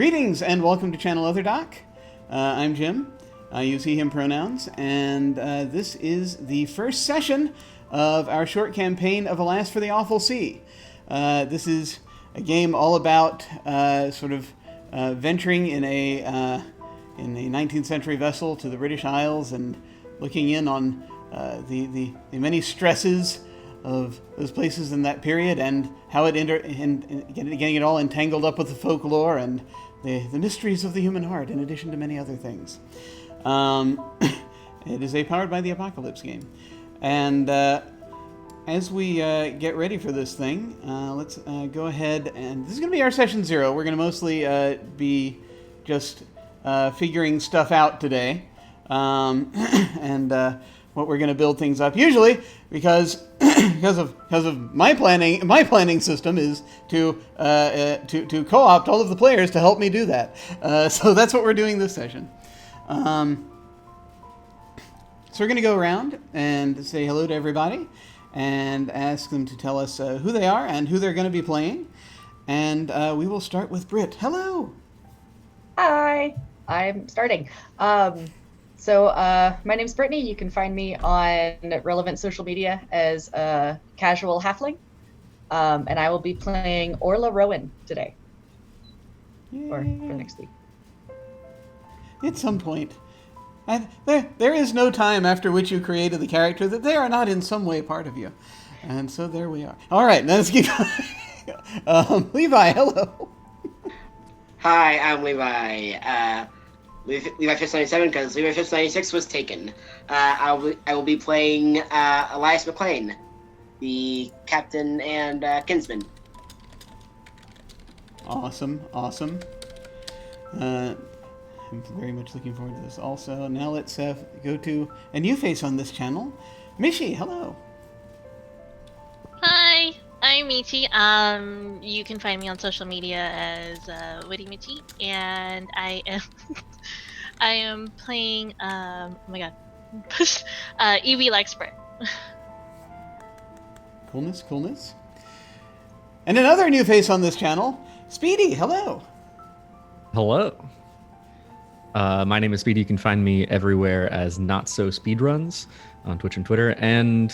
Greetings and welcome to Channel Otherdoc. I'm Jim. I use he, him pronouns, and this is the first session of our short campaign of Alas for the Awful Sea. This is a game all about venturing in a 19th century vessel to the British Isles and looking in on the many stresses of those places in that period and how it getting it all entangled up with the folklore and the mysteries of the human heart, in addition to many other things. It is a Powered by the Apocalypse game. And as we get ready for this thing, let's go ahead and... This is going to be our session 0. We're going to mostly be just figuring stuff out today. And what we're going to build things up. Usually, because of my planning system is to co-opt all of the players to help me do that. So that's what we're doing this session. So we're going to go around and say hello to everybody and ask them to tell us who they are and who they're going to be playing. And we will start with Britt. Hello. Hi. I'm starting. So my name's Brittany. You can find me on relevant social media as a casual halfling. And I will be playing Orla Rowan today. Yay. Or for next week. At some point. And there is no time after which you created the character that they are not in some way part of you. And so there we are. All right, now let's keep going. Levi, hello. Hi, I'm Levi. Levi Fist 97 because Levi Fist 96 was taken. I will be playing Elias McLean, the captain and kinsman. Awesome. I'm very much looking forward to this also. Now let's go to a new face on this channel. Mishi, hello. Hi, I'm Michi. You can find me on social media as Witty Michi, and I am playing oh my god, Evie Lexpert. Coolness. And another new face on this channel, Speedy, hello. Hello. My name is Speedy. You can find me everywhere as Not So Speedruns on Twitch and Twitter, and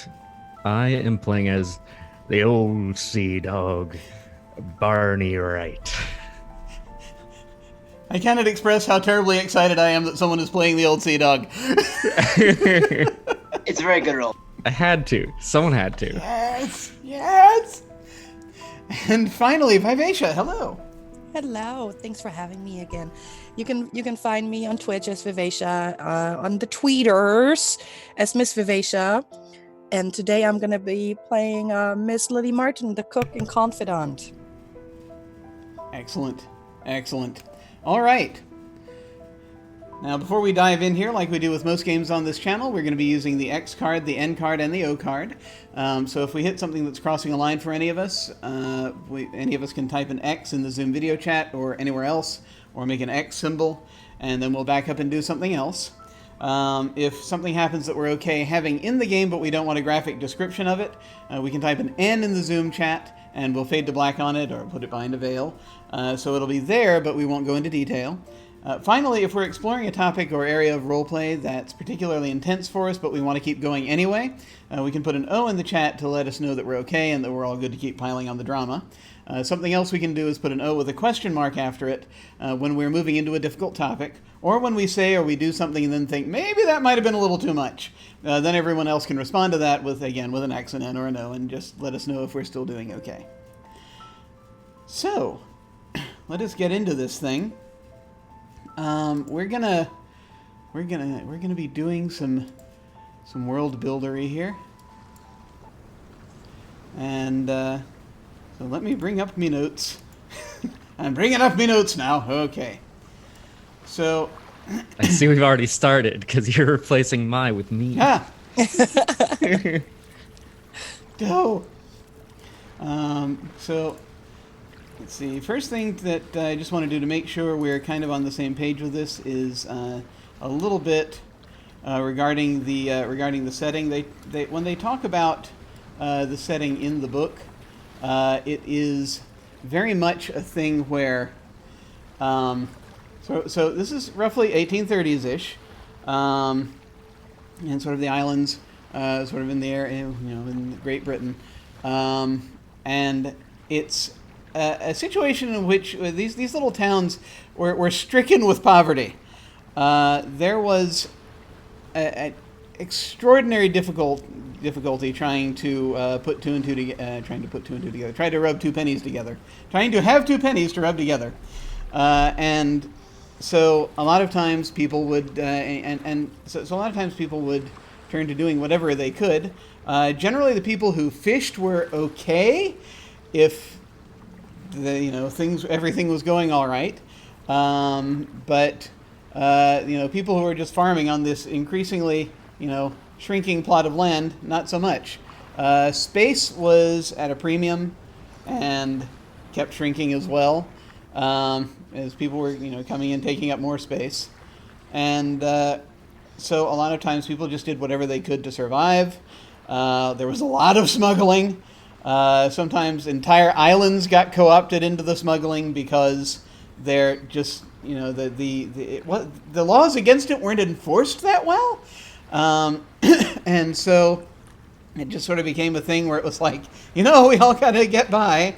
I am playing as the old sea dog, Barney Wright. I cannot express how terribly excited I am that someone is playing the old sea dog. It's a very good role. I had to. Someone had to. Yes. And finally, Vivacia, hello. Hello. Thanks for having me again. You can find me on Twitch as Vivacia, on the tweeters as Miss Vivacia. And today I'm going to be playing Miss Lily Martin, the cook and confidant. Excellent. All right. Now, before we dive in here, like we do with most games on this channel, we're going to be using the X card, the N card, and the O card. So if we hit something that's crossing a line for any of us, any of us can type an X in the Zoom video chat or anywhere else, or make an X symbol, and then we'll back up and do something else. If something happens that we're okay having in the game, but we don't want a graphic description of it, we can type an N in the Zoom chat, and we'll fade to black on it or put it behind a veil. So it'll be there, but we won't go into detail. Finally, if we're exploring a topic or area of roleplay that's particularly intense for us, but we want to keep going anyway, we can put an O in the chat to let us know that we're okay and that we're all good to keep piling on the drama. Something else we can do is put an O with a question mark after it when we're moving into a difficult topic, or when we say or we do something and then think, maybe that might have been a little too much. Then everyone else can respond to that with an X, an N, or an O, and just let us know if we're still doing okay. So, let us get into this thing. We're gonna be doing some world buildery here, and so let me bring up me notes. I'm bringing up me notes now. Okay. So I see we've already started because you're replacing my with me. Ah. Go. So let's see. First thing that I just want to do to make sure we're kind of on the same page with this is a little bit regarding the setting. They when they talk about the setting in the book, it is very much a thing where So this is roughly 1830s-ish, and sort of the islands, sort of in the air, in Great Britain, and it's a situation in which these little towns were stricken with poverty. There was an extraordinary difficulty trying to put two and two together, trying to rub two pennies together, trying to have two pennies to rub together, and so a lot of times people would so a lot of times people would turn to doing whatever they could. Generally, the people who fished were okay if everything was going all right, but people who were just farming on this increasingly shrinking plot of land, not so much. Space was at a premium and kept shrinking as well, as people were coming in, taking up more space. And so a lot of times people just did whatever they could to survive. There was a lot of smuggling. Sometimes entire islands got co-opted into the smuggling because they're just the laws against it weren't enforced that well. And so it just sort of became a thing where it was like, we all got to get by.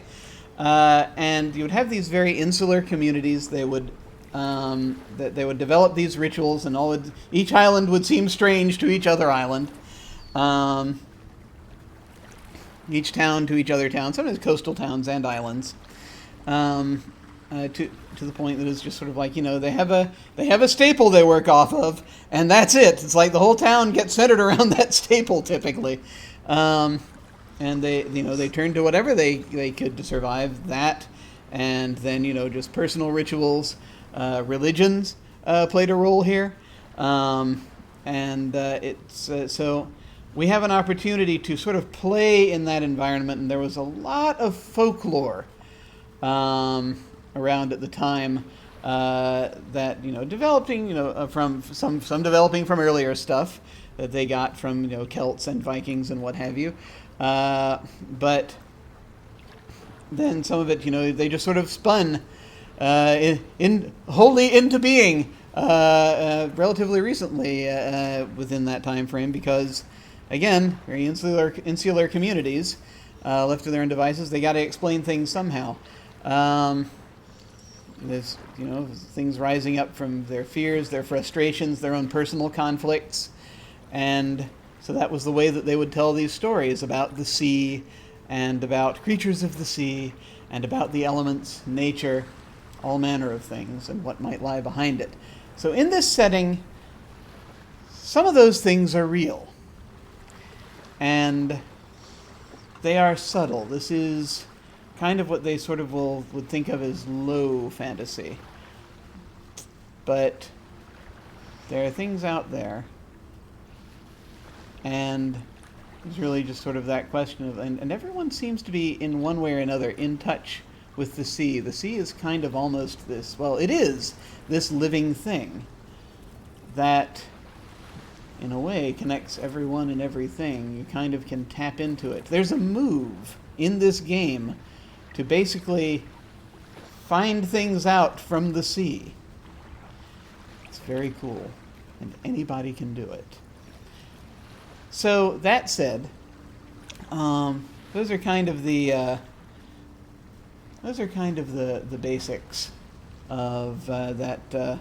And you would have these very insular communities. They would develop these rituals, and each island would seem strange to each other island. Each town to each other town, sometimes coastal towns and islands. To the point that it's just sort of like, they have a staple they work off of, and that's it. It's like the whole town gets centered around that staple typically. And they turned to whatever they could to survive that, and then just personal rituals, religions played a role here, and it's so we have an opportunity to sort of play in that environment, and there was a lot of folklore around at the time that developing from some developing from earlier stuff that they got from Celts and Vikings and what have you. But then some of it, they just sort of spun wholly into being relatively recently within that time frame, because, again, very insular communities left to their own devices. They got to explain things somehow. There's things rising up from their fears, their frustrations, their own personal conflicts, and so that was the way that they would tell these stories about the sea and about creatures of the sea and about the elements, nature, all manner of things, and what might lie behind it. So in this setting, some of those things are real. And they are subtle. This is kind of what they sort of would think of as low fantasy. But there are things out there. And it's really just sort of that question of, and everyone seems to be in one way or another in touch with the sea. The sea is kind of almost this, it is this living thing that in a way connects everyone and everything. You kind of can tap into it. There's a move in this game to basically find things out from the sea. It's very cool, and anybody can do it. So that said, those are kind of the basics of that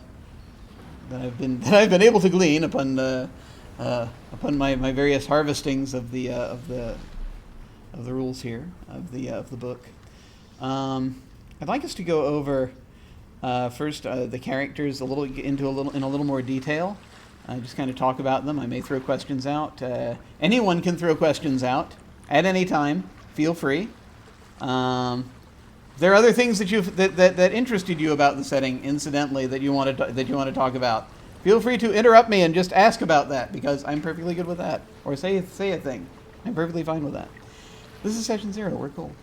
I've been able to glean upon my various harvestings of the rules here of the book. I'd like us to go over first the characters in a little more detail. Just kind of talk about them. I may throw questions out. Anyone can throw questions out at any time. Feel free. There are other things that interested you about the setting, incidentally, that you want to talk about. Feel free to interrupt me and just ask about that, because I'm perfectly good with that. Or say a thing. I'm perfectly fine with that. This is session 0. We're cool.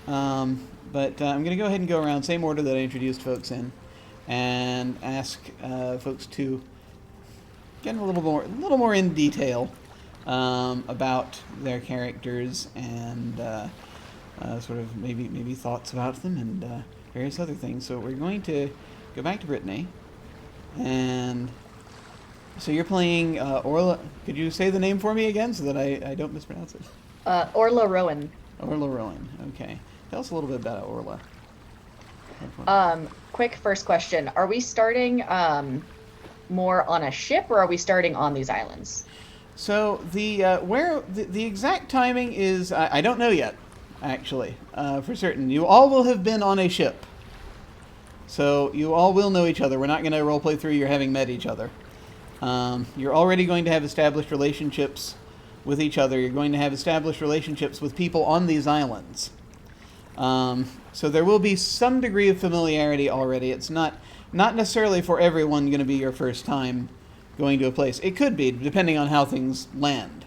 But I'm going to go ahead and go around, same order that I introduced folks in, and ask folks to get a little more in detail about their characters and sort of maybe thoughts about them, and various other things. So we're going to go back to Brittany. And so you're playing Orla. Could you say the name for me again so that I don't mispronounce it? Orla Rowan. Orla Rowan. Okay. Tell us a little bit about Orla. Quick first question. Are we starting more on a ship, or are we starting on these islands? So the exact timing is I don't know yet, actually, for certain. You all will have been on a ship, so you all will know each other. We're not going to roleplay through your having met each other. You're already going to have established relationships with each other. You're going to have established relationships with people on these islands. So there will be some degree of familiarity already. It's not necessarily for everyone going to be your first time going to a place. It could be, depending on how things land.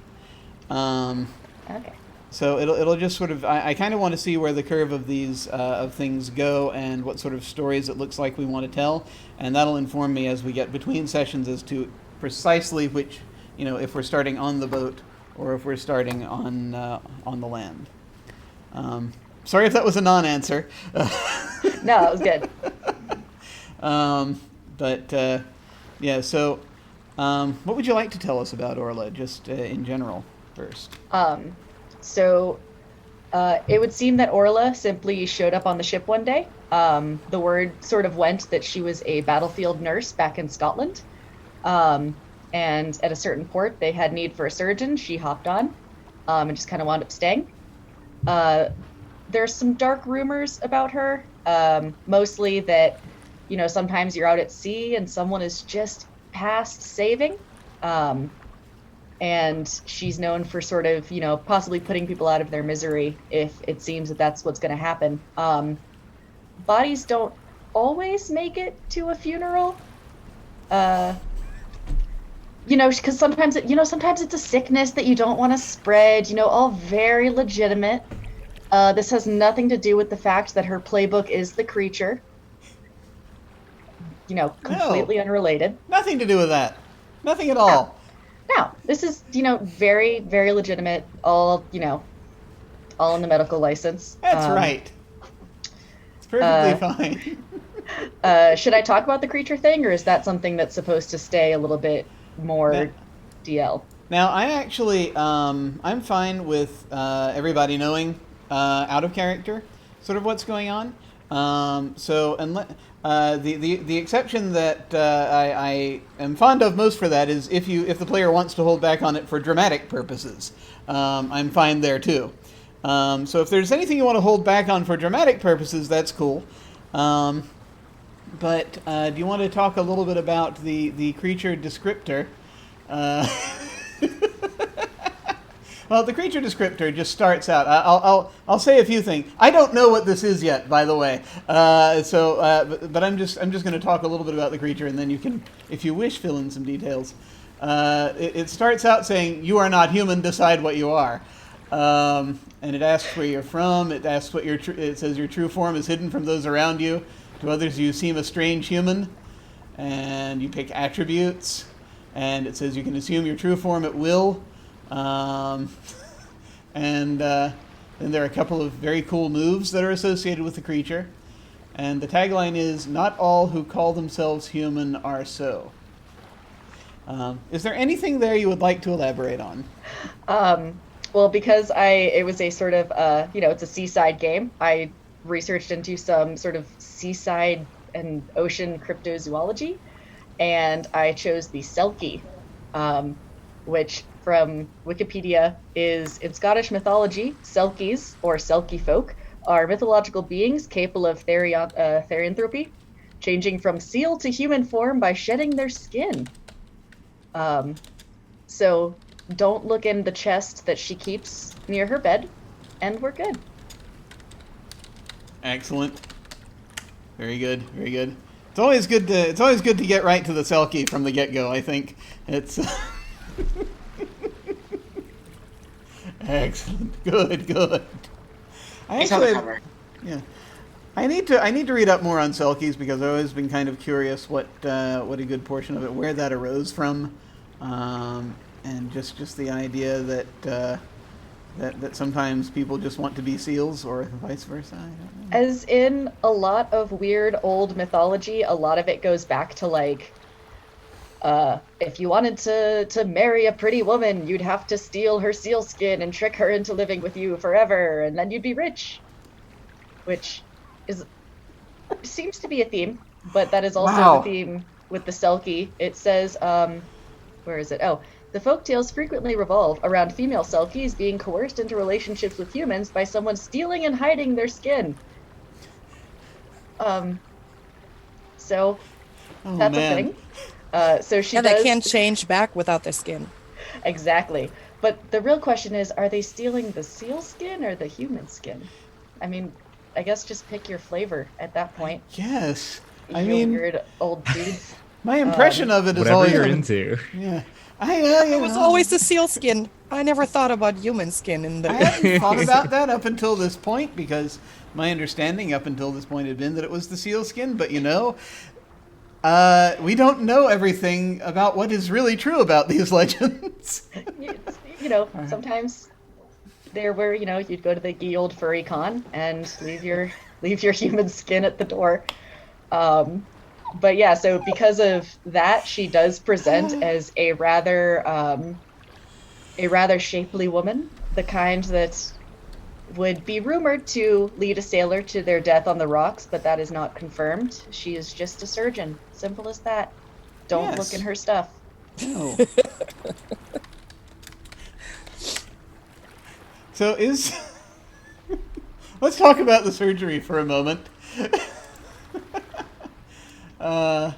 Okay. So it'll just sort of, I kind of want to see where the curve of these of things go and what sort of stories it looks like we want to tell, and that'll inform me as we get between sessions as to precisely which, if we're starting on the boat or if we're starting on the land. Sorry if that was a non-answer. No, it was good. Yeah, so what would you like to tell us about Orla, just in general, first? So it would seem that Orla simply showed up on the ship one day. The word sort of went that she was a battlefield nurse back in Scotland. And at a certain port, they had need for a surgeon. She hopped on and just kind of wound up staying. There's some dark rumors about her, mostly that, sometimes you're out at sea and someone is just past saving. And she's known for sort of, possibly putting people out of their misery if it seems that that's what's going to happen. Bodies don't always make it to a funeral. Because sometimes it's a sickness that you don't want to spread, all very legitimate. This has nothing to do with the fact that her playbook is the creature. Completely unrelated. Nothing to do with that. Nothing at all. No, this is, very, very legitimate. All in the medical license. That's right. It's perfectly fine. Should I talk about the creature thing, or is that something that's supposed to stay a little bit more DL? Now, I actually, I'm fine with everybody knowing out of character sort of what's going on. The exception that I am fond of most for that is if the player wants to hold back on it for dramatic purposes. I'm fine there too. So if there's anything you want to hold back on for dramatic purposes, that's cool. But do you want to talk a little bit about the creature descriptor? Well, the creature descriptor just starts out. I'll say a few things. I don't know what this is yet, by the way. But I'm just going to talk a little bit about the creature, and then you can, if you wish, fill in some details. It starts out saying, "You are not human. Decide what you are." And it asks where you're from. It asks what it says your true form is hidden from those around you. To others, you seem a strange human. And you pick attributes. And it says you can assume your true form at will. Then there are a couple of very cool moves that are associated with the creature. And the tagline is, "Not all who call themselves human are so." Is there anything there you would like to elaborate on? Well, because it was a sort of, it's a seaside game, I researched into some sort of seaside and ocean cryptozoology, and I chose the Selkie, which from Wikipedia is, in Scottish mythology, Selkies, or Selkie folk, are mythological beings capable of therianthropy, changing from seal to human form by shedding their skin. So don't look in the chest that she keeps near her bed, and we're good. Excellent. Very good. Very good. It's always good to get right to the Selkie from the get-go, I think. It's excellent. Good. Yeah. I need to read up more on Selkies because I've always been kind of curious what a good portion of it, where that arose from, and just the idea that that sometimes people just want to be seals, or vice versa. I don't know. As in a lot of weird old mythology, a lot of it goes back to like, if you wanted to marry a pretty woman, you'd have to steal her seal skin and trick her into living with you forever, and then you'd be rich. Which seems to be a theme, but that is also Wow. the theme with the Selkie. It says, where is it? Oh, the folktales frequently revolve around female Selkies being coerced into relationships with humans by someone stealing and hiding their skin. So Oh, that's man. a thing. So she And does they can't change back without their skin. exactly. But the real question is, are they stealing the seal skin or the human skin? I mean, I guess just pick your flavor at that point. Yes. You I mean, weird old dudes. my impression of it is Whatever always you're been- into. Yeah. It was always the seal skin. I never thought about human skin in the. I hadn't thought about that up until this point, because my understanding up until this point had been that it was the seal skin. But you know, we don't know everything about what is really true about these legends. You know, sometimes there were, you know, you'd go to the ye old furry con and leave your human skin at the door. But yeah, so because of that, she does present as a rather shapely woman, the kind that would be rumored to lead a sailor to their death on the rocks, but that is not confirmed. She is just a surgeon. Simple as that. Don't Yes. look in her stuff. No. So let's talk about the surgery for a moment. The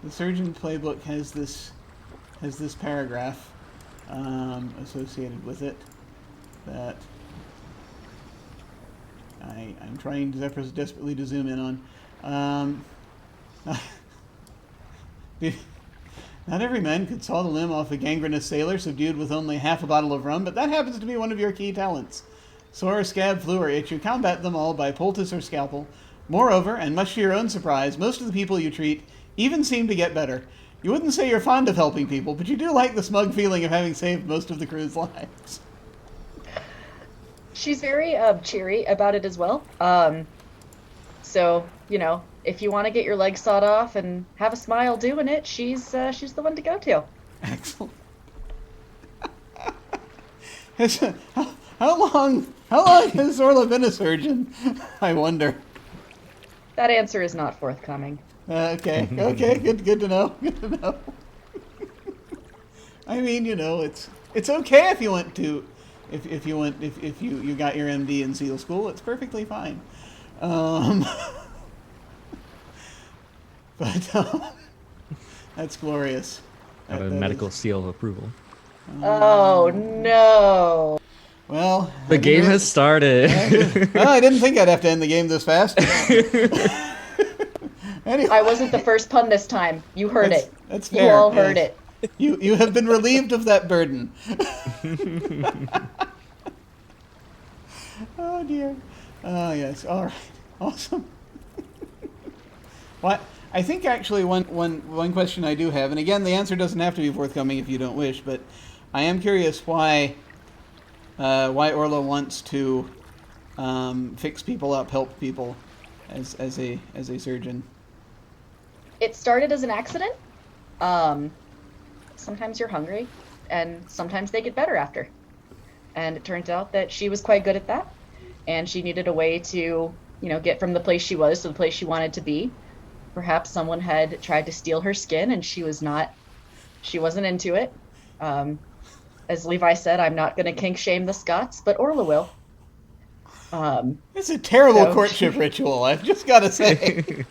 surgeon playbook has this paragraph associated with it that I'm trying desperately to zoom in on. Not every man could saw the limb off a gangrenous sailor subdued with only half a bottle of rum, but that happens to be one of your key talents. Sore, scab, flu, or itch, you combat them all by poultice or scalpel. Moreover, and much to your own surprise, most of the people you treat even seem to get better. You wouldn't say you're fond of helping people, but you do like the smug feeling of having saved most of the crew's lives. She's very cheery about it as well. So, you know, if you want to get your legs sawed off and have a smile doing it, she's the one to go to. Excellent. How long has Orla been a surgeon? I wonder. That answer is not forthcoming. Okay, good to know. Good to know. I mean, you know, it's okay if you want to, if you got your MD in SEAL school, it's perfectly fine. But that's glorious. Have a That medical is- seal of approval. Oh no. Well, The game has started. well, I didn't think I'd have to end the game this fast. Anyway, I wasn't the first pun this time. You heard That's- it. that's You fair, all heard yes. it. You have been relieved of that burden. Oh dear. Oh yes. All right. Awesome. What? I think actually one question I do have, and again the answer doesn't have to be forthcoming if you don't wish, but I am curious why Orla wants to fix people up, help people as a surgeon. It started as an accident. Sometimes you're hungry, and sometimes they get better after. And it turns out that she was quite good at that, and she needed a way to, you know, get from the place she was to the place she wanted to be. Perhaps someone had tried to steal her skin, and she wasn't into it. As Levi said, I'm not going to kink shame the Scots, but Orla will. It's a terrible So- courtship ritual, I've just got to say.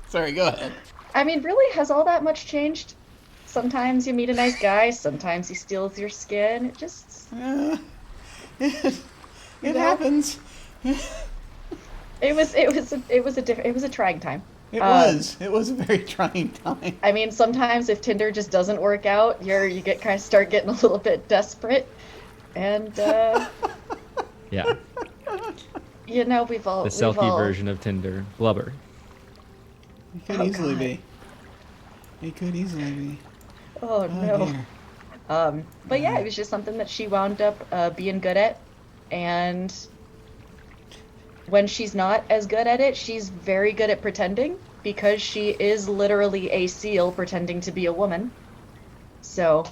Sorry, go ahead. I mean, really, has all that much changed? Sometimes you meet a nice guy, sometimes he steals your skin. It just, It know? happens. it was a trying time. It was a very trying time. I mean, sometimes if Tinder just doesn't work out, you start getting a little bit desperate, and Yeah. you know we've all The selfie version of Tinder. Blubber. It could Oh, easily God. be. It could easily be. Oh Oh no. dear. But yeah, it was just something that she wound up being good at, and when she's not as good at it, she's very good at pretending, because she is literally a seal pretending to be a woman. So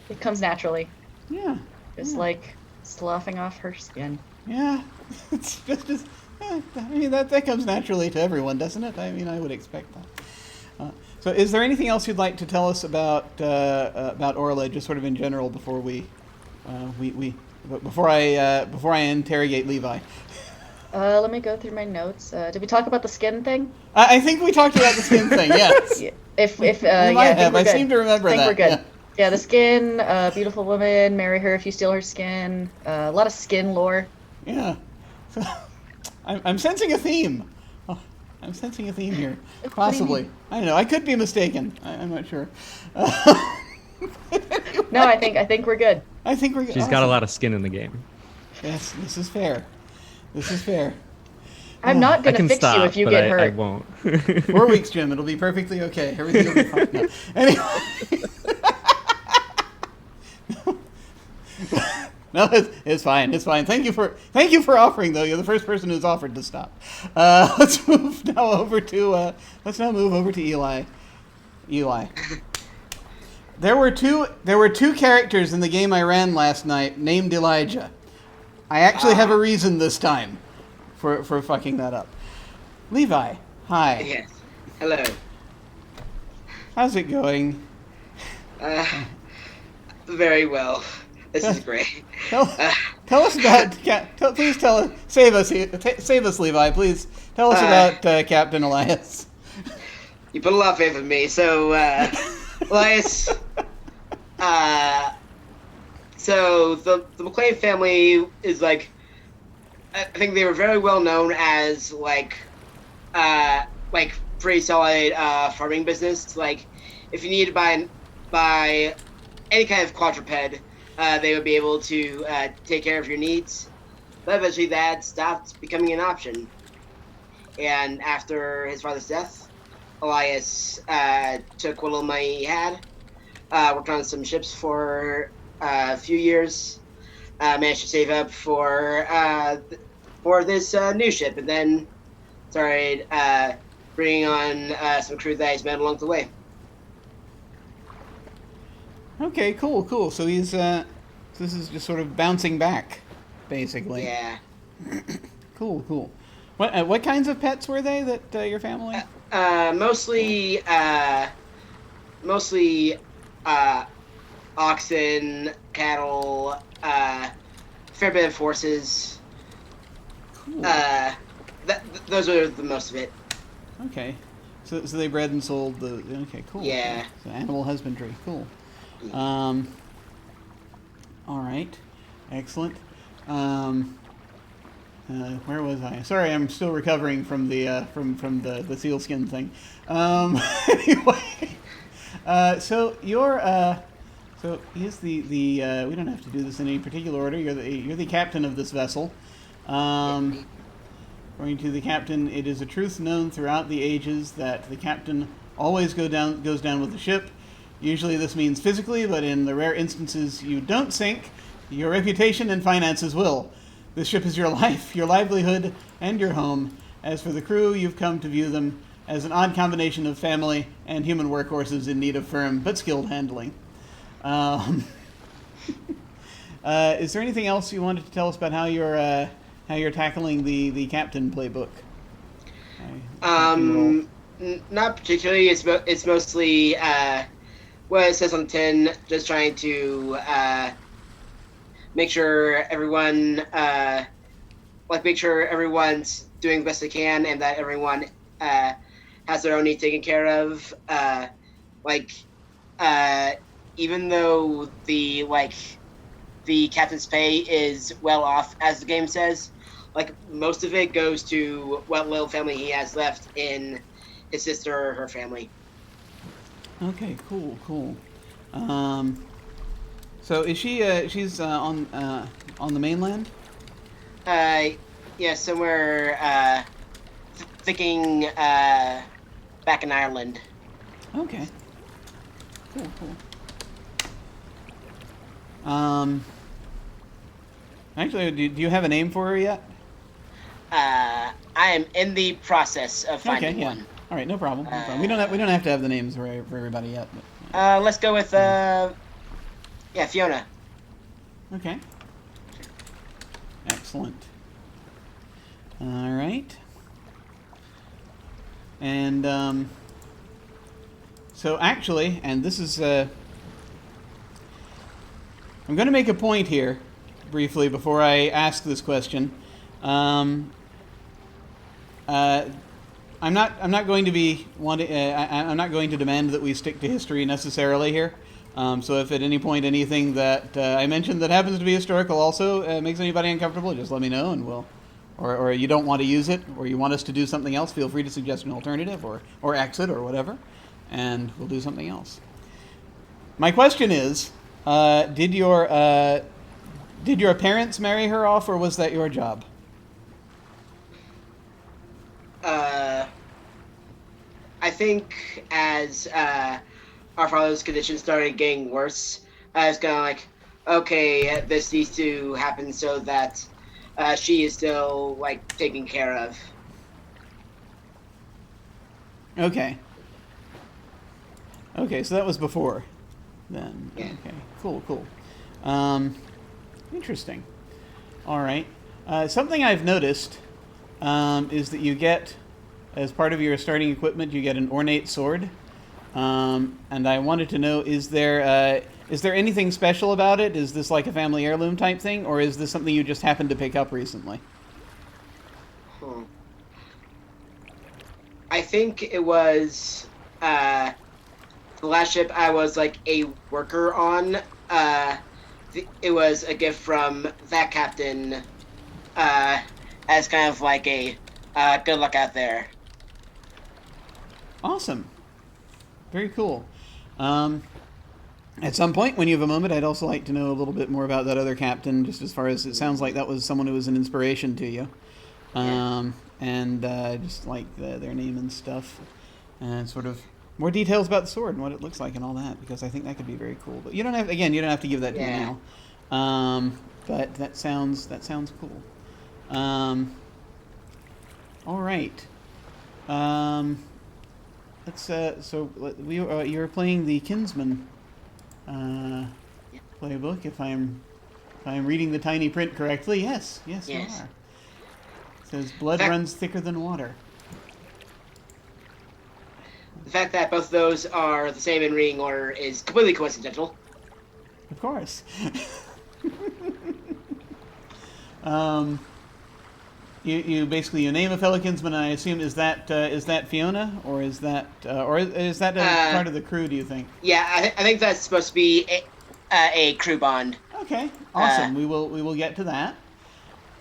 it comes naturally, Yeah. just yeah. like sloughing off her skin. Yeah. It's just I mean, that comes naturally to everyone, doesn't it? I mean, I would expect that. So, is there anything else you'd like to tell us about Orla, just sort of in general, before before I interrogate Levi? Let me go through my notes. Did we talk about the skin thing? I think we talked about the skin thing. Yes. Yeah, if we yeah, might I think have. we're I good. seem to remember I think that. we're good. Yeah. Yeah, the skin, beautiful woman, marry her if you steal her skin. A lot of skin lore. Yeah. So, I'm sensing a theme. Oh, I'm sensing a theme here. What do you Possibly. mean? I don't know. I could be mistaken. I'm not sure. No, I think we're good. I think we're. She's got a lot of skin in the game. Yes, this is fair. This is fair. I'm not I gonna can fix stop, you if you but get I hurt. won't. 4 weeks, Jim. It'll be perfectly okay. Everything will be fine. No. Anyway. No, it's fine. It's fine. Thank you for offering, though. You're the first person who's offered to stop. Let's move now over to Eli. Eli. There were two characters in the game I ran last night named Elijah. I actually have a reason this time for fucking that up. Levi, hi. Yes. Hello. How's it going? Very well. This is great. Tell us about. Please tell us. Save us, Levi. Please tell us about Captain Elias. You put a lot of faith in me. So, Elias. So the McLean family is like, I think they were very well known as like pretty solid farming business. Like, if you need to buy any kind of quadruped, they would be able to take care of your needs. But eventually that stopped becoming an option. And after his father's death, Elias took what little money he had, worked on some ships for a few years, managed to save up for this new ship, and then started bringing on some crew that he's met along the way. Okay, cool. So he's so this is just sort of bouncing back, basically. Yeah. Cool. What kinds of pets were they that your family? Mostly oxen, cattle, fair bit of horses. Cool. Those are the most of it. Okay. So they bred and sold the. Okay, cool. Yeah. So animal husbandry. Cool. All right. Excellent. Where was I? Sorry, I'm still recovering from the the sealskin thing. Anyway, so you're so he's the we don't have to do this in any particular order. You're the captain of this vessel. According to the captain, it is a truth known throughout the ages that the captain always goes down with the ship. Usually this means physically, but in the rare instances you don't sink, your reputation and finances will. This ship is your life, your livelihood, and your home. As for the crew, you've come to view them as an odd combination of family and human workhorses in need of firm but skilled handling. Is there anything else you wanted to tell us about how you're tackling the captain playbook? Not particularly. It's mostly what it says on the tin. Just trying to make sure everyone's doing the best they can, and that everyone has their own needs taken care of. Even though the captain's pay is well off, as the game says, like, most of it goes to what little family he has left in his sister or her family. Okay, cool. So is she's on the mainland? Yeah, somewhere thinking back in Ireland. Okay. Cool. Actually, do you have a name for her yet? I am in the process of finding Okay, yeah. one. All right, no problem. No problem. We don't have to have the names for everybody yet. Let's go with Fiona. Okay. Excellent. All right. And so actually, and this is I'm going to make a point here briefly before I ask this question. I'm not going to be I'm not going to demand that we stick to history necessarily here. So if at any point anything that I mentioned that happens to be historical also makes anybody uncomfortable, just let me know, and we'll. Or you don't want to use it, or you want us to do something else, feel free to suggest an alternative, or exit, or whatever, and we'll do something else. My question is, did your parents marry her off, or was that your job? I think as our father's condition started getting worse, it's kind of like, okay, this needs to happen so that she is still like taken care of. Okay. Okay, so that was before then. Yeah. Okay, cool. Interesting. All right. Something I've noticed is that you get, as part of your starting equipment, you get an ornate sword. And I wanted to know, is there anything special about it? Is this like a family heirloom type thing, or is this something you just happened to pick up recently? I think it was the last ship I was like a worker on. It was a gift from that captain as kind of like a good luck out there. Awesome. Very cool. At some point, when you have a moment, I'd also like to know a little bit more about that other captain, just as far as it sounds like that was someone who was an inspiration to you. And just like their name and stuff. And sort of more details about the sword and what it looks like and all that, because I think that could be very cool. But you don't have to give that to me now. But that sounds cool. All right. You were playing the Kinsman playbook, if I'm reading the tiny print correctly. Yes, you are. It says blood runs thicker than water. The fact that both of those are the same in reading order is completely coincidental. Of course. You basically name a fellow kinsman, and I assume is that Fiona, or is that a part of the crew? Do you think? Yeah, I think that's supposed to be a crew bond. Okay, awesome. We will get to that.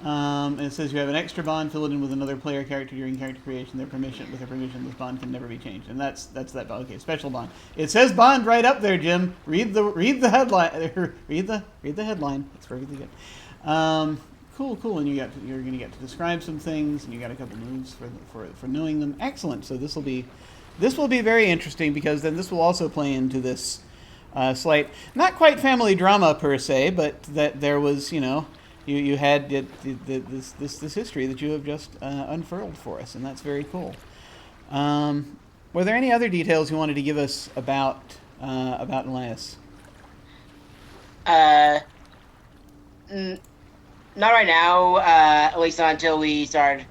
And it says you have an extra bond. Fill it in with another player character during character creation. With their permission, this bond can never be changed. And that's that bond. Okay, special bond. It says bond right up there, Jim. Read the headline. read the headline. It's perfectly good. Cool. And you're going to get to describe some things, and you got a couple moves for knowing them. Excellent. So this will be very interesting, because then this will also play into this slight, not quite family drama per se, but that there was, you had this history that you have just unfurled for us, and that's very cool. Were there any other details you wanted to give us about Elias? Not right now, at least not until we start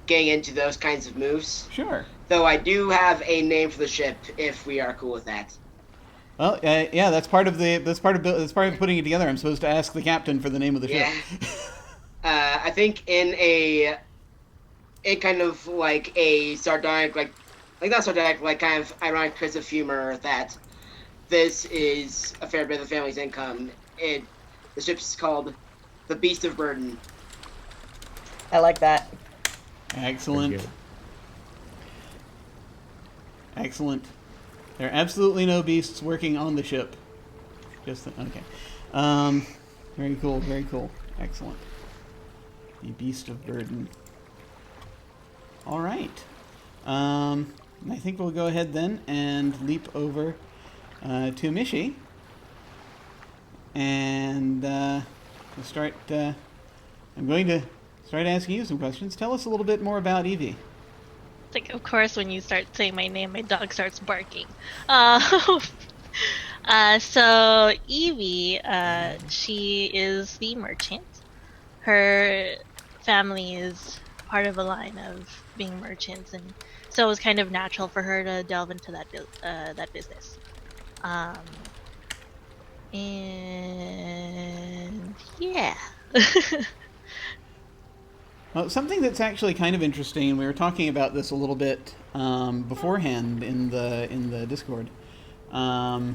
getting into those kinds of moves. Sure. Though I do have a name for the ship, if we are cool with that. Well, yeah, that's part of putting it together. I'm supposed to ask the captain for the name of the ship. I think in kind of like a sardonic, like not sardonic, like kind of ironic twist of humor, that this is a fair bit of the family's income. The ship's called the Beast of Burden. I like that. Excellent. There are absolutely no beasts working on the ship. Okay. Very cool. Excellent. The Beast of Burden. All right. I think we'll go ahead then and leap over to Mishi. and we'll start. I'm going to start asking you some questions. Tell us a little bit more about Evie. Like, of course, when you start saying my name, my dog starts barking. Uh, so Evie, she is the merchant. Her family is part of a line of being merchants, and so it was kind of natural for her to delve into that business. And yeah. Well, something that's actually kind of interesting, and we were talking about this a little bit beforehand in the Discord. In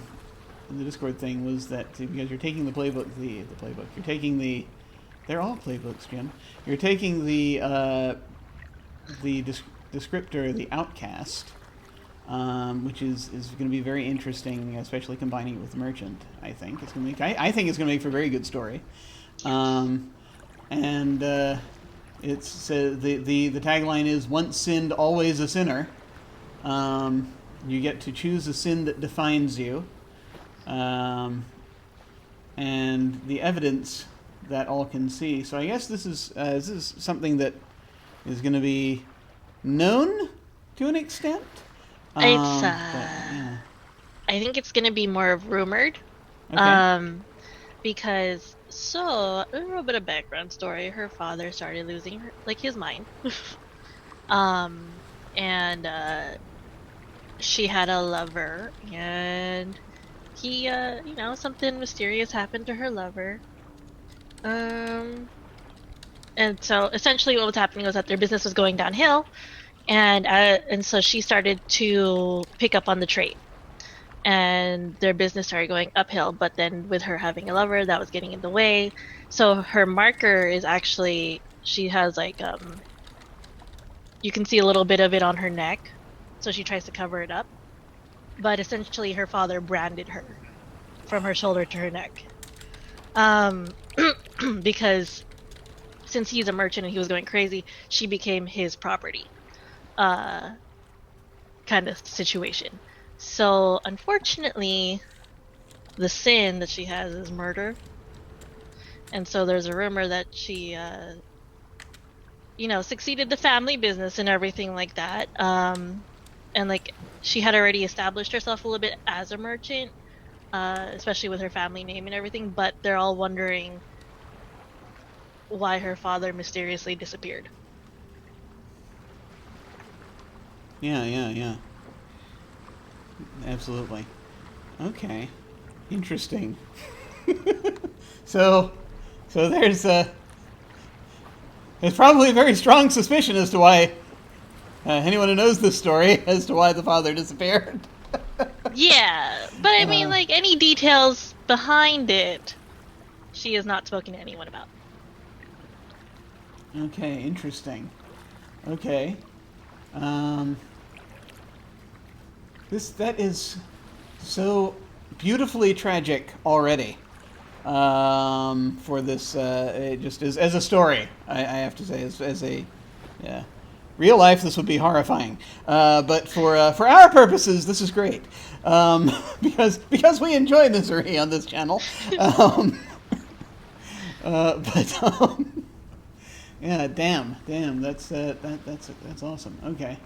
the Discord thing was that because you're taking the playbook, you're taking the, they're all playbooks, Jim. You're taking the descriptor, the outcast, which is going to be very interesting, especially combining it with merchant. I think it's going to make. I think it's going to make for a very good story. It's the tagline is "Once sinned, always a sinner." You get to choose a sin that defines you, and the evidence that all can see. So I guess this is something that is going to be known to an extent. I think it's gonna be more of rumored. Okay. Because a little bit of background story. Her father started losing his mind. And she had a lover, and he, something mysterious happened to her lover. And so essentially what was happening was that their business was going downhill, and so she started to pick up on the trade, and their business started going uphill. But then with her having a lover, that was getting in the way. So her marker is actually, she has you can see a little bit of it on her neck, so she tries to cover it up. But essentially her father branded her from her shoulder to her neck, because since he's a merchant and he was going crazy, she became his property, kind of situation. So unfortunately, the sin that she has is murder, and so there's a rumor that she, succeeded the family business and everything like that. And she had already established herself a little bit as a merchant, especially with her family name and everything. But they're all wondering why her father mysteriously disappeared. Yeah. Absolutely. Okay. Interesting. So there's probably a very strong suspicion as to why anyone who knows this story as to why the father disappeared. Yeah, but I mean, any details behind it, she has not spoken to anyone about. Okay, interesting. Okay. That is so beautifully tragic already. For this, just as a story, I have to say, as a real life, this would be horrifying. But for our purposes, this is great, because we enjoy misery on this channel. Yeah, damn, that's awesome. Okay.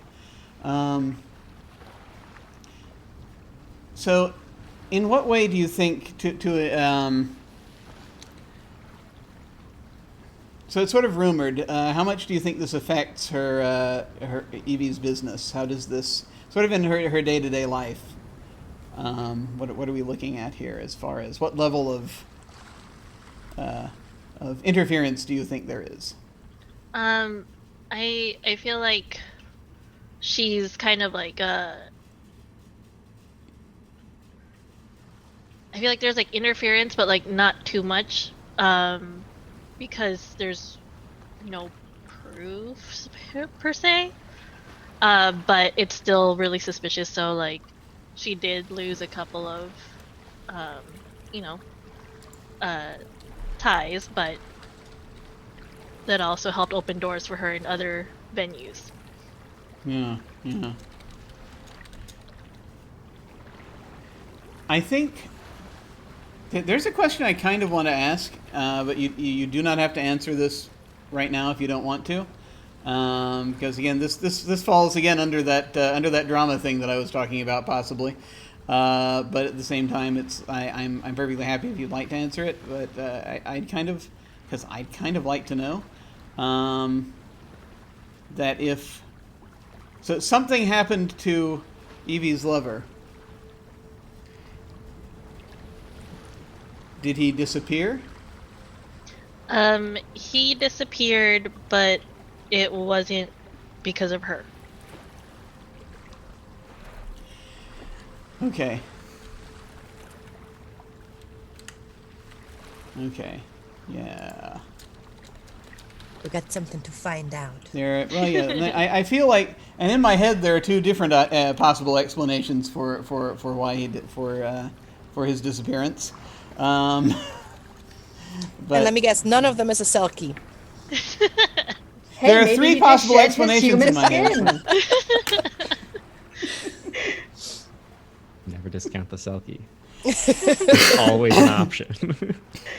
So, in what way do you think so it's sort of rumored. How much do you think this affects her Evie's business? How does this sort of in her day-to-day life? What are we looking at here as far as what level of interference do you think there is? I feel like she's kind of I feel like there's interference, but not too much, because there's no proofs per se, but it's still really suspicious. So she did lose a couple of ties, but that also helped open doors for her in other venues. Yeah. I think There's a question I kind of want to ask, but you do not have to answer this right now if you don't want to, because again, this falls again under that drama thing that I was talking about possibly, but at the same time, I'm perfectly happy if you'd like to answer it, but I'd kind of like to know that if something happened to Evie's lover. Did he disappear? He disappeared, but it wasn't because of her. Okay. Yeah. We got something to find out. Well, yeah. I feel like, and in my head, there are two different possible explanations for why he did for his disappearance. But And let me guess, none of them is a Selkie. Hey, there are maybe three he possible just shed his explanations in human my head. skin. Never discount the Selkie. It's always an option.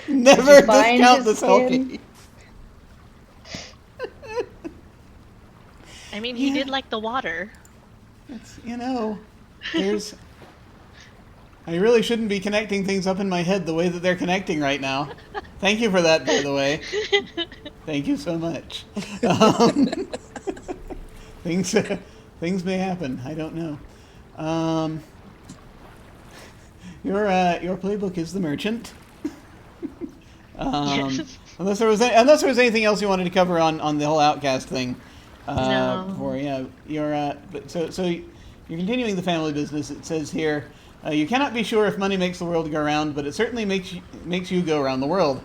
Never find discount the his skin? Selkie. I mean, he did like the water. It's, there's. I really shouldn't be connecting things up in my head the way that they're connecting right now. Thank you for that, by the way. Thank you so much. Things may happen. I don't know. Your playbook is the merchant. Yes. Unless there was anything else you wanted to cover on the whole Outcast thing. No. Before, yeah, so you're continuing the family business. It says here, you cannot be sure if money makes the world go round, but it certainly makes you go around the world.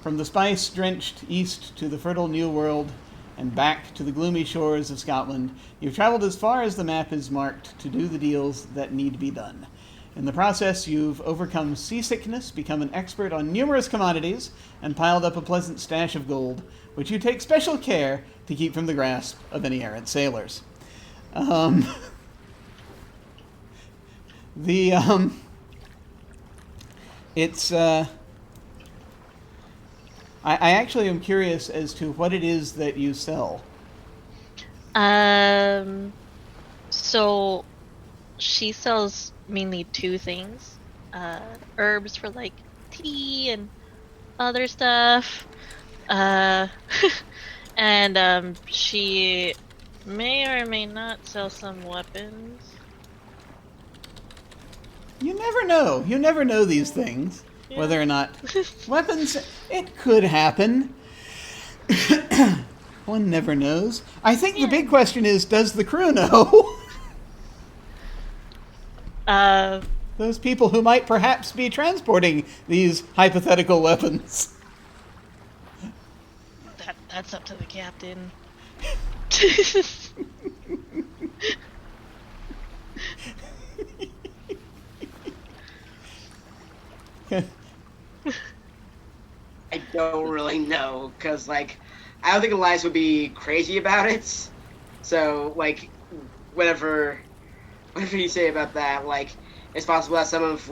From the spice-drenched east to the fertile New World, and back to the gloomy shores of Scotland, you've traveled as far as the map is marked to do the deals that need be done. In the process, you've overcome seasickness, become an expert on numerous commodities, and piled up a pleasant stash of gold, which you take special care to keep from the grasp of any errant sailors. I actually am curious as to what it is that you sell. So she sells mainly two things. Herbs for like tea and other stuff. And she may or may not sell some weapons. You never know. You never know these things. Yeah. Whether or not weapons, it could happen. One never knows. I think the big question is, does the crew know? Those people who might perhaps be transporting these hypothetical weapons. That's up to the captain. I don't really know, because, I don't think Elias would be crazy about it. So, whatever you say about that, it's possible that some of,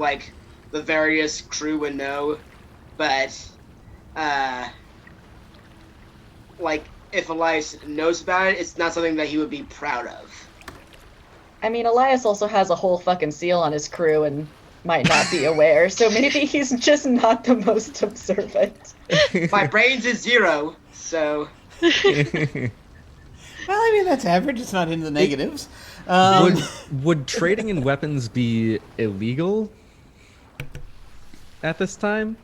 the various crew would know, but, if Elias knows about it, it's not something that he would be proud of. I mean, Elias also has a whole fucking seal on his crew and might not be aware, so maybe he's just not the most observant. My brains is 0, so... Well, I mean, that's average. It's not in the negatives. Would trading in weapons be illegal at this time?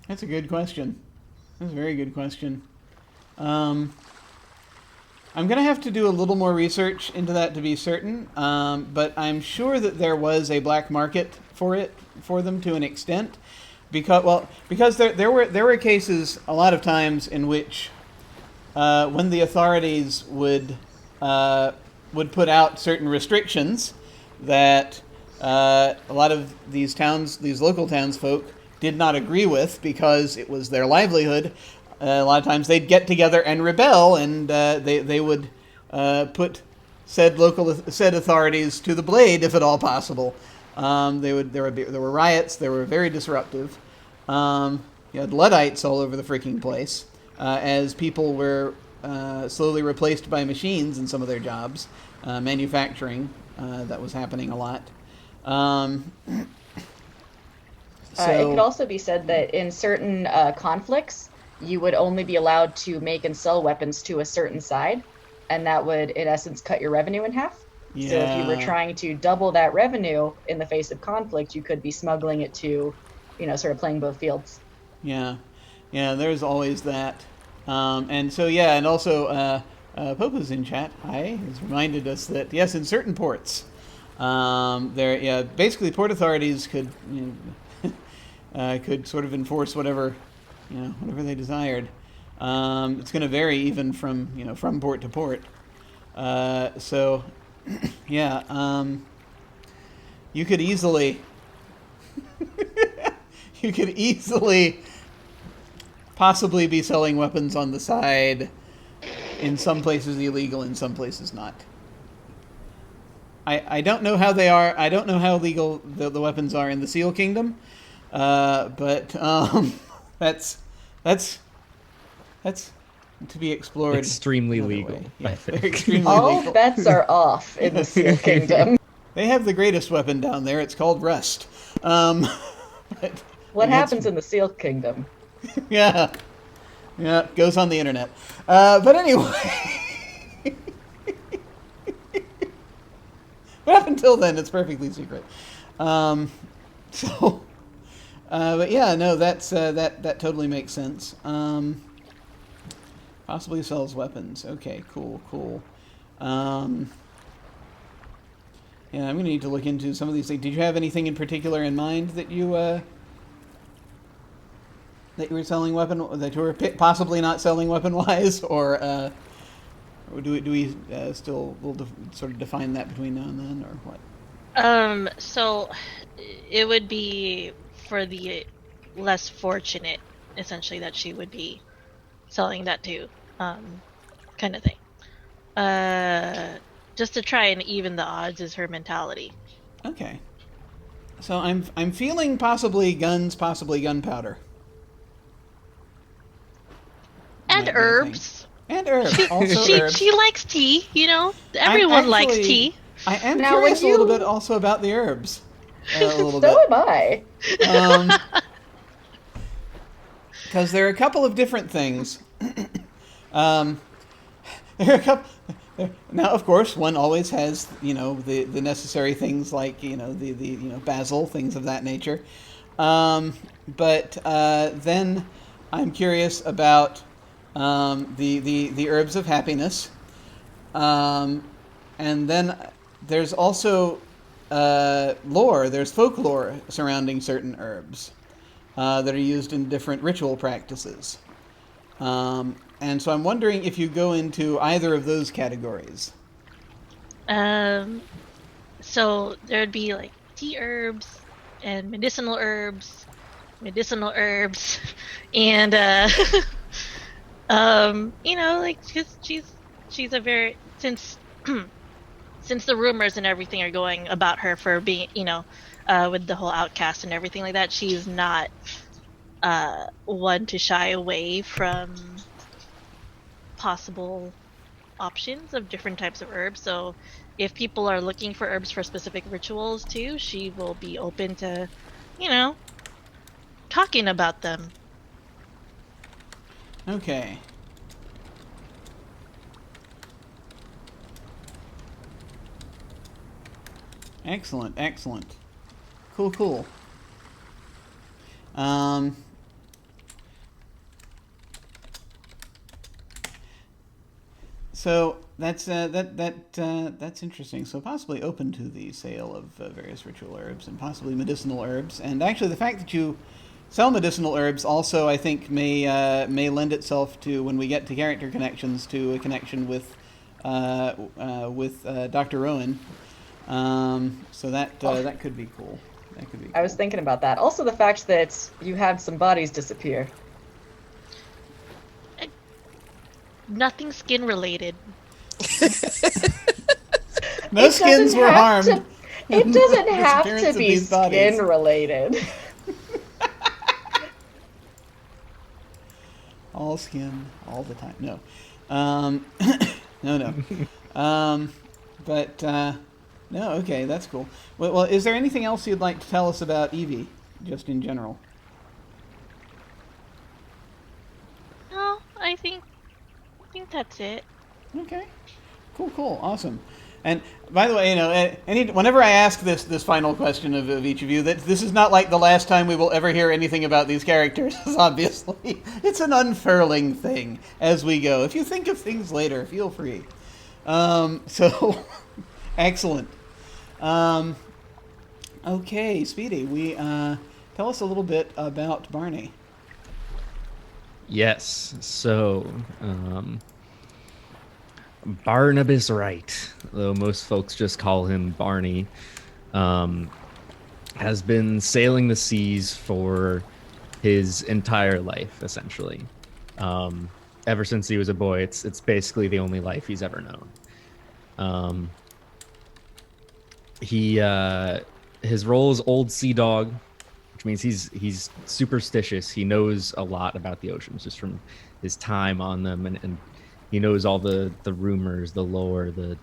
That's a good question. That's a very good question. I'm going to have to do a little more research into that to be certain, but I'm sure that there was a black market for them to an extent, because there were cases a lot of times in which when the authorities would put out certain restrictions that a lot of these local townsfolk did not agree with because it was their livelihood. A lot of times they'd get together and rebel, and they would put said authorities to the blade if at all possible. There were riots. They were very disruptive. You had Luddites all over the freaking place as people were slowly replaced by machines in some of their jobs. Manufacturing, that was happening a lot. It could also be said that in certain conflicts, you would only be allowed to make and sell weapons to a certain side, and that would, in essence, cut your revenue in half. Yeah. So if you were trying to double that revenue in the face of conflict, you could be smuggling it to, sort of playing both fields. Yeah, there's always that. And so, and also, Popo's in chat. Hi, has reminded us that, yes, in certain ports, basically port authorities could, could sort of enforce whatever they desired. It's going to vary even from port to port. So, you could easily possibly be selling weapons on the side, in some places illegal, in some places not. I don't know how they are. I don't know how legal the weapons are in the Seal Kingdom, but that's to be explored. Extremely legal. Way. Yes, they're extremely All legal. bets are off in the Seal Kingdom. They have the greatest weapon down there. It's called Rust. But What happens in the Seal Kingdom? Yeah, goes on the internet. But anyway, but up until then, it's perfectly secret. But yeah, no, that totally makes sense. Possibly sells weapons. Okay, cool. Yeah, I'm gonna need to look into some of these things. Did you have anything in particular in mind that you were selling that you were possibly not selling weapon-wise, or do we still sort of define that between now and then, or what? So it would be for the less fortunate, essentially, that she would be selling that to, kind of thing. Just to try and even the odds is her mentality. Okay. So I'm feeling possibly guns, possibly gunpowder. And herbs. And herbs. Also herbs. She likes tea, Everyone likes tea. I am Now, curious when a little bit also about the herbs. A little So bit. am I. Because there are a couple of different things. There are a couple. Now, of course, one always has, the necessary things like, the basil, things of that nature. But then I'm curious about the herbs of happiness. And then there's also lore. There's folklore surrounding certain herbs that are used in different ritual practices. And so I'm wondering if you go into either of those categories. So there'd be like tea herbs and medicinal herbs, and she's a very since the rumors and everything are going about her for being with the whole outcast and everything like that, she's not one to shy away from possible options of different types of herbs. So if people are looking for herbs for specific rituals too, she will be open to talking about them. Okay. Excellent. Cool. So that's interesting. So possibly open to the sale of various ritual herbs and possibly medicinal herbs. And actually, the fact that you sell medicinal herbs also, I think, may lend itself to, when we get to character connections, to a connection with Dr. Rowan. So that could be cool. That could be cool. I was thinking about that. Also, the fact that you had some bodies disappear. Nothing skin related. No skins were harmed. It doesn't have Disappearance to of be these bodies. skin related. All skin, all the time. No. No. No, okay, that's cool. Well, is there anything else you'd like to tell us about Evie, just in general? No, I think that's it. Okay. Cool. Awesome. And by the way, whenever I ask this final question of each of you, that this is not like the last time we will ever hear anything about these characters, obviously. It's an unfurling thing as we go. If you think of things later, feel free. So, excellent. Okay, Speedy, tell us a little bit about Barney. Yes. So, Barnabas Wright, though most folks just call him Barney, has been sailing the seas for his entire life, essentially. Ever since he was a boy, it's basically the only life he's ever known. His role is Old Sea Dog, which means he's superstitious. He knows a lot about the oceans just from his time on them, and he knows all the rumors, the lore, the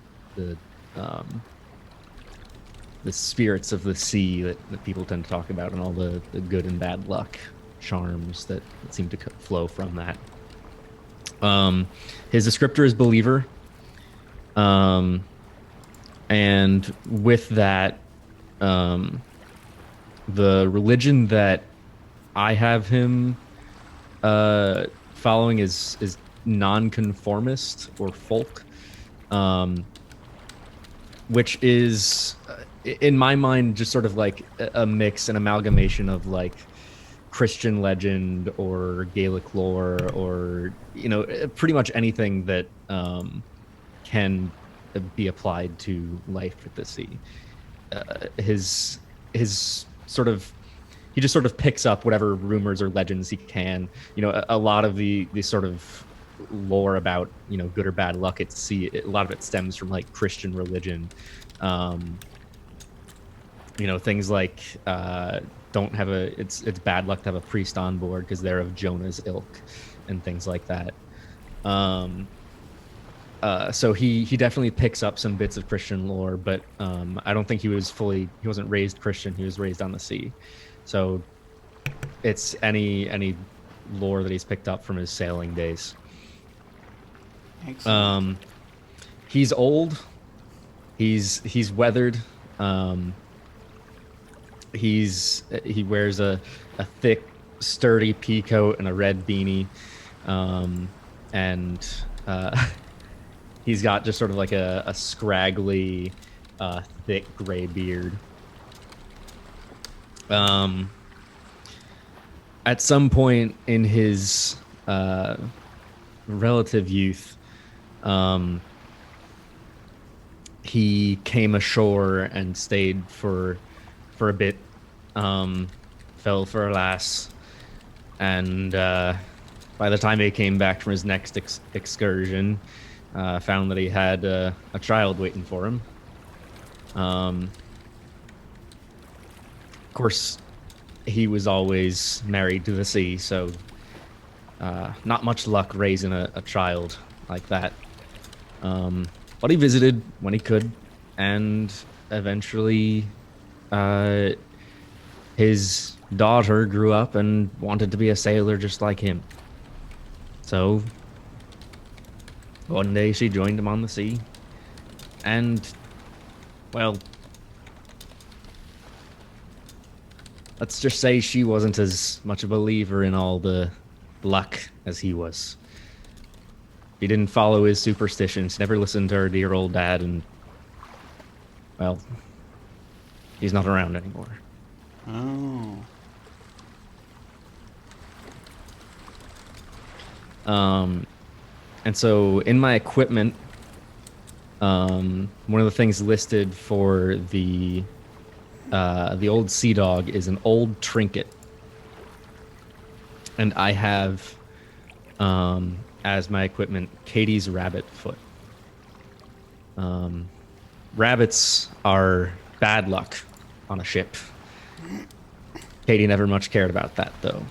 spirits of the sea that people tend to talk about, and all the good and bad luck charms that seem to flow from that. His descriptor is believer. And with that, the religion that I have him following is nonconformist or folk, which is, in my mind, just sort of like a mix, an amalgamation of like Christian legend or Gaelic lore, or pretty much anything that can be applied to life at the sea. His sort of, he just sort of picks up whatever rumors or legends he can. A lot of the sort of lore about good or bad luck at sea, a lot of it stems from like Christian religion. Things like it's bad luck to have a priest on board because they're of Jonah's ilk, and things like that. So he definitely picks up some bits of Christian lore, but I don't think he wasn't raised Christian. He was raised on the sea. So it's any lore that he's picked up from his sailing days. Excellent. He's old. He's weathered. He wears a thick, sturdy pea coat and a red beanie, and he's got just sort of like a scraggly, thick gray beard. At some point in his relative youth, he came ashore and stayed for a bit, fell for a lass, and by the time he came back from his next excursion, found that he had a child waiting for him. Of course, he was always married to the sea, so not much luck raising a child like that. But he visited when he could, and eventually his daughter grew up and wanted to be a sailor just like him. So one day she joined him on the sea, and, well, let's just say she wasn't as much a believer in all the luck as he was. He didn't follow his superstitions, never listened to her dear old dad, and, well, he's not around anymore. Oh. And so in my equipment, one of the things listed for the Old Sea Dog is an old trinket. And I have, as my equipment, Katie's rabbit foot. rabbits are bad luck on a ship. Katie never much cared about that, though.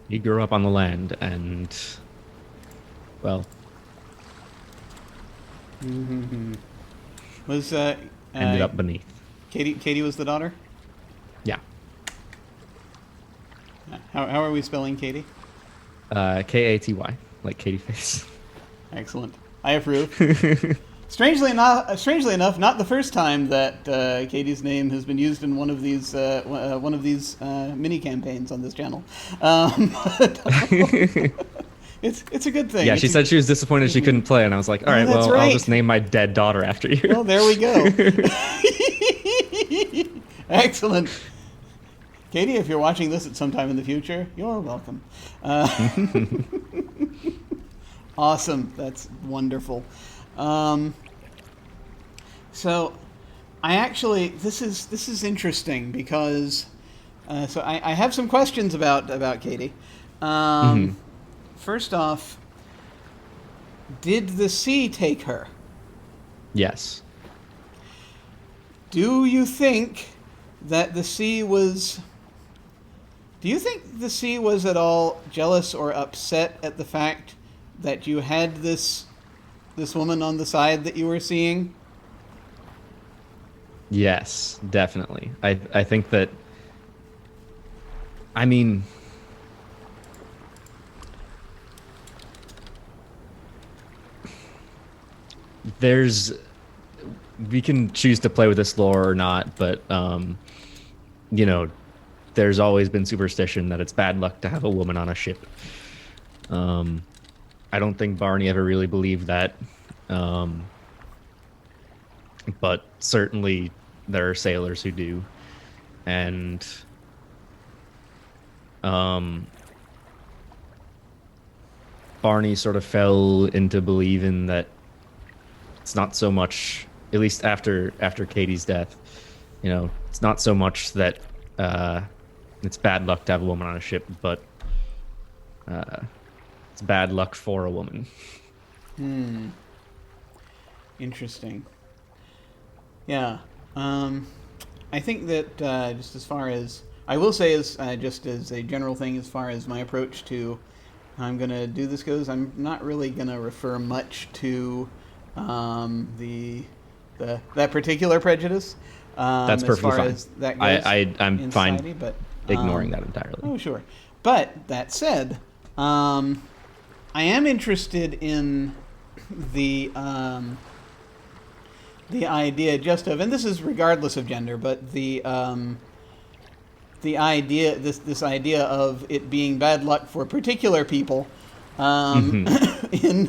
He grew up on the land, and, well... Was ended up beneath. Katie was the daughter? Yeah. How are we spelling Katie? Katy, like Katie face. Excellent. I approve. Strangely enough, not the first time that Katie's name has been used in one of these mini campaigns on this channel. It's a good thing. Yeah, she said she was disappointed she couldn't play, and I was like, all right, well, right. I'll just name my dead daughter after you. Well, there we go. Excellent. Katie, if you're watching this at some time in the future, you're welcome. Awesome. That's wonderful. So, I actually this is interesting because so I have some questions about Katie. First off, did the sea take her? Yes. Do you think that the sea was... Do you think the sea was at all jealous or upset at the fact that you had this woman on the side that you were seeing? Yes, definitely. I think that... I mean... we can choose to play with this lore or not, but you know, there's always been superstition that it's bad luck to have a woman on a ship. I don't think Barney ever really believed that, but certainly there are sailors who do, and Barney sort of fell into believing that it's not so much, at least after Katie's death, you know, it's not so much that it's bad luck to have a woman on a ship, but it's bad luck for a woman. Interesting. Yeah. I think that just as far as... I will say, as just as a general thing, as far as my approach to how I'm going to do this goes, I'm not really going to refer much to that particular prejudice. That's perfectly fine. As that goes I'm fine society, but, ignoring that entirely. Oh, sure. But that said, I am interested in the idea just of, and this is regardless of gender, but the idea, this idea of it being bad luck for particular people, in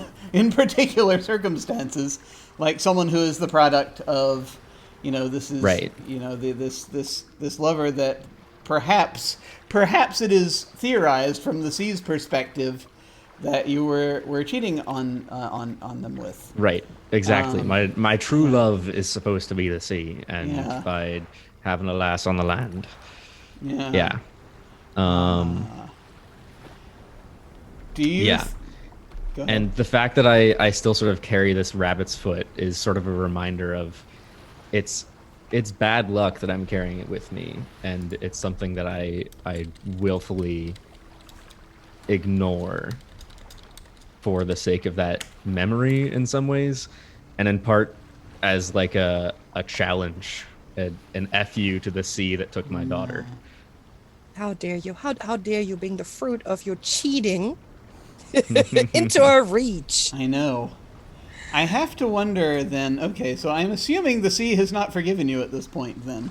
particular circumstances, like someone who is the product of, you know, this is right. You know, this lover that perhaps it is theorized from the sea's perspective that you were cheating on them with. Right. Exactly. My true love is supposed to be the sea, and by having a lass on the land. Yeah. Do you? Yeah. Go ahead. And the fact that I still sort of carry this rabbit's foot is sort of a reminder of it's bad luck that I'm carrying it with me, and it's something that I willfully ignore for the sake of that memory in some ways, and in part as like a challenge, an FU to the sea that took my daughter. How dare you? How dare you bring the fruit of your cheating into our reach? I know. I have to wonder then, okay, so I'm assuming the sea has not forgiven you at this point then.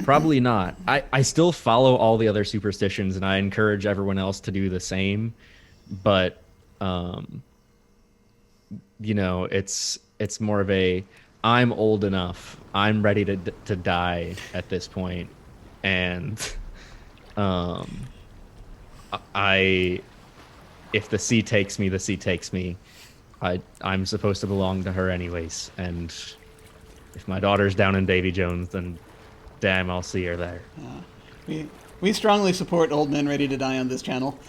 Probably not. I still follow all the other superstitions, and I encourage everyone else to do the same. But, you know, it's more of a, I'm old enough, I'm ready to die at this point, and if the sea takes me, the sea takes me. I'm supposed to belong to her anyways, and if my daughter's down in Davy Jones, then damn, I'll see her there. We strongly support old men ready to die on this channel.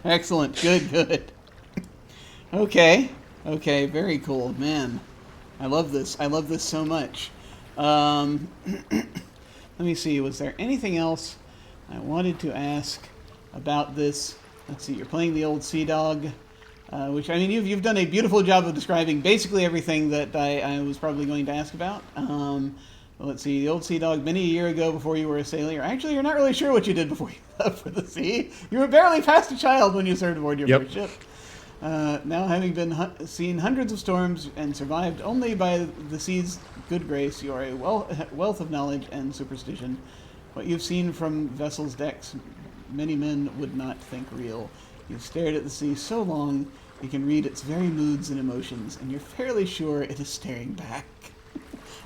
Excellent. Good. Okay. Okay. Very cool, man. I love this. I love this so much. Let me see. Was there anything else I wanted to ask about this? Let's see. You're playing the old sea dog, which I mean, you've done a beautiful job of describing basically everything that I was probably going to ask about. Let's see. The old sea dog. Many a year ago, before you were a sailor. Actually, you're not really sure what you did before you left for the sea. You were barely past a child when you served aboard your first ship. Now, having been seen hundreds of storms and survived only by the sea's good grace, you are a wealth of knowledge and superstition. What you've seen from vessels' decks, many men would not think real. You've stared at the sea so long, you can read its very moods and emotions, and you're fairly sure it is staring back.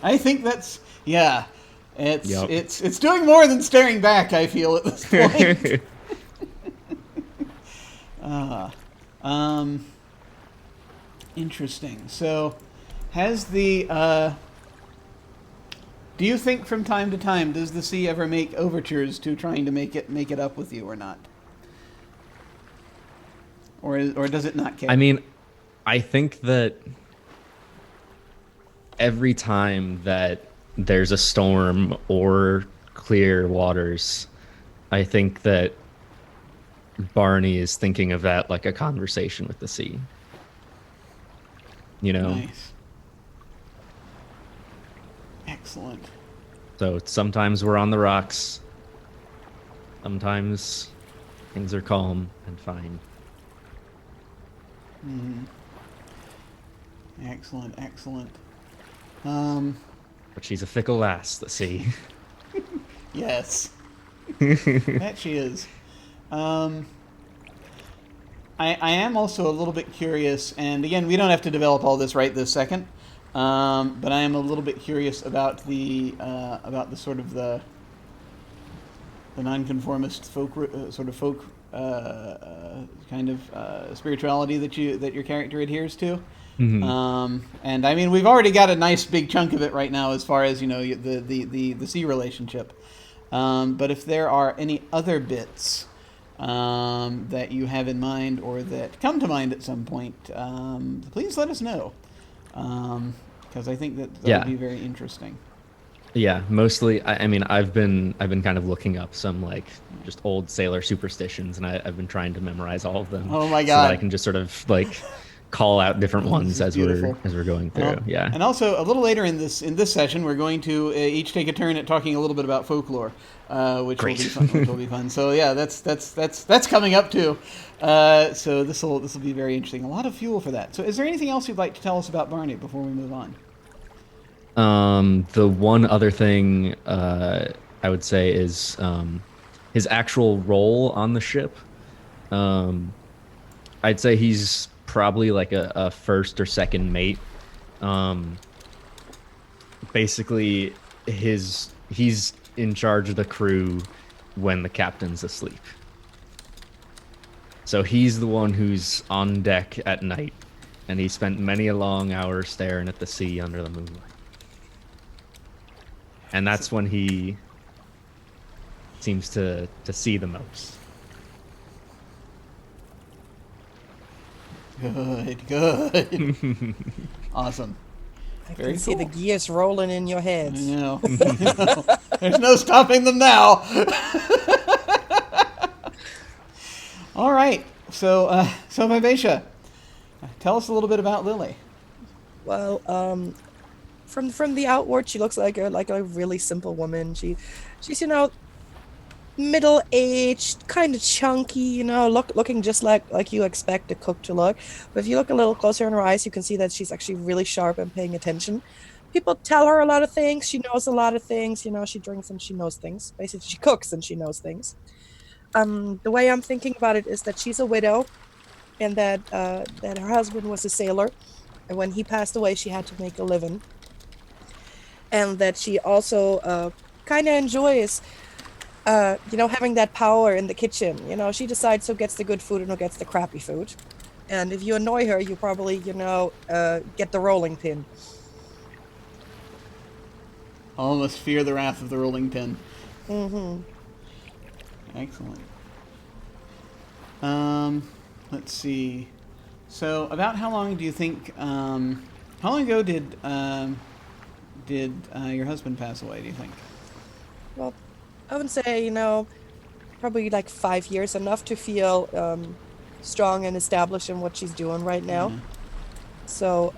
I think that's it's doing more than staring back. I feel at this point. Interesting. So, has the do you think from time to time does the sea ever make overtures to trying to make it up with you or not, or does it not care? I mean, I think that every time that there's a storm or clear waters, I think that Barney is thinking of that like a conversation with the sea. You know? Nice. Excellent. So sometimes we're on the rocks. Sometimes things are calm and fine. Excellent, excellent. But she's a fickle lass, the sea. Yes. That she is. I am also a little bit curious, and again, we don't have to develop all this right this second, but I am a little bit curious about the sort of the nonconformist folk kind of spirituality that your character adheres to. Mm-hmm. And I mean, we've already got a nice big chunk of it right now, as far as the sea relationship. But if there are any other bits that you have in mind or that come to mind at some point, please let us know, because I think that would be very interesting. Yeah, mostly. I mean, I've been kind of looking up some like just old sailor superstitions, and I've been trying to memorize all of them. Oh my god! So that I can just sort of like call out different ones as we're going through. Yeah. And also a little later in this session, we're going to each take a turn at talking a little bit about folklore, which will be fun. So yeah, that's coming up too. So this will be very interesting. A lot of fuel for that. So is there anything else you'd like to tell us about Barney before we move on? The one other thing I would say is his actual role on the ship. I'd say he's probably like a first or second mate. Basically, he's in charge of the crew when the captain's asleep. So he's the one who's on deck at night, and he spent many a long hour staring at the sea under the moonlight. And that's when he seems to see the most. Good. Awesome. I can see the gears rolling in your heads. I know. There's no stopping them now. All right. So Vivacia, tell us a little bit about Lily. Well, from the outward, she looks like a really simple woman. She's middle-aged, kind of chunky, looking just like you expect a cook to look. But if you look a little closer in her eyes, you can see that she's actually really sharp and paying attention. People tell her a lot of things. She knows a lot of things. She drinks and she knows things. Basically, she cooks and she knows things. The way I'm thinking about it is that she's a widow, and that her husband was a sailor, and when he passed away, she had to make a living. And that she also kind of enjoys having that power in the kitchen. She decides who gets the good food and who gets the crappy food. And if you annoy her, you probably, get the rolling pin. Almost fear the wrath of the rolling pin. Mm-hmm. Excellent. Let's see. So, about how long do you think? How long ago did your husband pass away? Do you think? Well, I would say, probably like 5 years, enough to feel strong and established in what she's doing right now. Yeah. So,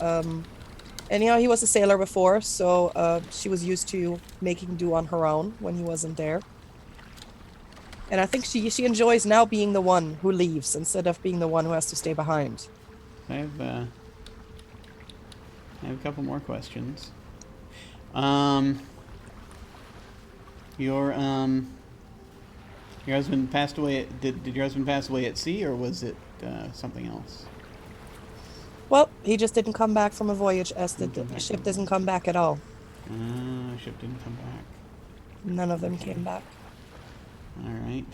and he was a sailor before, so she was used to making do on her own when he wasn't there. And I think she enjoys now being the one who leaves instead of being the one who has to stay behind. I have a couple more questions. Your husband passed away. Did your husband pass away at sea, or was it something else? Well, he just didn't come back from a voyage, as the Didn't come back ship from a doesn't come back at all. Ship didn't come back. None of them came back. All right.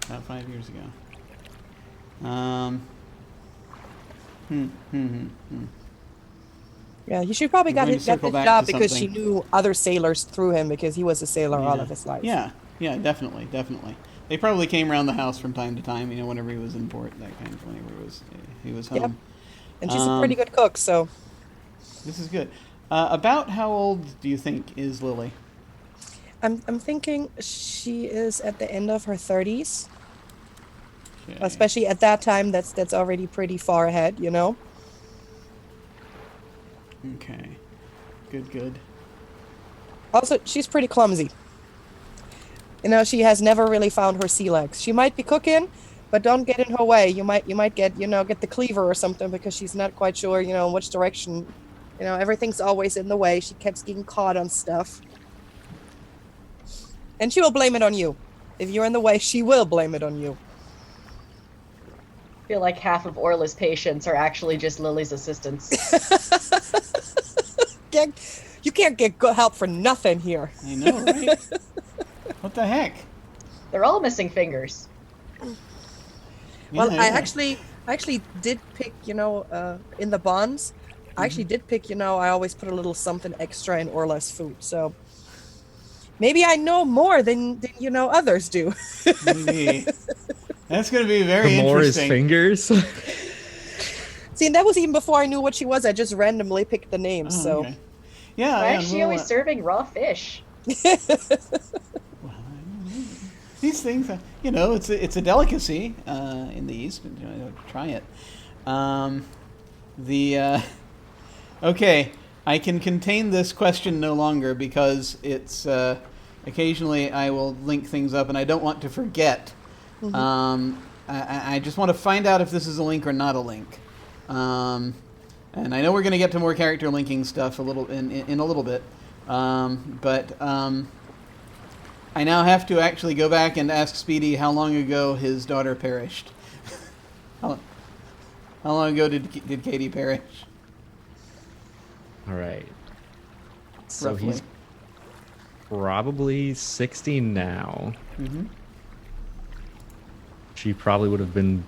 About 5 years ago. Yeah, she probably I'm got going to got circle this back job to because she something. knew other sailors through him because he was a sailor all of his life. Yeah, definitely. They probably came around the house from time to time, whenever he was in port, that kind of, whenever he was home. Yep. And she's a pretty good cook, so. This is good. About how old do you think is Lily? I'm thinking she is at the end of her 30s. Okay. Especially at that time, that's already pretty far ahead, Okay. Good. Also, she's pretty clumsy. She has never really found her sea legs. She might be cooking, but don't get in her way. You might get get the cleaver or something because she's not quite sure, which direction. Everything's always in the way. She keeps getting caught on stuff. And she will blame it on you. If you're in the way, she will blame it on you. I feel like half of Orla's patients are actually just Lily's assistants. You can't get good help for nothing here. I know, right? What the heck? They're all missing fingers. Well, Yeah, I yeah. actually did pick, in the bonds, I actually did pick, I always put a little something extra in Orla's food. So maybe I know more than others do. Maybe. That's going to be very The more his interesting. fingers. See, and that was even before I knew what she was. I just randomly picked the names. Oh, so okay. Yeah. Why yeah, is she well, always serving raw fish? these things, it's a delicacy in the East. Try it. Okay, I can contain this question no longer because it's occasionally I will link things up, and I don't want to forget. I just want to find out if this is a link or not a link. And I know we're going to get to more character linking stuff in a little bit, but I now have to actually go back and ask Speedy how long ago his daughter perished. How long ago did Katie perish? All right. So Roughly. he's probably 60 now. Mm-hmm. She probably would have been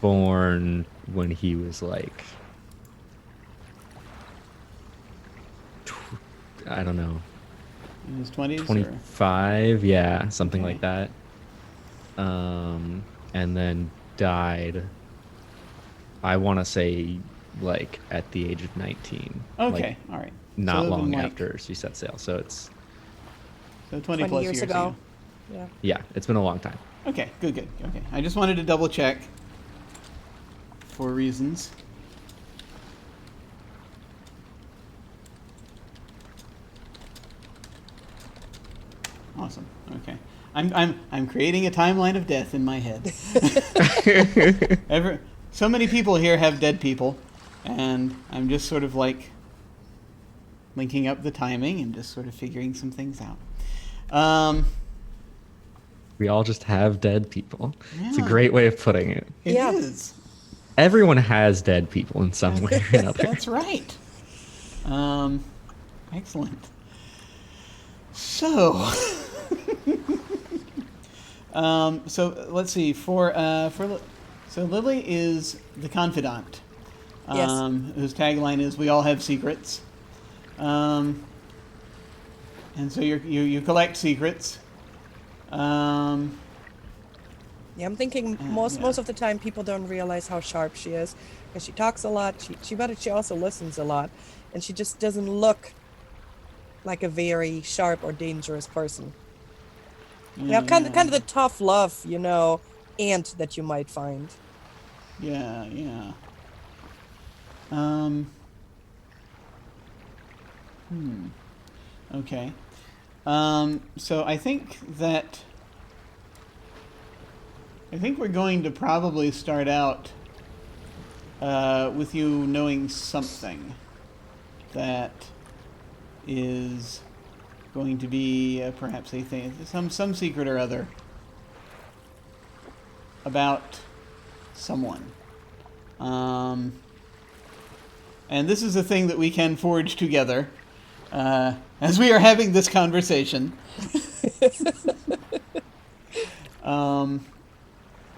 born when he was like, I don't know, In his 20s? 25, yeah, something Okay. like that. And then died, I want to say, like at the age of 19. Okay, Like, all right. not So long then, after she set sail. So it's, So 20 20 plus years ago. Yeah. yeah, it's been a long time. Okay, good. Okay, I just wanted to double check for reasons. Awesome. Okay, I'm creating a timeline of death in my head. So many people here have dead people, and I'm just sort of like linking up the timing and just sort of figuring some things out. We all just have dead people. It's a Yeah. great way of putting it. It Yeah. is. Everyone has dead people in some way or another. That's right. Excellent. So, so let's see. So Lily is the confidant. Yes. Whose tagline is "We all have secrets." And so you collect secrets. Yeah, I'm thinking most of the time people don't realize how sharp she is because she talks a lot. She also listens a lot, and she just doesn't look like a very sharp or dangerous person. Yeah, kind of the tough love, aunt that you might find. Yeah, yeah. Okay. So I think we're going to probably start out with you knowing something that is going to be perhaps a thing, some secret or other about someone. And this is a thing that we can forge together as we are having this conversation.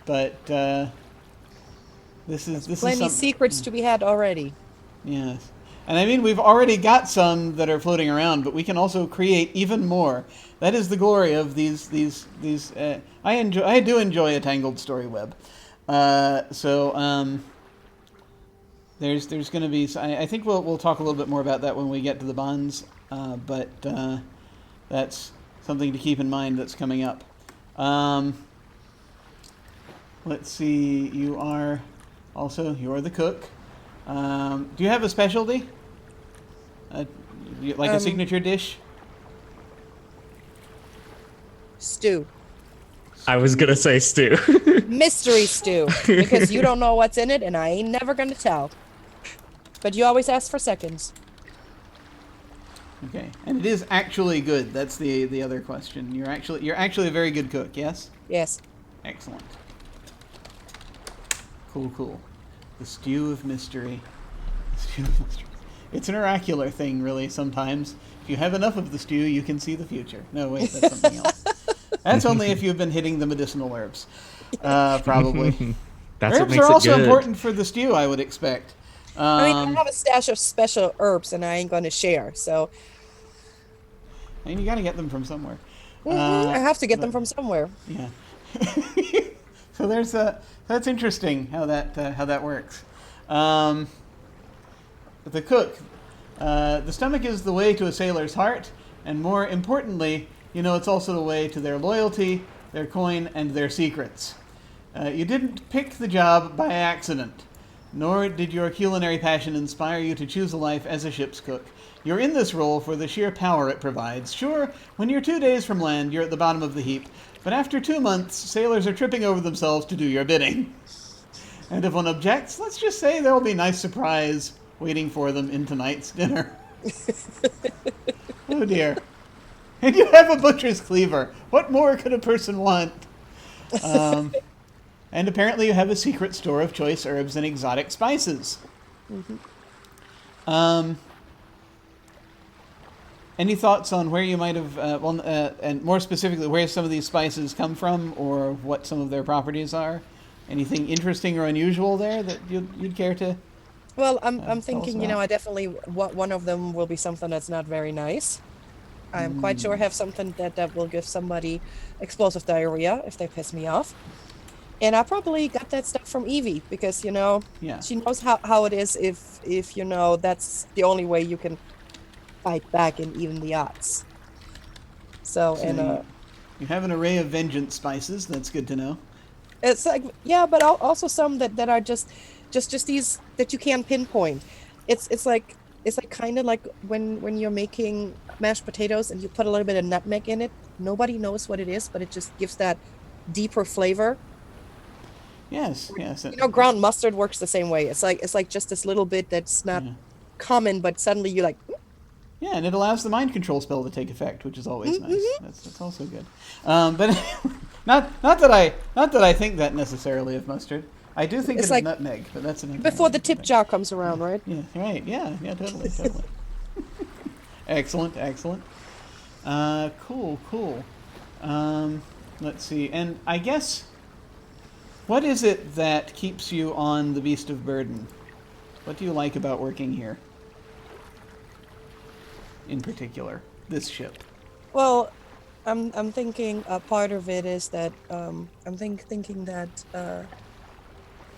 But this is Plenty secrets to be had already. Yes. And I mean, we've already got some that are floating around, but we can also create even more. That is the glory of these. I do enjoy a tangled story web. There's going to be. I think we'll talk a little bit more about that when we get to the bonds. But that's something to keep in mind that's coming up. Let's see. You're the cook. Do you have a specialty? Like a signature dish? Stew. I was gonna say stew. Mystery stew. Because you don't know what's in it, and I ain't never gonna tell. But you always ask for seconds. Okay, and it is actually good. That's the other question. You're actually a very good cook. Yes. Yes. Excellent. Cool. The stew of mystery. It's an oracular thing, really, sometimes. If you have enough of the stew, you can see the future. No, wait, that's something else. That's only if you've been hitting the medicinal herbs. Probably. That's herbs what makes are also it good. important for the stew, I would expect. I have a stash of special herbs, and I ain't going to share, so... And you got to get them from somewhere. I have to get them from somewhere. Yeah. So that's interesting how that works. The cook. The stomach is the way to a sailor's heart, and more importantly, it's also the way to their loyalty, their coin, and their secrets. You didn't pick the job by accident, nor did your culinary passion inspire you to choose a life as a ship's cook. You're in this role for the sheer power it provides. Sure, when you're 2 days from land, you're at the bottom of the heap, but after 2 months, sailors are tripping over themselves to do your bidding. And if one objects, let's just say there'll be a nice surprise waiting for them in tonight's dinner. Oh dear. And you have a butcher's cleaver. What more could a person want? And apparently you have a secret store of choice herbs and exotic spices. Mm-hmm. Any thoughts on where you might have, and more specifically, where some of these spices come from, or what some of their properties are? Anything interesting or unusual there that you'd care to? Well, I'm thinking, I definitely one of them will be something that's not very nice. I'm quite sure I have something that will give somebody explosive diarrhea if they piss me off. And I probably got that stuff from Evie because, she knows how it is if that's the only way you can fight back and even the odds. So you have an array of vengeance spices. That's good to know. It's like, yeah, but also some that are just these that you can't pinpoint. It's like kind of like when you're making mashed potatoes and you put a little bit of nutmeg in it. Nobody knows what it is, but it just gives that deeper flavor. Yes. Ground mustard works the same way. It's like just this little bit that's not common, but suddenly you're like. Yeah, and it allows the mind control spell to take effect, which is always nice. That's also good. But not that I think that necessarily of mustard. I do think it's like nutmeg, but that's an before the tip jar comes around, right? Yeah, right. Yeah, totally. Excellent. Cool. Let's see. And I guess, what is it that keeps you on the Beast of Burden? What do you like about working here? In particular, this ship. Well, I'm thinking part of it is that I'm thinking that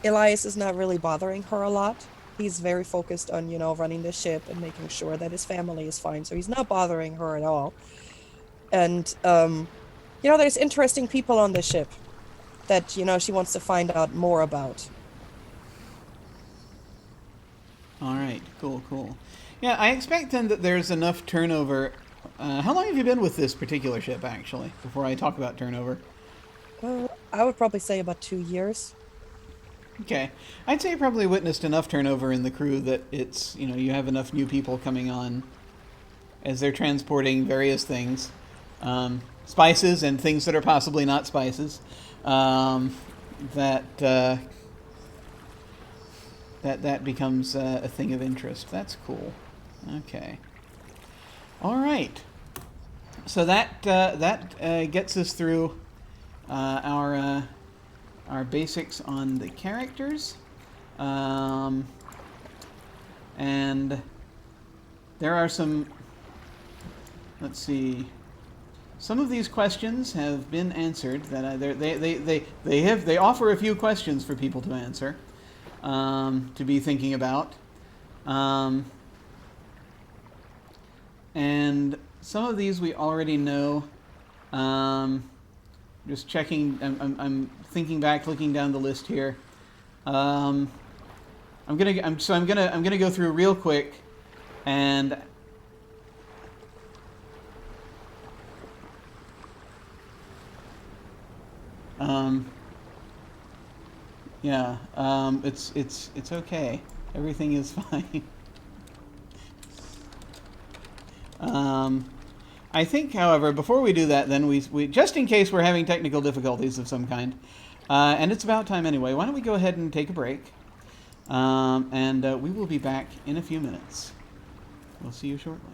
Elias is not really bothering her a lot. He's very focused on, running the ship and making sure that his family is fine. So he's not bothering her at all. And there's interesting people on the ship that, she wants to find out more about. All right, cool. Yeah, I expect then that there's enough turnover. How long have you been with this particular ship, actually, before I talk about turnover? I would probably say about 2 years. Okay. I'd say you probably witnessed enough turnover in the crew that it's, you have enough new people coming on as they're transporting various things. Spices and things that are possibly not spices. That becomes a thing of interest. That's cool. Okay. All right. So that gets us through our basics on the characters, and there are some. Let's see. Some of these questions have been answered. They offer a few questions for people to answer, to be thinking about, and some of these we already know. Just checking. I'm thinking back, looking down the list here. I'm gonna go through real quick, and yeah. It's okay. Everything is fine. I think, however, before we do that, then we just in case we're having technical difficulties of some kind, and it's about time anyway, why don't we go ahead and take a break, and we will be back in a few minutes. We'll see you shortly.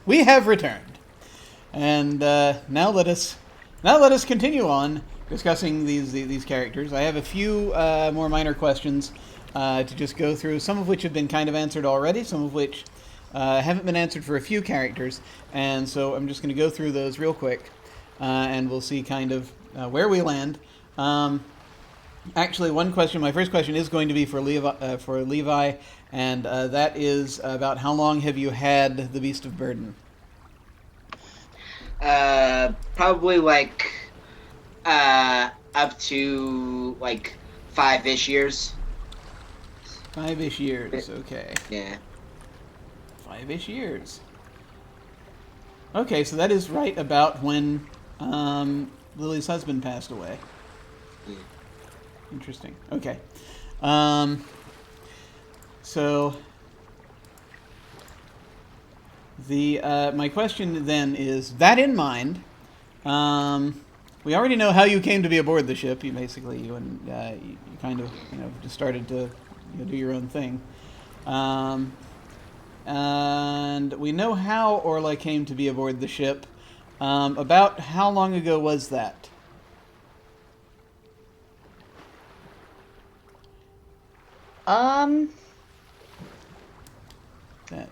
we have returned, and now let us continue on discussing these characters. I have a few more minor questions to just go through, some of which have been kind of answered already, some of which haven't been answered for a few characters, and so I'm just going to go through those real quick, and we'll see kind of where we land. Actually, my first question is going to be for Levi, and that is about how long have you had the Beast of Burden? Probably like up to like 5-ish years. 5-ish years, okay. Yeah. 5-ish years. Okay, so that is right about when Lily's husband passed away. Yeah. Interesting. Okay. So the my question then is, that in mind, we already know how you came to be aboard the ship. You kind of just started to do your own thing. And we know how Orla came to be aboard the ship. About how long ago was that? That.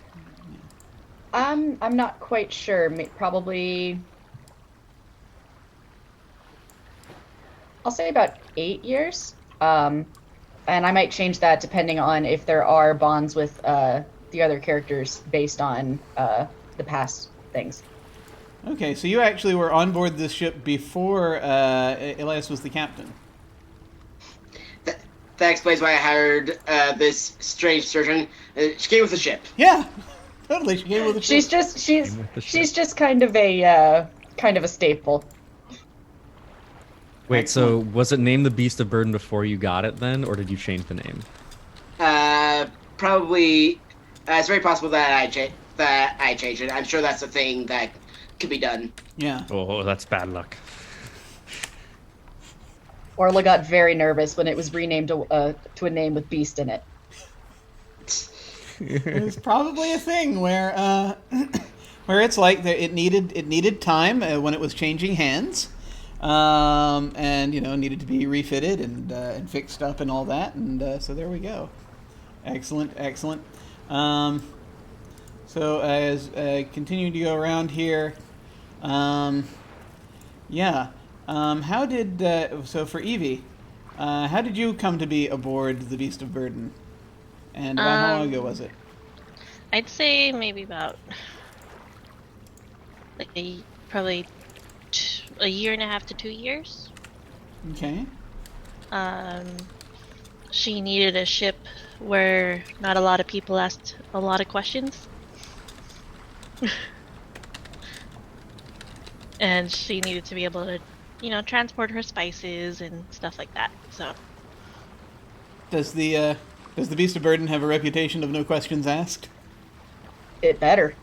I'm not quite sure. Probably, I'll say about 8 years. And I might change that depending on if there are bonds with the other characters based on the past things. Okay, so you actually were on board this ship before Elias was the captain. That explains why I hired this strange surgeon. She came with the ship. Yeah, totally. She came with the ship. She's just kind of a staple. Wait, so was it named the Beast of Burden before you got it then, or did you change the name? Probably. It's very possible that I changed it. I'm sure that's a thing that could be done. Yeah. Oh, that's bad luck. Orla got very nervous when it was renamed to a name with Beast in it. It's probably a thing where where it's like it needed time when it was changing hands, and needed to be refitted and fixed up and all that, and so there we go. Excellent. So as continuing to go around here, how did so for Evie, how did you come to be aboard the Beast of Burden, and about how long ago was it? I'd say maybe about probably a year and a half to 2 years. Okay. She needed a ship where not a lot of people asked a lot of questions. And she needed to be able to, transport her spices and stuff like that. So Does the Beast of Burden have a reputation of no questions asked? It better.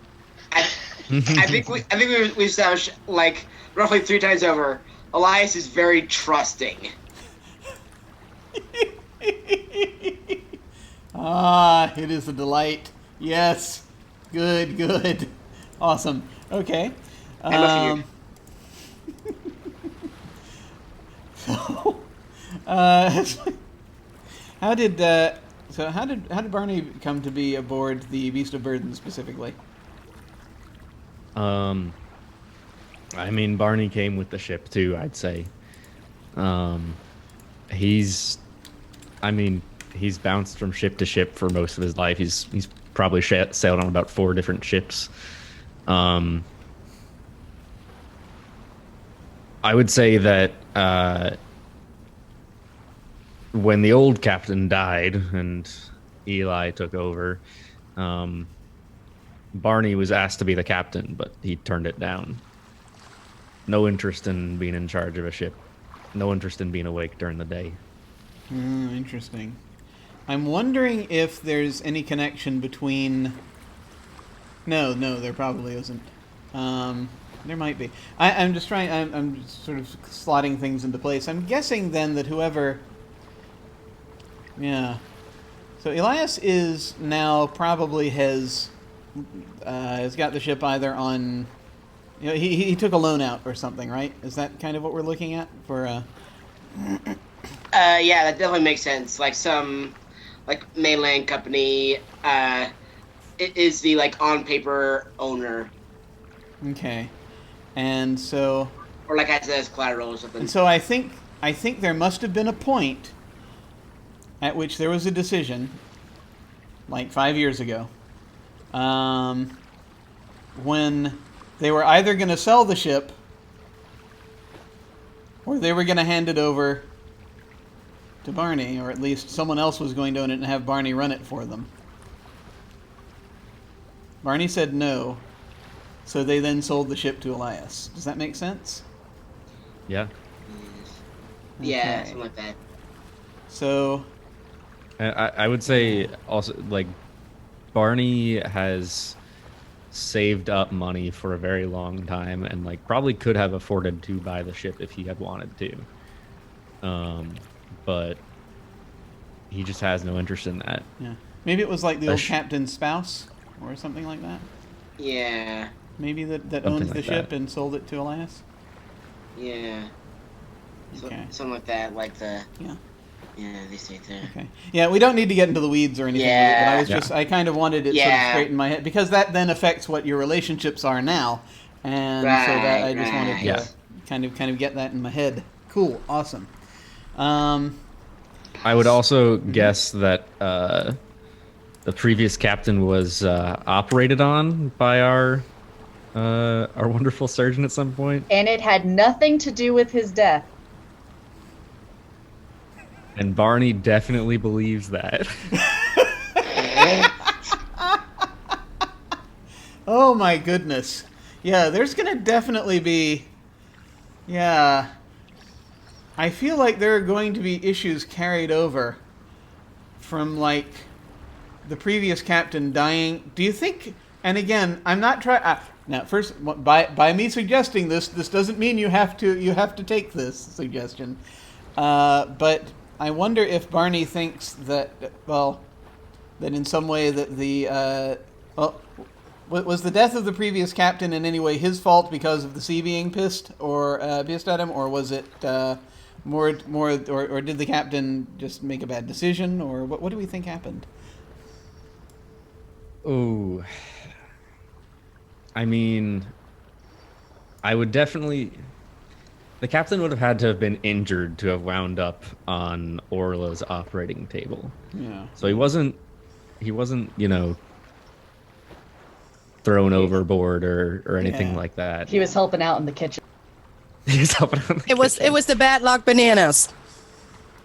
I think we've established like roughly 3 times over. Elias is very trusting. Ah, it is a delight. Yes. Good. Awesome. Okay. I love you. So, how did Barney come to be aboard the Beast of Burden specifically? Barney came with the ship too, I'd say. He's bounced from ship to ship for most of his life. He's probably sailed on about 4 different ships. I would say that when the old captain died and Eli took over, Barney was asked to be the captain, but he turned it down. No interest in being in charge of a ship. No interest in being awake during the day. Interesting. I'm wondering if there's any connection between... No, there probably isn't. There might be. I'm just trying... I'm sort of slotting things into place. I'm guessing then that whoever... Yeah. So Elias is now probably has has got the ship either on. You know, he took a loan out or something, right? Is that kind of what we're looking at for? Yeah, that definitely makes sense. Like some, like mainland company, it is the like on paper owner, Okay, and so or like has it as collateral or something. and so I think there must have been a point at which there was a decision, like 5 years ago, when they were either going to sell the ship or they were going to hand it over to Barney, or at least someone else was going to own it and have Barney run it for them. Barney said no, so they then sold the ship to Elias. Does that make sense? Yeah. Yeah, Okay. something like that. So, I would say also, like, Barney has saved up money for a very long time and, like, probably could have afforded to buy the ship if he had wanted to. But he just has no interest in that. yeah. Maybe it was like the A old sh- captain's spouse or something like that. Yeah, Maybe that Something owns the like ship that. and sold it to Elias. yeah. Okay. Something like that, like the. Yeah. Yeah, they say there. Okay. Yeah, we don't need to get into the weeds or anything with it, but I was Yeah. just I kind of wanted it sort of Yeah. straight in my head because that then affects what your relationships are now. And so that I just wanted to Right. kind of get that in my head. Cool, awesome. I would also guess that the previous captain was operated on by our wonderful surgeon at some point, And it had nothing to do with his death. and Barney definitely believes that. Oh my goodness. Yeah, there's gonna definitely be. Yeah. I feel like there are going to be issues carried over from, like, the previous captain dying. Do you think. And again, I'm not trying. Now, first, by me suggesting this doesn't mean you have to take this suggestion. But I wonder if Barney thinks that, well, that in some way that the. Was the death of the previous captain in any way his fault because of the sea being pissed at him, or was it more, or did the captain just make a bad decision, or what do we think happened? Oh, I mean, I would definitely. The captain would have had to have been injured to have wound up on Orla's operating table. Yeah. So he wasn't, thrown overboard or anything Yeah. like that. He was helping out in the kitchen. He was helping out in the It was kitchen. the bad luck bananas.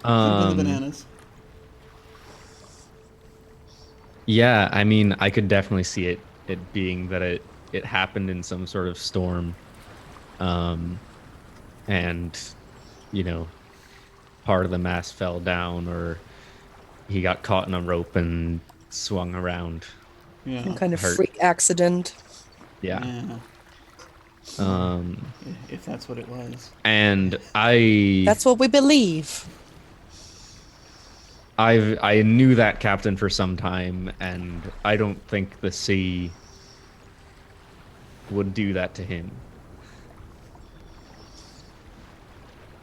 Could've been the bananas. Yeah, I mean, I could definitely see it being that it happened in some sort of storm, and part of the mast fell down, or he got caught in a rope and swung around. Yeah. Some kind of Hurt. freak accident. Yeah. Yeah. If that's what it was. And I That's what we believe. I knew that captain for some time, and I don't think the sea would do that to him.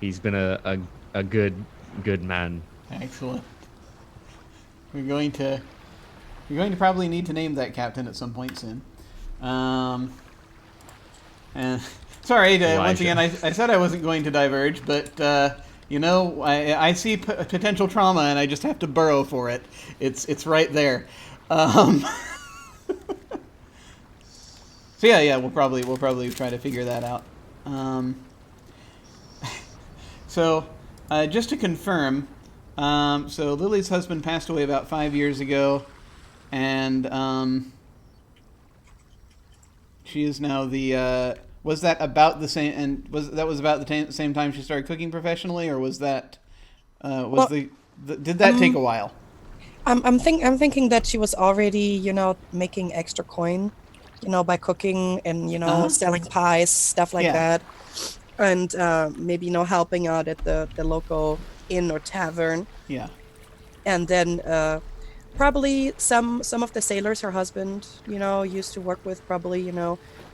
He's been a good man. Excellent. We're going to probably need to name that captain at some point soon. And sorry to once Elijah. again, I said I wasn't going to diverge, but I see potential trauma, and I just have to burrow for it. It's right there. So yeah, we'll probably try to figure that out. So just to confirm, so Lily's husband passed away about 5 years ago, and she is now the. Was that about the same? And was about the same time she started cooking professionally, or was that? Well, Did that take a while? I'm thinking that she was already, making extra coin, by cooking and selling pies, stuff like Yeah. that, and maybe helping out at the local inn or tavern. Yeah. And then probably some of the sailors her husband, used to work with, probably,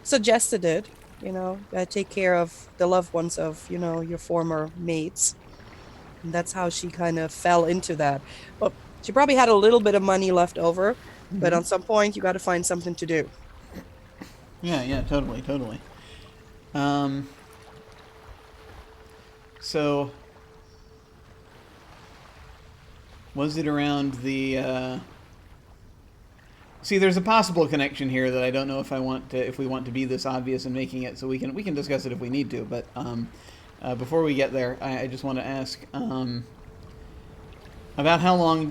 suggested it, take care of the loved ones of, your former mates. And that's how she kind of fell into that. Well, she probably had a little bit of money left over, but on some point you got to find something to do. Yeah, totally. So, was it around the? See, there's a possible connection here that I don't know if we want to be this obvious in making it, so we can discuss it if we need to. But before we get there, I just want to ask about how long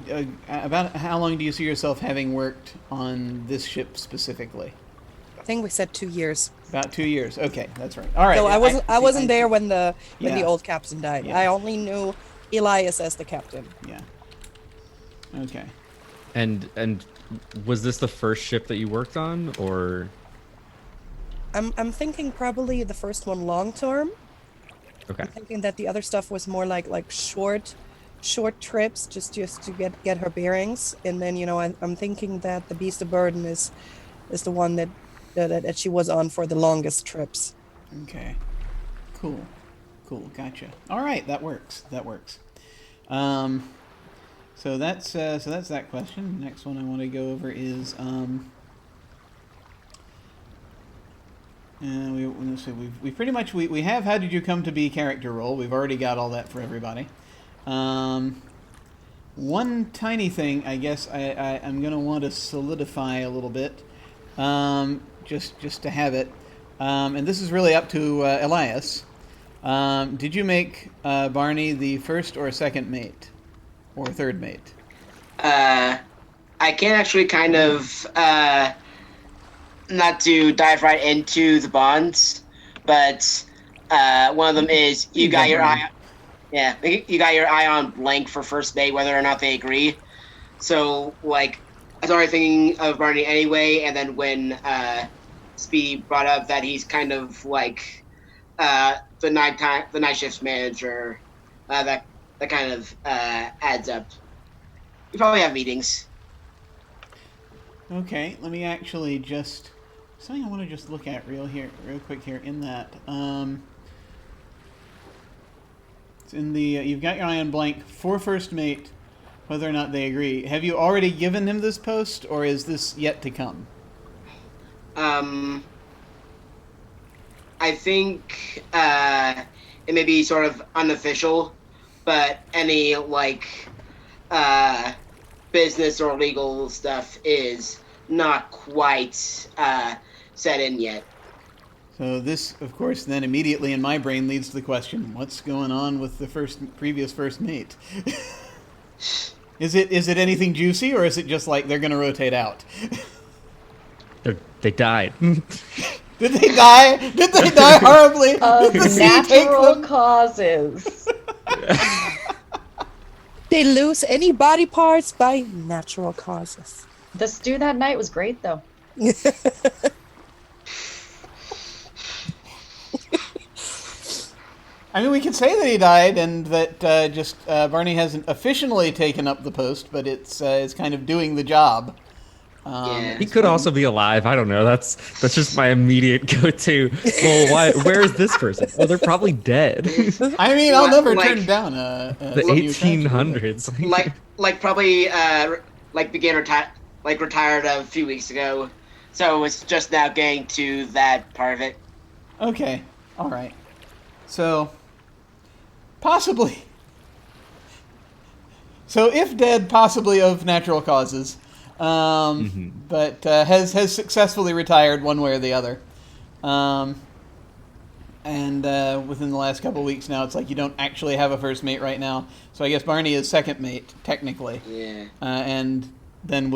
do you see yourself having worked on this ship specifically? I think we said 2 years. About 2 years. Okay, that's right. All right. So I wasn't there when the old captain died. Yeah. I only knew Elias as the captain. Yeah. Okay. And was this the first ship that you worked on, or? I'm thinking probably the first one long term. Okay. I'm thinking that the other stuff was more like short trips, just to get her bearings, and then I'm thinking that the Beast of Burden is the one that she was on for the longest trips. Okay. Cool. Gotcha. All right, that works. So that's that question. Next one I want to go over is we pretty much we have how did you come to be character role. We've already got all that for everybody. One tiny thing I guess I'm gonna want to solidify a little bit, just to have it, and this is really up to Elias. Did you make Barney the first or second mate? Or third mate? I can actually kind of, not to dive right into the bonds, but one of them is you got your eye on blank for first mate, whether or not they agree. So, like, I was already thinking of Barney anyway, and then when Speedy brought up that he's kind of like the night shift manager, that kind of adds up. We probably have meetings. Okay, let me actually just something I want to just look at real quick here in that. It's in the you've got your eye on blank for first mate, whether or not they agree. Have you already given him this post, or is this yet to come? I think it may be sort of unofficial, but any business or legal stuff is not quite set in yet. So this, of course, then immediately in my brain leads to the question: what's going on with the previous first mate? Is it anything juicy, or is it just like they're going to rotate out? They died. Did they die? Did they die horribly? Of Did the sea take natural them? causes. They lose any body parts by natural causes. The stew that night was great, though. I mean, we could say that he died, and that Barney hasn't officially taken up the post, but it's kind of doing the job. Yeah. He could also be alive. I don't know. That's just my immediate go-to. Well, where is this person? Well, they're probably dead. I mean, I'll never Like- turn down The 1800s. Like probably retired a few weeks ago, so it's just now getting to that part of it. Okay, all right. So, possibly. So, if dead, possibly of natural causes, but has successfully retired one way or the other. And within the last couple of weeks now, it's like you don't actually have a first mate right now. So I guess Barney is second mate, technically. Yeah. And then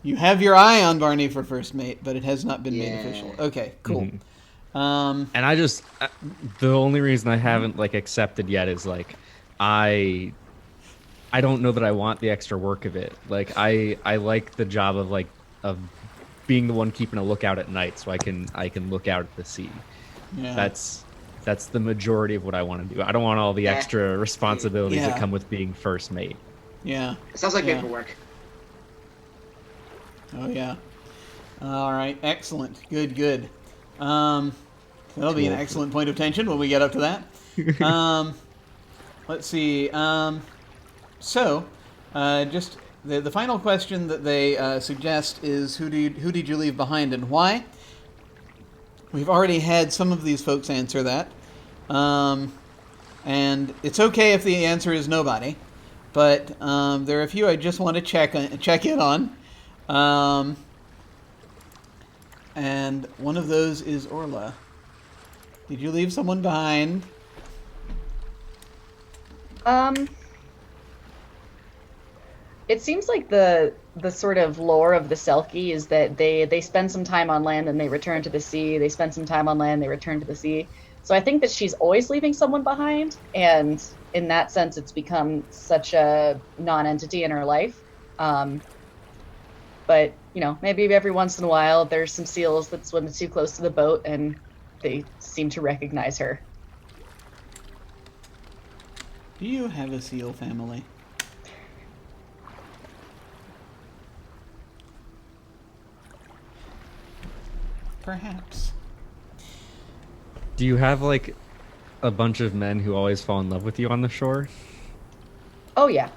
you have your eye on Barney for first mate, but it has not been made official. Okay, cool. And the only reason I haven't accepted yet is I don't know that I want the extra work of it. I like the job of being the one keeping a lookout at night, so I can look out at the sea. Yeah. That's the majority of what I want to do. I don't want all the extra responsibilities that come with being first mate. Yeah. It sounds like paperwork. Oh yeah. All right. Excellent. Good. That'll be an Cool. excellent point of tension when we get up to that. Let's see. So, just the final question that they suggest is who did you leave behind and why? We've already had some of these folks answer that, and it's okay if the answer is nobody, but there are a few I just want to check in on, and one of those is Orla. Did you leave someone behind? It seems like the sort of lore of the Selkie is that they spend some time on land and they return to the sea. They spend some time on land, they return to the sea. So I think that she's always leaving someone behind, and in that sense, it's become such a non-entity in her life. But maybe every once in a while, there's some seals that swim too close to the boat, and they seem to recognize her. Do you have a seal family? Perhaps. Do you have like a bunch of men who always fall in love with you on the shore? Oh yeah.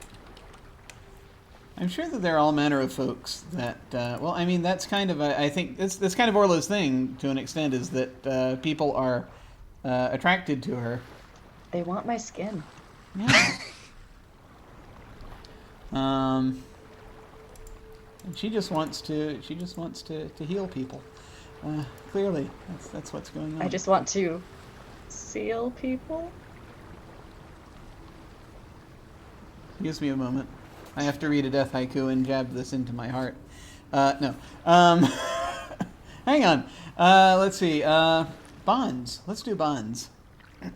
I'm sure that there are all manner of folks that, well, I mean, that's kind of, I think, that's kind of Orla's thing, to an extent, is that people are attracted to her. They want my skin. Yeah. And she just wants to heal people. Clearly, that's what's going on. I just want to seal people. Gives me a moment. I have to read a death haiku and jab this into my heart. No. Hang on. Let's see. Bonds. Let's do bonds. In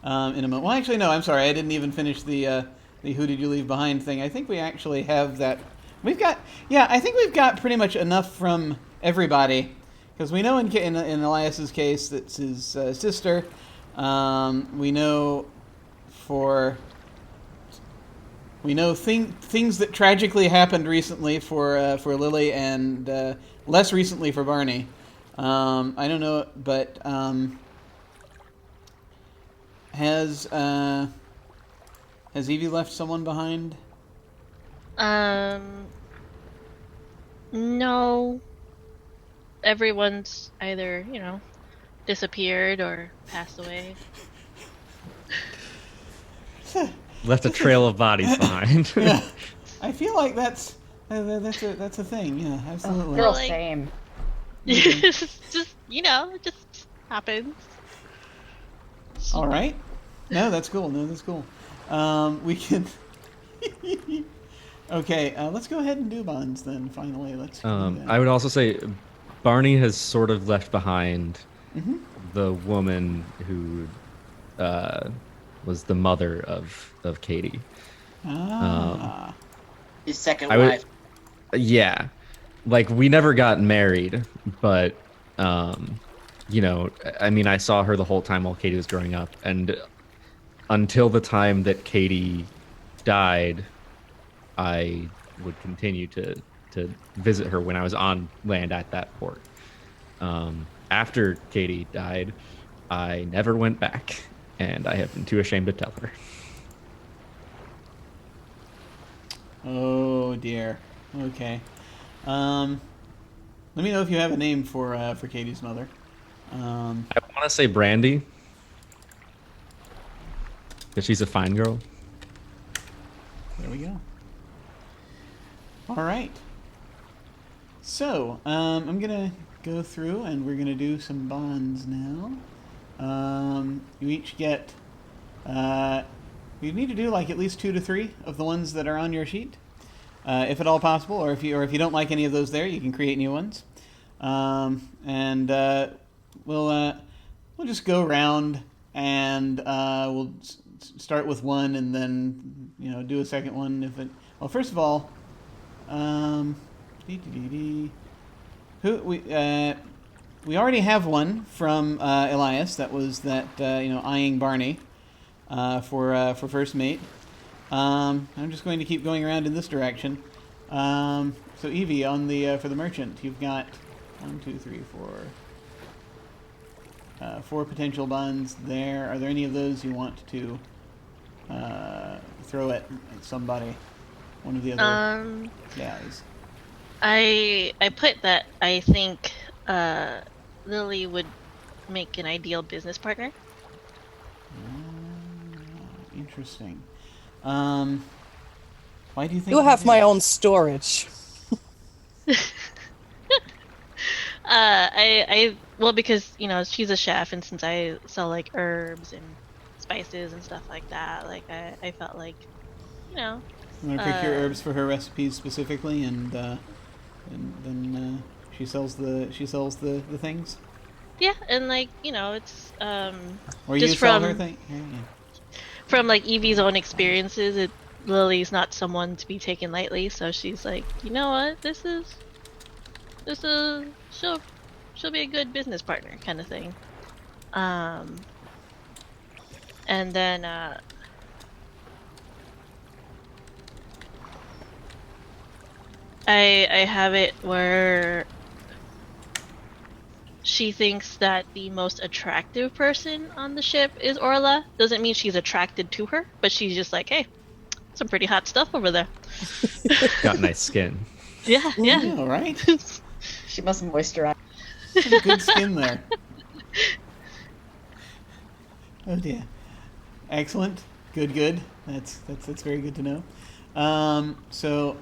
a moment. Well, actually, no. I'm sorry. I didn't even finish the who did you leave behind thing. I think we actually have that. I think we've got pretty much enough from everybody, because we know in Elias's case that's his sister. We know things that tragically happened recently for Lily, and less recently for Barney. I don't know, but has Evie left someone behind? No. Everyone's either, disappeared or passed away. Left a trail of bodies behind. Yeah, I feel like that's a thing. Yeah, absolutely. Girl, Like- same. just, it just happens. All right. No, that's cool. We can. Okay, let's go ahead and do bonds then. Finally, let's. Do that. I would also say Barney has sort of left behind Mm-hmm. the woman who was the mother of Katie. His second I would- wife. Yeah, like we never got married, but I mean, I saw her the whole time while Katie was growing up, and until the time that Katie died, I would continue to visit her when I was on land at that port. After Katie died, I never went back, and I have been too ashamed to tell her. Oh dear. Okay. Let me know if you have a name for Katie's mother. I want to say Brandy, because she's a fine girl. There we go. All right. So I'm gonna go through and we're gonna do some bonds now. You each get. You need to do like at least 2 to 3 of the ones that are on your sheet, if at all possible. Or if you don't like any of those there, you can create new ones. And we'll just go around and we'll start with one and then do a second one if it. Well, first of all, we already have one from Elias. That was that eyeing Barney for first mate. I'm just going to keep going around in this direction. So Evie, on the for the merchant, you've got 1, 2, 3, 4, 4 potential buns there. Are there any of those you want to throw at somebody? One of the other guys. I put that I think Lily would make an ideal business partner. Interesting. Why do you think You have my own storage. Well, because she's a chef, and since I sell like herbs and spices and stuff like that, like I felt like you want to pick your herbs for her recipes specifically, and then she sells the things. Yeah, and like it's Or just you sell from her thing. Yeah. from like Evie's own experiences, Lily's not someone to be taken lightly. So she's like, you know what, this is she'll be a good business partner kind of thing. And then I have it where she thinks that the most attractive person on the ship is Orla. Doesn't mean she's attracted to her, but she's just like, hey, some pretty hot stuff over there. Got nice skin. Yeah. All right. She must moisturize. Some good skin there. Oh dear. Excellent. Good. That's very good to know. So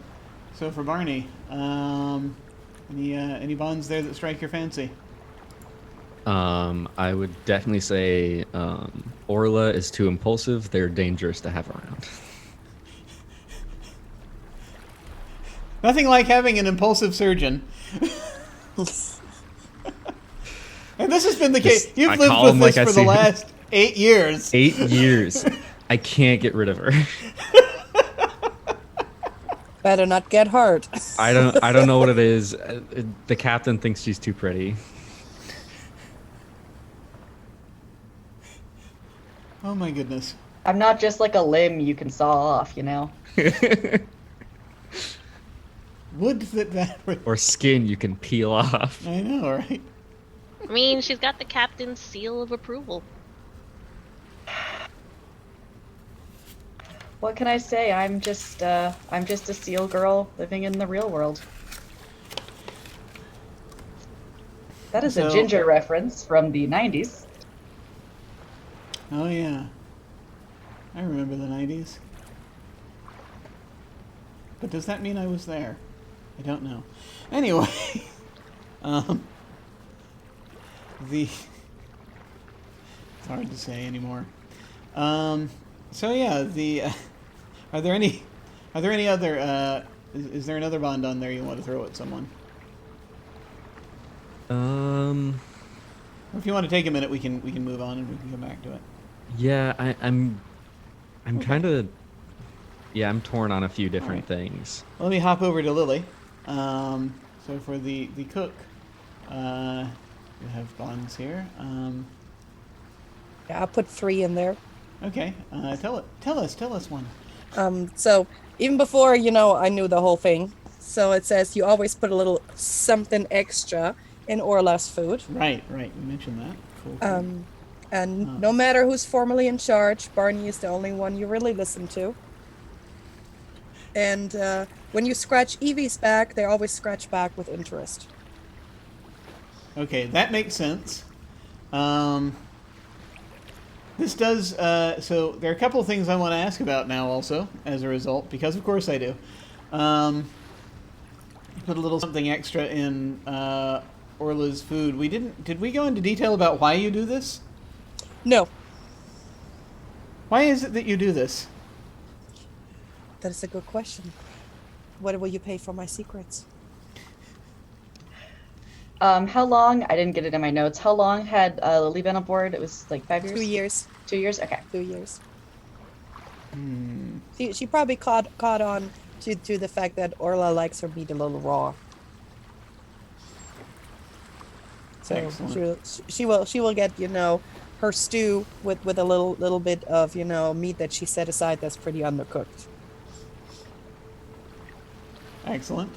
for Barney, any bonds there that strike your fancy? I would definitely say Orla is too impulsive. They're dangerous to have around. Nothing like having an impulsive surgeon. And this has been the case. You've lived with this for the last 8 years. 8 years. I can't get rid of her. Better not get hurt. I don't know what it is. The captain thinks she's too pretty. Oh my goodness. I'm not just like a limb you can saw off, Would that Or skin you can peel off. I know, right? I mean, she's got the captain's seal of approval. What can I say? I'm just a seal girl living in the real world. That is a Ginger reference from the 90s. Oh yeah. I remember the 90s. But does that mean I was there? I don't know. Anyway, it's hard to say anymore. So yeah, are there any other is there another bond on there you want to throw at someone? Or if you want to take a minute, we can move on and we can come back to it. Yeah, I'm kind of I'm torn on a few different things. Let me hop over to Lily. So for the cook, we have bonds here. Yeah, I'll put 3 in there. Okay, tell us one. So even before, I knew the whole thing. So it says you always put a little something extra in Orla's food. Right. You mentioned that. Cool. And no matter who's formally in charge, Barney is the only one you really listen to. And when you scratch Evie's back, they always scratch back with interest. Okay, that makes sense. This does, so there are a couple of things I want to ask about now also, as a result, because of course I do. You put a little something extra in Orla's food. Did we go into detail about why you do this? No. Why is it that you do this? That is a good question. What will you pay for my secrets? How long? I didn't get it in my notes. How long had Lily been aboard? It was like 5 years? 2 years. 2 years? Okay. 2 years. She probably caught on to the fact that Orla likes her meat a little raw. So she will get, her stew with a little bit of, meat that she set aside that's pretty undercooked. Excellent.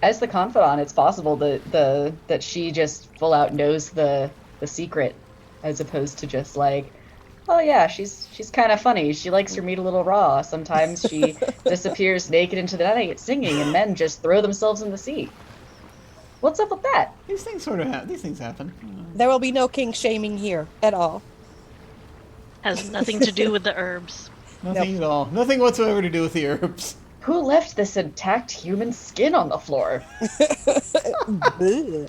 As the confidant, it's possible that she just full out knows the secret, as opposed to just like, oh yeah, she's kind of funny. She likes her meat a little raw. Sometimes she disappears naked into the night singing, and men just throw themselves in the sea. What's up with that? These things these things happen. There will be no king shaming here at all. Has nothing to do with the herbs. Nothing at all. Nothing whatsoever to do with the herbs. Who left this intact human skin on the floor? Bleh.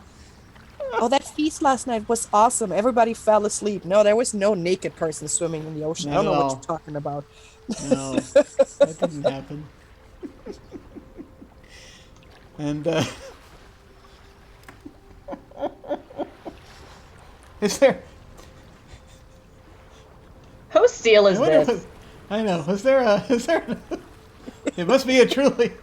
Oh, that feast last night was awesome. Everybody fell asleep. No, there was no naked person swimming in the ocean. I Not don't at know all. what you're talking about. No, that didn't happen. And is there? Whose seal is I wonder this? if- I know. Is there a? Is there? It must be a truly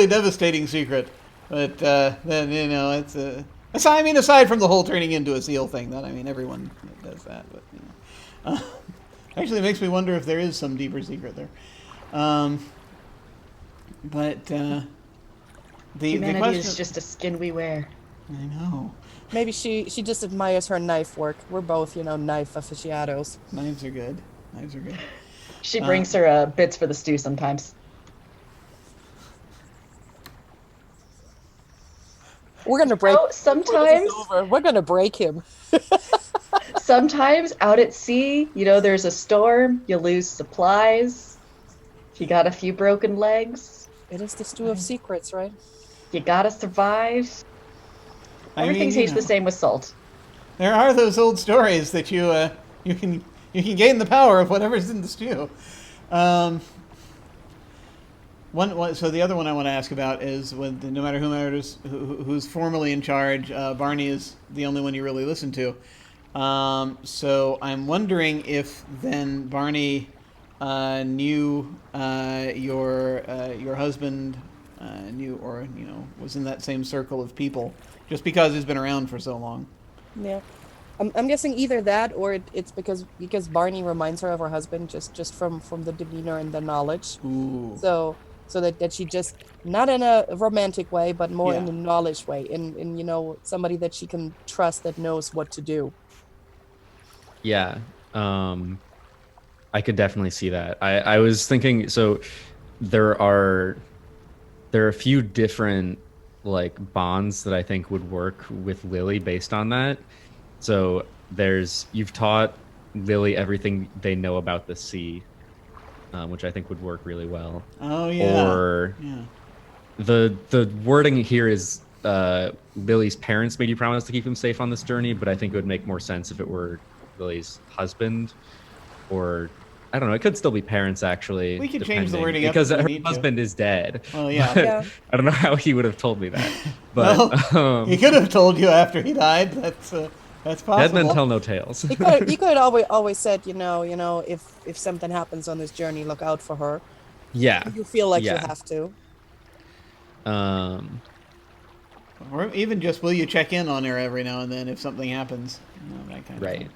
devastating secret. But then it's a. Aside from the whole turning into a seal thing, that everyone does that. But actually, it makes me wonder if there is some deeper secret there. But the Humanity question is just a skin we wear. I know. Maybe she just admires her knife work. We're both, knife aficionados. Knives are good. Knives are good. She brings her bits for the stew sometimes. We're gonna break. Oh, sometimes, We're gonna break him. sometimes out at sea, there's a storm. You lose supplies. You got a few broken legs. It is the stew of secrets, right? You gotta survive. Everything tastes the same with salt. There are those old stories that you can gain the power of whatever's in the stew. So the other one I want to ask about is no matter who's formally in charge, Barney is the only one you really listen to. So I'm wondering if then Barney knew your husband knew or was in that same circle of people just because he's been around for so long. Yeah. I'm guessing either that or it's because Barney reminds her of her husband just from the demeanor and the knowledge. Ooh. So that she just, not in a romantic way, but more in Yeah. the knowledge way, in somebody that she can trust that knows what to do. Yeah. I could definitely see that. I was thinking, so there are a few different bonds that I think would work with Lily based on that. So you've taught Lily everything they know about the sea, which I think would work really well. Oh yeah. Or yeah. the wording here is Lily's parents made you promise to keep him safe on this journey, but I think it would make more sense if it were Lily's husband, or I don't know. It could still be parents, actually. We could change the depending, wording up because if we her need to. husband is dead. Well, yeah. But Yeah. I don't know how he would have told me that, but He could have told you after he died. That's possible. dead men tell no tales. He could always said, if something happens on this journey, look out for her. Yeah. You feel like you Yeah. have to. Or even just, will you check in on her every now and then if something happens? That kind of Right.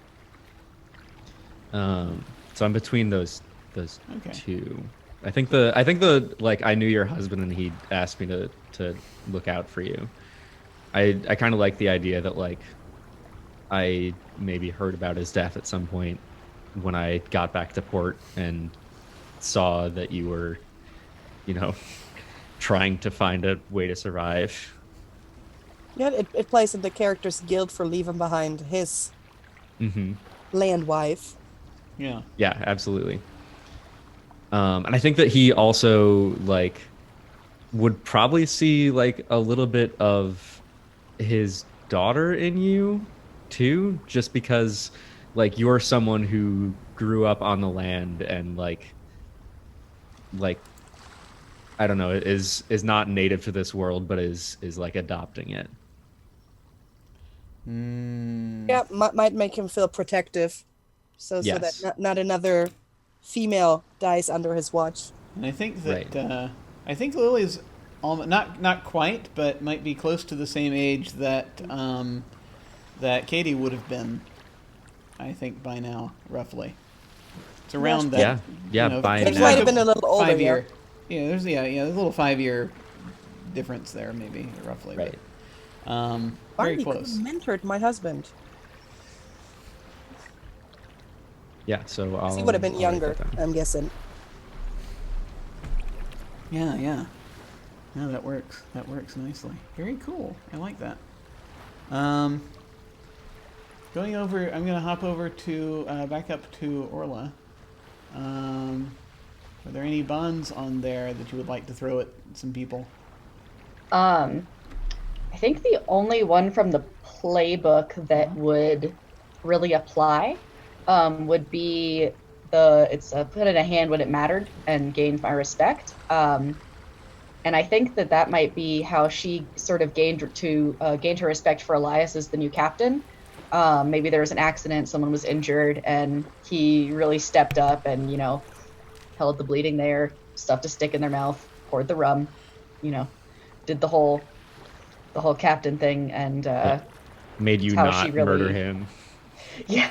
thing. So I'm between those Okay. two. I think the I knew your husband and he asked me to look out for you. I kind of like the idea that I maybe heard about his death at some point when I got back to port and saw that you were, trying to find a way to survive. Yeah, it plays in the character's guilt for leaving behind his land wife. Yeah. Yeah, absolutely. And I think that he also would probably see a little bit of his daughter in you too, just because you're someone who grew up on the land and I don't know, is not native to this world, but is adopting it. Yeah, might make him feel protective, so Yes. that not another female dies under his watch. And I think that Right. I think Lily's not quite, but might be close to the same age that that Katie would have been. I think by now, roughly. It's around that. Yeah, yeah. you know, By It now. might have been a little older. 5 Yeah. year. Yeah, there's a little 5 year difference there, maybe roughly. Right. But, very Barney could close. have mentored my husband. Yeah, so I'll. He would have been I'll write younger, that down. I'm guessing. Yeah, yeah. No, that works. That works nicely. Very cool. I like that. Going over, I'm going to hop over to, back up to Orla. Are there any bonds on there that you would like to throw at some people? I think the only one from the playbook that would really apply would be it's put in a hand when it mattered and gained my respect. And I think that might be how she sort of gained her respect for Elias as the new captain. Maybe there was an accident, someone was injured, and he really stepped up and, held the bleeding there, stuffed a stick in their mouth, poured the rum, did the whole captain thing, and Made you how not she really- murder him. yeah,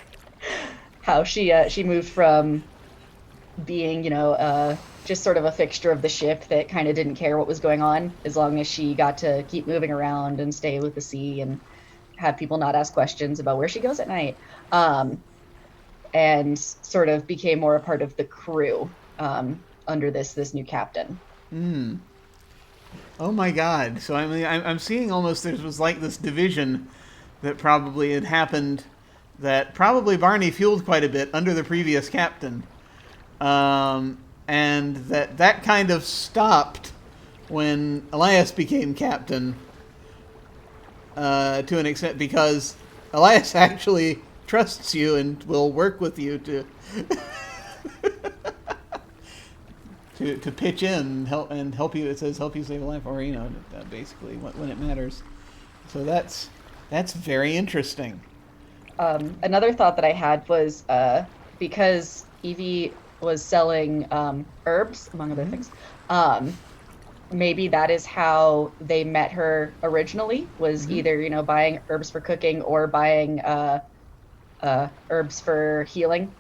how she moved from being, just sort of a fixture of the ship that kind of didn't care what was going on as long as she got to keep moving around and stay with the sea and have people not ask questions about where she goes at night, and sort of became more a part of the crew under this new captain. Oh my God! So I'm seeing almost there was like this division that probably had happened, that probably Barney fueled quite a bit under the previous captain, and that kind of stopped when Elias became captain, to an extent, because Elias actually trusts you and will work with you to to pitch in and help you. It says help you save a life, or basically when it matters. So that's very interesting. Another thought that I had was because Evie was selling herbs, among other things. Maybe that is how they met her originally, was either buying herbs for cooking or buying herbs for healing,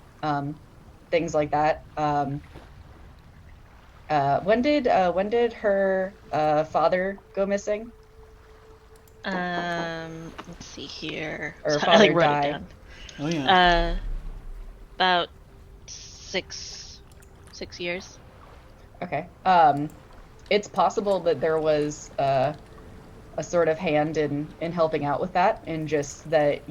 things like that. When did her father go missing? Let's see here. Or Sorry, I father wrote died. it down. Oh yeah. About 6 years. Okay. It's possible that there was a sort of hand in helping out with that, and just that,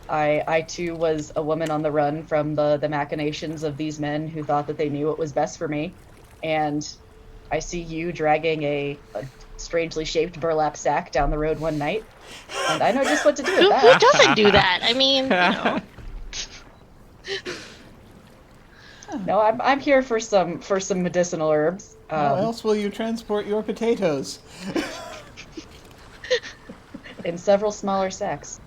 I too was a woman on the run from the machinations of these men who thought that they knew what was best for me, and I see you dragging a strangely shaped burlap sack down the road one night, and I know just what to do with Who that. doesn't do that? I mean, No, I'm here for some medicinal herbs. How else will you transport your potatoes? In several smaller sacks.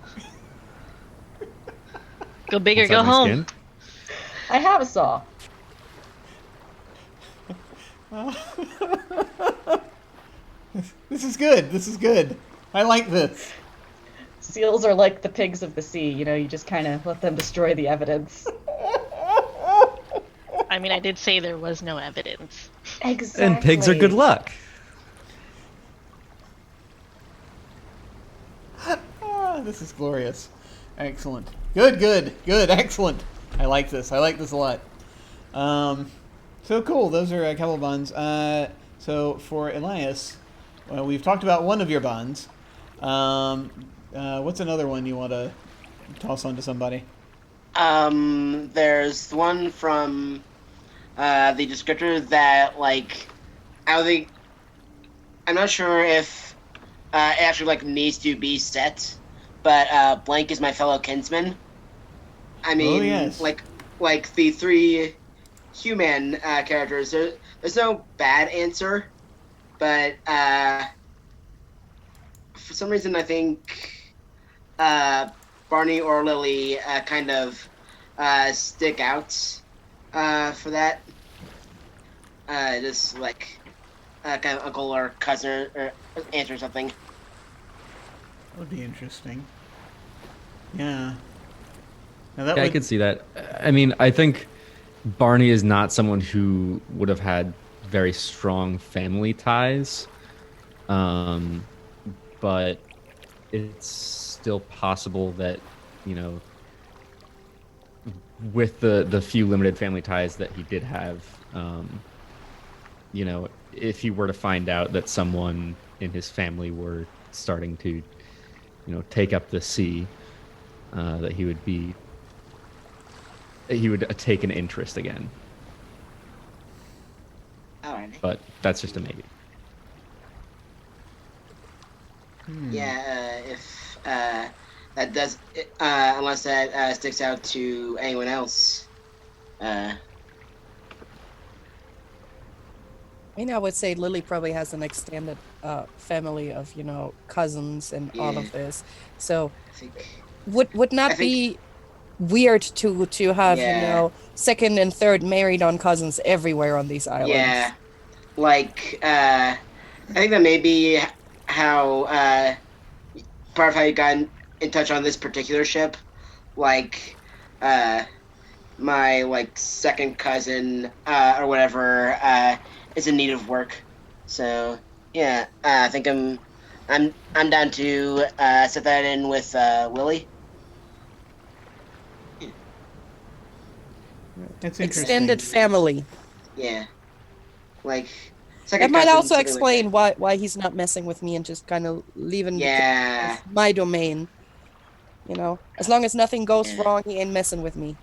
Go big or Inside go my home. skin? I have a saw. This is good. This is good. I like this. Seals are like the pigs of the sea. You just kind of let them destroy the evidence. I mean, I did say there was no evidence. Exactly. And pigs are good luck. This is glorious. Excellent. Good. Excellent. I like this. I like this a lot. So cool. Those are a couple bonds. So for Elias, we've talked about one of your bonds. What's another one you want to toss on to somebody? There's one from the descriptor that, I'm not sure if it actually, needs to be set, but Blank is my fellow kinsman. I mean, Oh, yes. like the three human characters, there's no bad answer, but for some reason I think Barney or Lily kind of stick out for that. Just kind of uncle or cousin or aunt or something. That would be interesting. Yeah. Now that Yeah, I would, could see that. I mean, I think Barney is not someone who would have had very strong family ties, but it's still possible that, you know, with the few limited family ties that he did have, you know, if he were to find out that someone in his family were starting to, you know, take up the sea, that he would take an interest again. Alrighty. But that's just a maybe. Yeah, if that does, unless that sticks out to anyone else. I mean, I would say Lily probably has an extended family of, you know, cousins and all Yeah. of this. So I think. would not be weird to have, you Yeah. know, second and third married on cousins everywhere on these islands. Yeah, like I think that may be how part of how you got in touch on this particular ship. Like my like second cousin or whatever is in need of work. So yeah, I think I'm down to set that in with Lily. That's interesting. Extended family. Yeah, like That second might cousin, also something like explain why he's not messing with me and just kind of leaving Yeah. my domain. You know, as long as nothing goes Yeah. wrong, he ain't messing with me.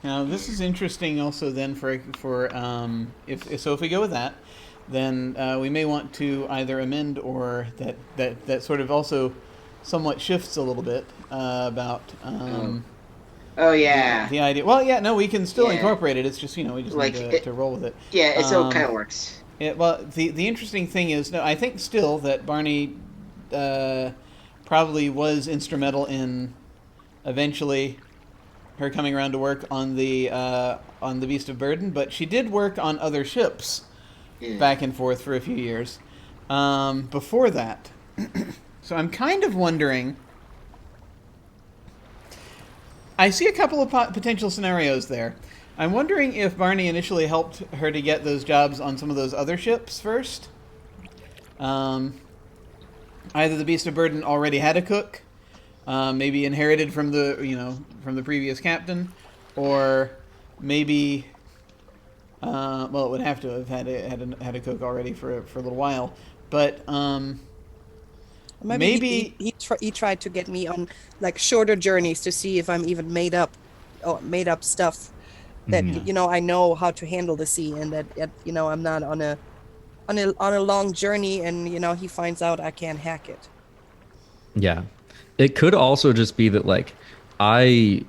Now this is interesting also then for if we go with that, then we may want to either amend or that sort of also somewhat shifts a little bit about Oh yeah. the idea. Well, yeah, no, we can still Yeah. incorporate it. It's just, you know, we just Like, need to roll with it. Yeah, it still Um, kind of works. Well, the interesting thing is, no, I think still that Barney probably was instrumental in eventually her coming around to work on the Beast of Burden, but she did work on other ships Yeah. back and forth for a few years before that. So I'm kind of wondering. I see a couple of potential scenarios there. I'm wondering if Barney initially helped her to get those jobs on some of those other ships first. Either the Beast of Burden already had a cook, maybe inherited from the previous captain, or maybe well, it would have to have had a cook already for a little while, but maybe he tried to get me on like shorter journeys to see if I'm even made up stuff that you know I know how to handle the sea, and that you know I'm not on a long journey, and you know he finds out I can't hack it. Yeah. It could also just be that like I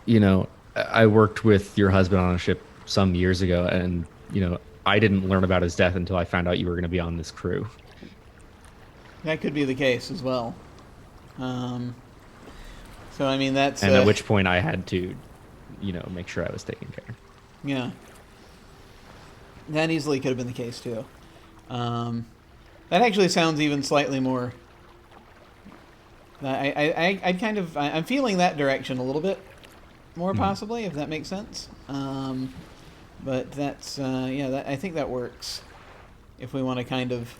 you know, I worked with your husband on a ship some years ago, and you know, I didn't learn about his death until I found out you were going to be on this crew. that could be the case as well. So I mean that's And at which point I had to, you know, make sure I was taken care. yeah, that easily could have been the case too. That actually sounds even slightly more. I'm feeling that direction a little bit more possibly, if that makes sense. But that's I think that works if we want to kind of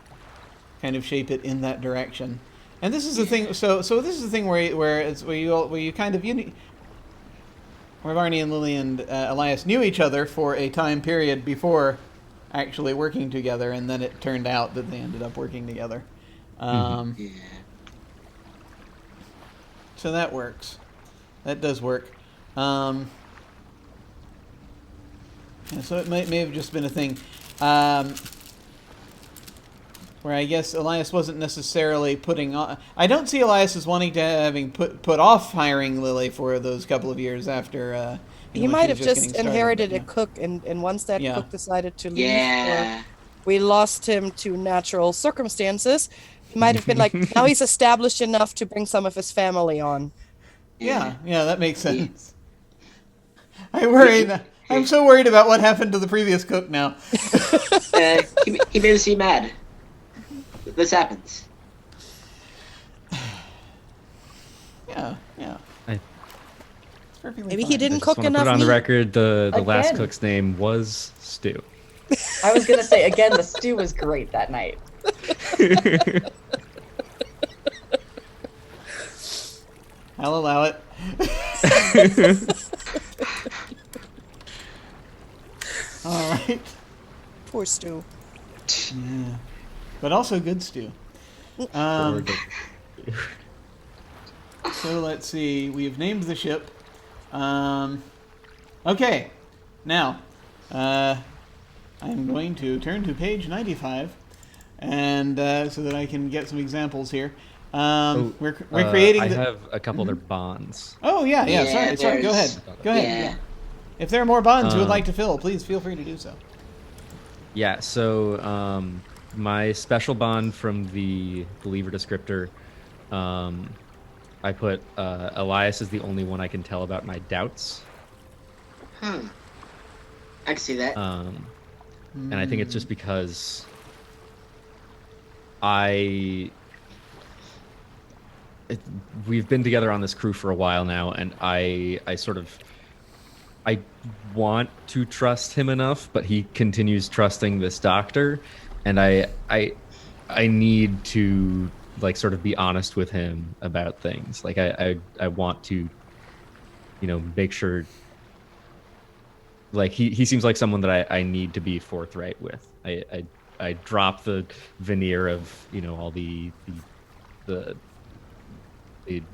shape it in that direction. And this is the thing. So this is the thing where you kind of where Barney and Lily and Elias knew each other for a time period before actually working together, and then it turned out that they ended up working together. Yeah. So that works. That does work. Yeah, so it may have just been a thing where I guess Elias wasn't necessarily putting on. I don't see Elias as wanting to having put off hiring Lily for those couple of years after. He might have just inherited a cook, and once that Yeah. cook decided to leave, Yeah. or we lost him to natural circumstances, he might have been like, now he's established enough to bring some of his family on. Yeah, that makes sense. I'm so worried about what happened to the previous cook now. He made us seem mad. This happens. Yeah. perfectly Maybe fine. he I didn't just cook want to put enough it on the meat. record. The last Again. cook's name was Stu. I was gonna say again, the stew was great that night. I'll allow it. All right. Poor Stu. Yeah. But also good stew. Or So let's see. We've named the ship. Okay. Now, I'm going to turn to page 95, and so that I can get some examples here. We're creating. I have a couple other bonds. Oh yeah. Yeah, Sorry. Go ahead. there's- Go ahead. Yeah. If there are more bonds you would Um, like to fill, please feel free to do so. Yeah, so my special bond from the believer descriptor, I put Elias is the only one I can tell about my doubts. I can see that. And I think it's just because we've been together on this crew for a while now, and I want to trust him enough, but he continues trusting this doctor, and I need to like sort of be honest with him about things. Like I want to, make sure. Like he seems like someone that I need to be forthright with. I drop the veneer of all the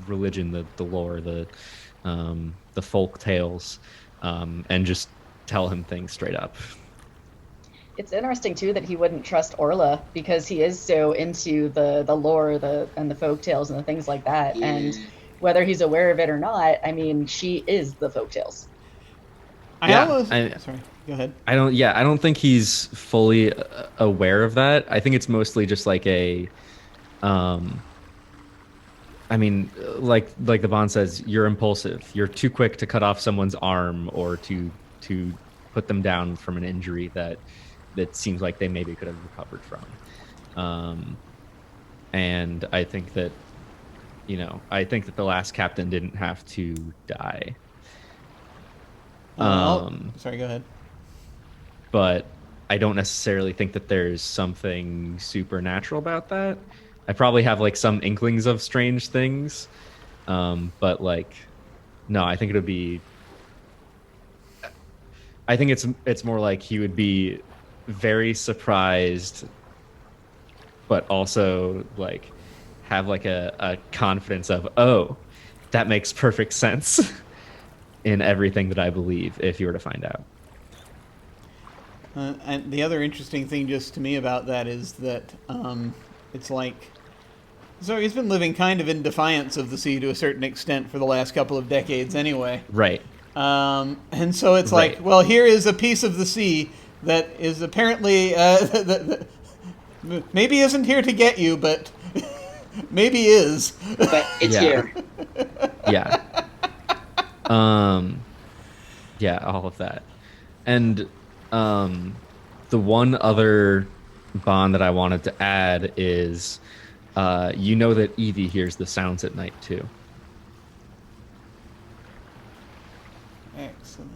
religion, the lore, the folk tales, and just tell him things straight up. It's interesting too that he wouldn't trust Orla because he is so into the lore, and the folk tales and the things like that. Yeah. And whether he's aware of it or not, I mean, she is the folk tales. Sorry. Go ahead. I don't think he's fully aware of that. I think it's mostly just like I mean, like the bond says, you're impulsive. You're too quick to cut off someone's arm or to put them down from an injury that seems like they maybe could have recovered from. And I think that, the last captain didn't have to die. Sorry, go ahead. But I don't necessarily think that there's something supernatural about that. I probably have like some inklings of strange things, but like, no, I think it would be. I think it's more like he would be very surprised, but also like have like a confidence of, oh, that makes perfect sense in everything that I believe if you were to find out. And the other interesting thing just to me about that is that it's like, so he's been living kind of in defiance of the sea to a certain extent for the last couple of decades anyway. Right. And so it's Right. like, well, here is a piece of the sea that is apparently, maybe isn't here to get you, but maybe is. But it's Yeah. here. Yeah. Yeah, all of that. And the one other bond that I wanted to add is that Evie hears the sounds at night too. Excellent.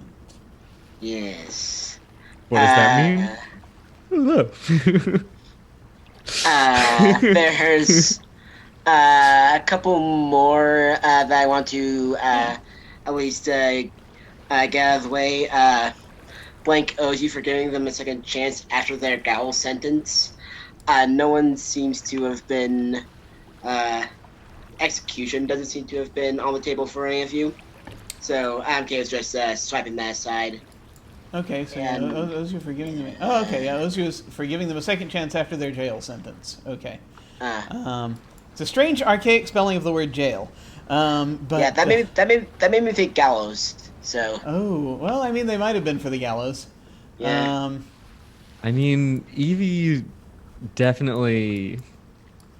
Yes. What does that mean? Hello. There's a couple more that I want to at least get out of the way. Blank owes you for giving them a second chance after their gaol sentence. No one seems to have been execution doesn't seem to have been on the table for any of you. So I'm okay with just swiping that aside. Okay, so And- owes you for giving them. Oh, okay, yeah, owes you for giving them a second chance after their jail sentence. Okay. It's a strange, archaic spelling of the word jail. But Yeah, that made me think gallows. So Oh well, I mean, they might have been for the gallows. Yeah. I mean, Evie definitely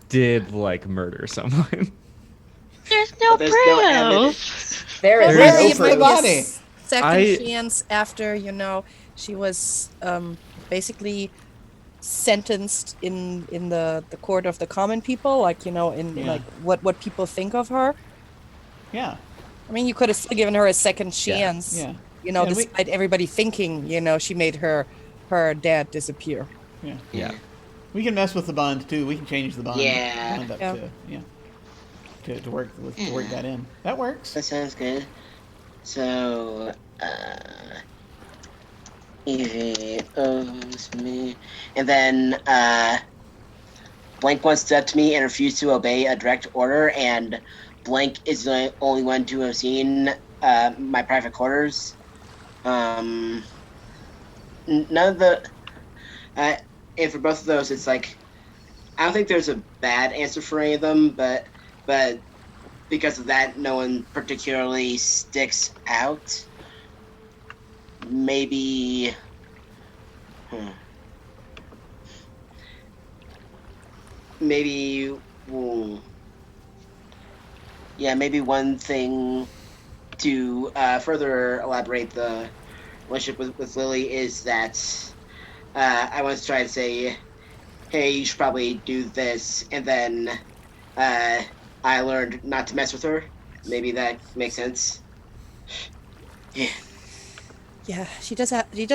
did like murder someone. There's no There's no proof. evidence. There is There is no no Give proof. her proof. a Body. second chance after she was basically sentenced in the court of the common people, like Yeah. like what people think of her. Yeah. I mean, you could have still given her a second chance. Yeah. You know, And despite everybody thinking, she made her dad disappear. Yeah. Yeah. We can mess with the bond too. We can change the bond. Yeah. Bond up Yeah. to work that in. That works. That sounds good. So, Evie owes me. And then, Blank once stood up to me and refused to obey a direct order, and Blank is the only one to have seen my private quarters. None of the... and for both of those, it's like, I don't think there's a bad answer for any of them, but because of that, no one particularly sticks out. Maybe... Maybe... maybe one thing to further elaborate the relationship with Lily is that I once tried to say, hey, you should probably do this, and then I learned not to mess with her. Maybe that makes sense. Yeah. Yeah, she does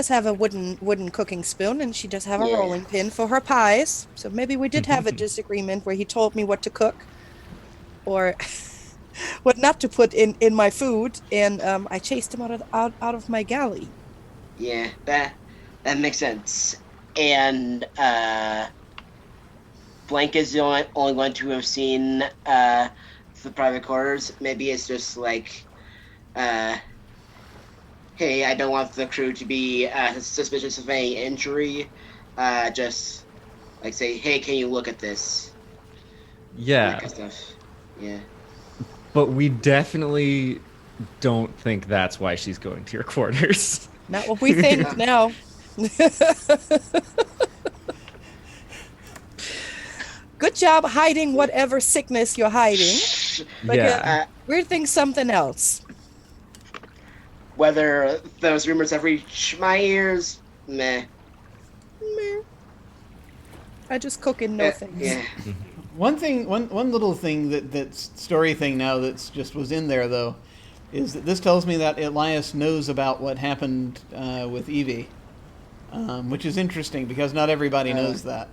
have a wooden cooking spoon, and she does have a Yeah. rolling pin for her pies. So maybe we did have a disagreement where he told me what to cook, or what not to put in my food, and I chased him out of my galley. Yeah, that makes sense. And Blank is the only one to have seen the private quarters. Maybe it's just like, hey, I don't want the crew to be suspicious of any injury. Just like say, hey, can you look at this? Yeah. That kind of stuff. Yeah. But we definitely don't think that's why she's going to your quarters. Not what we think now. Good job hiding whatever sickness you're hiding. But Yeah. we're thinking something else. Whether those rumors have reached my ears, meh. Meh. I just cook and no things. Yeah. One little thing that's story thing now that's just was in there though, is that this tells me that Elias knows about what happened with Evie, which is interesting because not everybody knows that.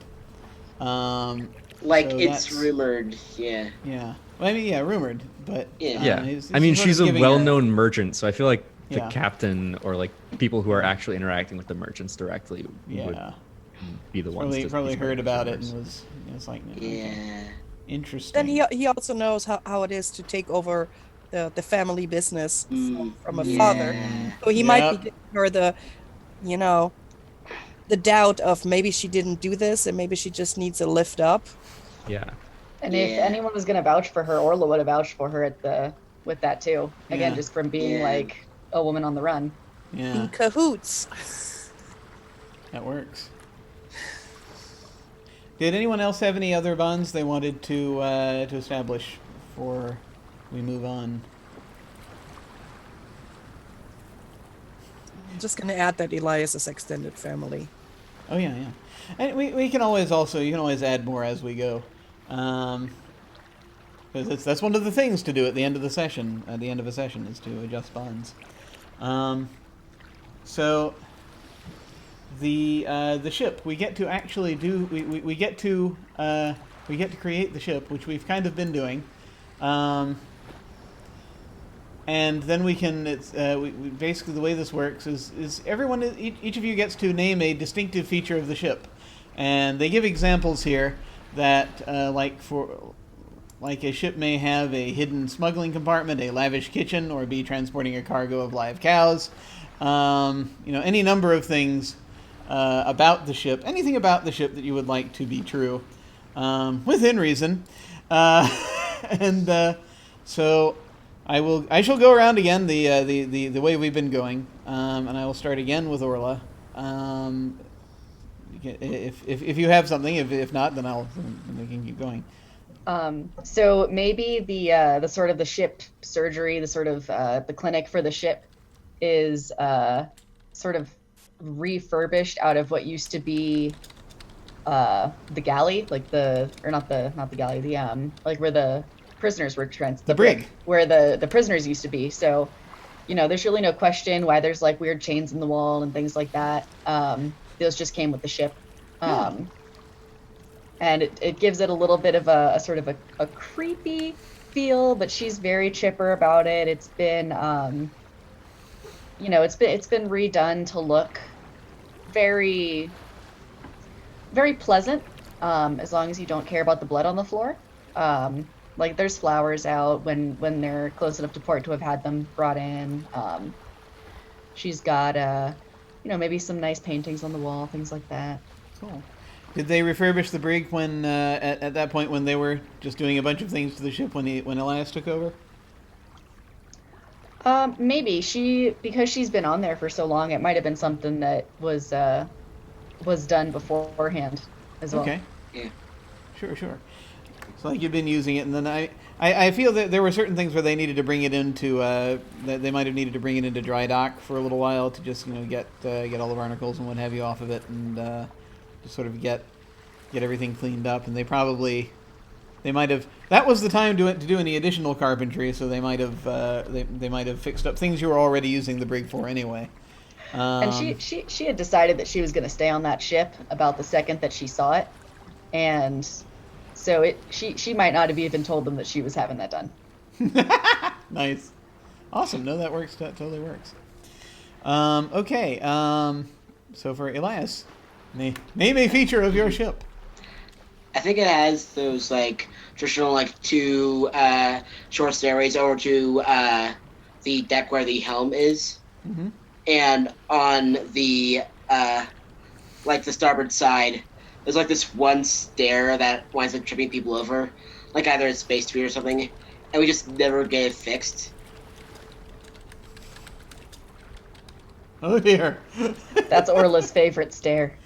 Like So it's that's- rumored, yeah. Yeah. Well, I mean, yeah, rumored, but Yeah. Yeah. he's I mean, sort of she's a giving her- well-known merchant, so I feel like the Yeah. captain or like people who are actually interacting with the merchants directly would Yeah, be the ones. probably to heard about it rumors. and was it's like Yeah. interesting. Then he also knows how it is to take over the family business from a father. So he might be Yep. giving her the doubt of maybe she didn't do this and maybe she just needs a lift up. Yeah. And if Yeah. anyone was gonna vouch for her, Orla would have vouched for her with that too. Again, Yeah. just from being Yeah. like a woman on the run. Yeah, In cahoots. that works. Did anyone else have any other bonds they wanted to establish before we move on? I'm just going to add that Elias's extended family. Oh yeah, yeah. And we can always you can always add more as we go, because that's one of the things to do at the end of the session. At the end of a session is to adjust bonds. So the ship we get to actually do we get to create the ship, which we've kind of been doing. And then we can. It's we basically the way this works is everyone each of you gets to name a distinctive feature of the ship, and they give examples here that like a ship may have a hidden smuggling compartment, a lavish kitchen, or be transporting a cargo of live cows. Any number of things about the ship, anything about the ship that you would like to be true, within reason, so. I shall go around again the way we've been going, and I will start again with Orla. If you have something, if not, then we can keep going. So maybe the sort of the ship surgery, the sort of the clinic for the ship is sort of refurbished out of what used to be the galley, like not the galley, like where the prisoners were The brig. where the prisoners used to be. So, there's really no question why there's like weird chains in the wall and things like that. Those just came with the ship. And it gives it a little bit of a sort of a creepy feel, but she's very chipper about it. It's been it's been redone to look very, very pleasant, as long as you don't care about the blood on the floor. Like there's flowers out when they're close enough to port to have had them brought in. She's got maybe some nice paintings on the wall, things like that. Cool. Did they refurbish the brig when at that point when they were just doing a bunch of things to the ship when Elias took over? Maybe because she's been on there for so long, it might have been something that was done beforehand as well. Okay. Yeah. Sure. So like you've been using it, and then I feel that there were certain things where they needed to bring it into that they might have needed to bring it into dry dock for a little while to just get all the barnacles and what have you off of it, and just sort of get everything cleaned up. And they might have that was the time to do any additional carpentry, so they might have they might have fixed up things you were already using the brig for anyway. And she had decided that she was going to stay on that ship about the second that she saw it, and so she might not have even told them that she was having that done. Nice, awesome. No, that works. That totally works. Okay. So for Elias, name a feature of your ship. I think it has those like traditional like two short stairways over to the deck where the helm is, and on the like the starboard side, there's like this one stair that winds up tripping people over, like either it's space speed or something, and we just never get it fixed. Oh dear. That's Orla's favorite stair.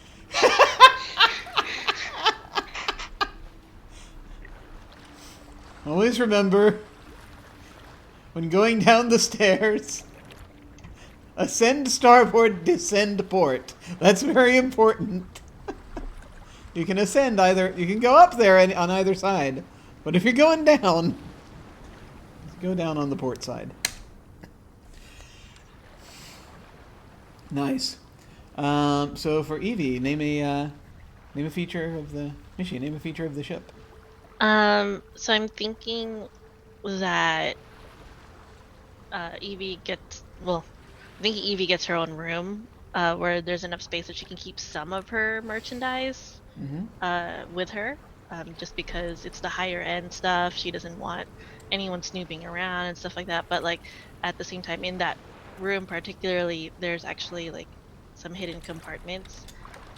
Always remember, when going down the stairs, ascend starboard, descend port. That's very important. You can ascend you can go up there on either side, but if you're going down, go down on the port side. Nice. So for Evie, name a feature of the mission. Name a feature of the ship. So I'm thinking that Evie gets her own room where there's enough space that she can keep some of her merchandise with her, just because it's the higher end stuff. She doesn't want anyone snooping around and stuff like that. But like at the same time, in that room particularly, there's actually like some hidden compartments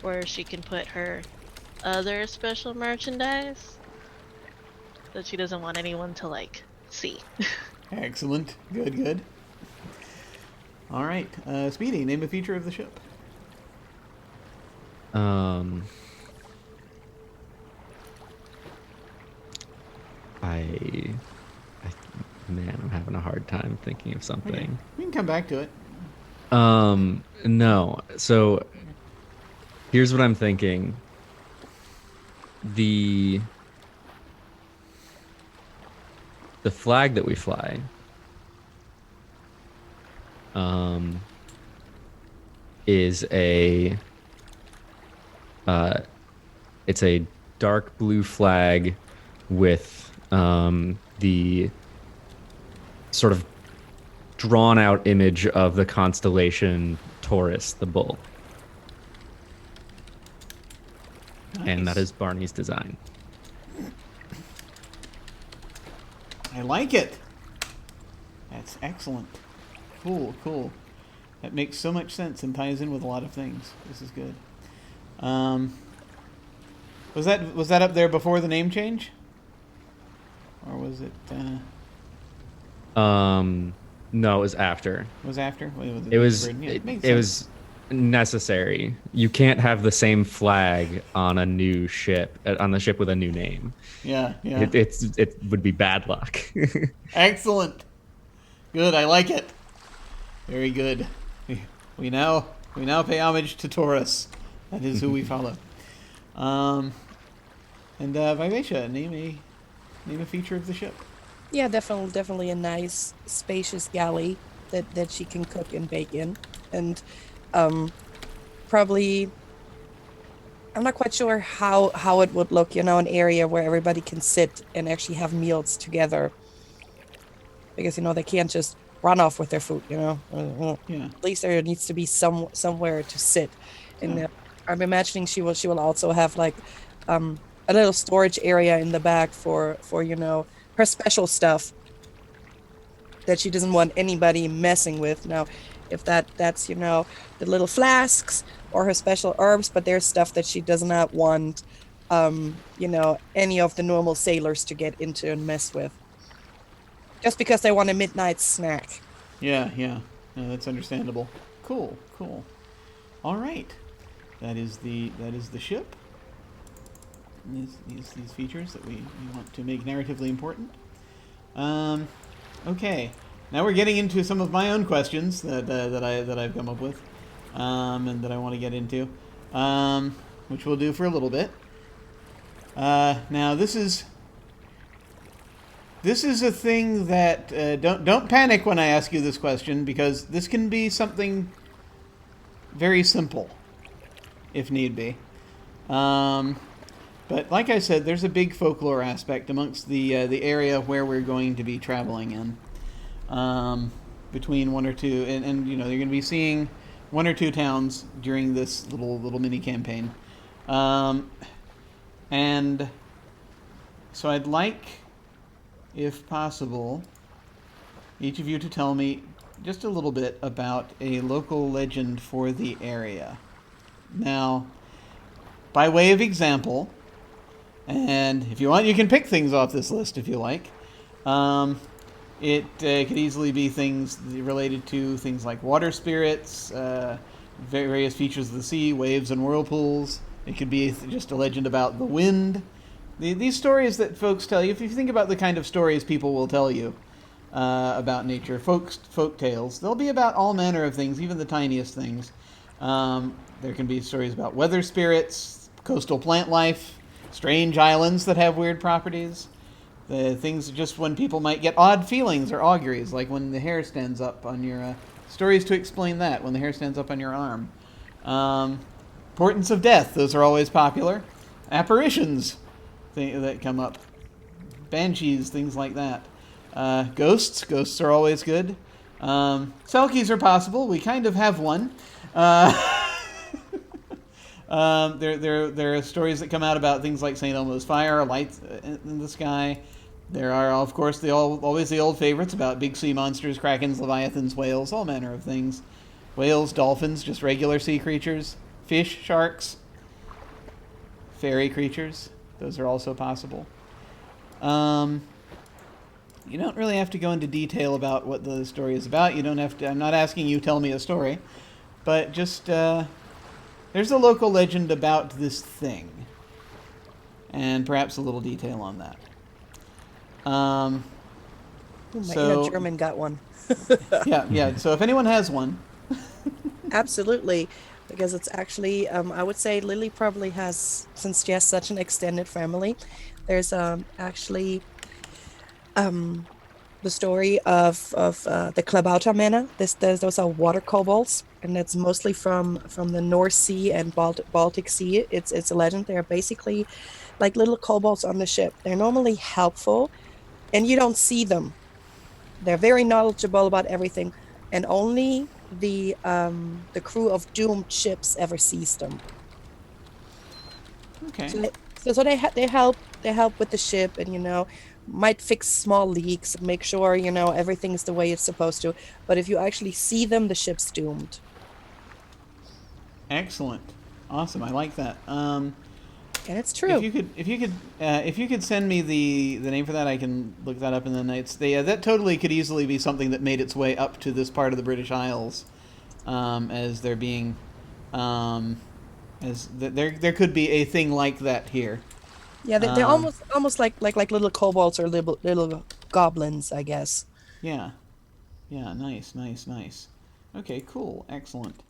where she can put her other special merchandise that she doesn't want anyone to like see. Excellent. Good. All right, Speedy, name a feature of the ship. Man, I'm having a hard time thinking of something. Okay. We can come back to it. No. So here's what I'm thinking. The flag that we fly is it's a dark blue flag with the sort of drawn out image of the constellation Taurus, the bull. Nice. And that is Barney's design. I like it. That's excellent. Cool. That makes so much sense and ties in with a lot of things. This is good. Was that up there before the name change? Or was it no, it was after. It was after? It was necessary. You can't have the same flag on a new ship, on the ship with a new name. Yeah. It would be bad luck. Excellent. Good, I like it. Very good. We now pay homage to Taurus. That is who we follow. And Vivacia, name a feature of the ship. Yeah, definitely a nice spacious galley that she can cook and bake in, and um, probably I'm not quite sure how it would look. An area where everybody can sit and actually have meals together, because they can't just run off with their food. Yeah. At least there needs to be somewhere to sit, Yeah. and I'm imagining she will also have like a little storage area in the back for her special stuff that she doesn't want anybody messing with. Now, if that's the little flasks or her special herbs, but there's stuff that she does not want any of the normal sailors to get into and mess with, just because they want a midnight snack. Yeah, yeah. No, that's understandable. Cool, cool. All right. That is the ship. These features that we want to make narratively important. Okay. Now we're getting into some of my own questions that I've come up with, and that I want to get into, which we'll do for a little bit. Now this is a thing that don't panic when I ask you this question, because this can be something very simple, if need be. But like I said, there's a big folklore aspect amongst the area where we're going to be traveling in. Between one or two, and you're going to be seeing one or two towns during this little mini campaign. And so I'd like, if possible, each of you to tell me just a little bit about a local legend for the area. Now, by way of example, and if you want, you can pick things off this list if you like. It could easily be things related to things like water spirits, various features of the sea, waves and whirlpools. It could be just a legend about the wind. These stories that folks tell you, if you think about the kind of stories people will tell you about nature, folk tales, they'll be about all manner of things, even the tiniest things. There can be stories about weather spirits, coastal plant life, strange islands that have weird properties. The things just when people might get odd feelings or auguries, like when the hair stands up on your... stories to explain that, when the hair stands up on your arm. Portents of death, those are always popular. Apparitions that come up. Banshees, things like that. Ghosts are always good. Selkies are possible, we kind of have one. There are stories that come out about things like St. Elmo's fire, lights in the sky. There are, of course, always the old favorites about big sea monsters, krakens, leviathans, whales, all manner of things. Whales, dolphins, just regular sea creatures. Fish, sharks, fairy creatures. Those are also possible. You don't really have to go into detail about what the story is about. You don't have to. I'm not asking you tell me a story, but just there's a local legend about this thing, and perhaps a little detail on that. Ooh, my inner German got one. Yeah. So if anyone has one, Absolutely, because it's actually, I would say Lily probably has, since she has such an extended family, there's actually the story of the Klabauter Manor. Those are water kobolds, and it's mostly from the North Sea and Baltic Sea. It's a legend. They're basically like little kobolds on the ship. They're normally helpful, and you don't see them. They're very knowledgeable about everything, and only the crew of doomed ships ever sees them. okay. So they help with the ship, and might fix small leaks, make sure everything's the way it's supposed to. But if you actually see them, the ship's doomed. Excellent, awesome. I like that. And it's true. If you could send me the name for that, I can look that up. And then that totally could easily be something that made its way up to this part of the British Isles, as there being, there could be a thing like that here. Yeah, they're almost like little kobolds or little goblins, I guess. Yeah, nice. Okay, cool, excellent.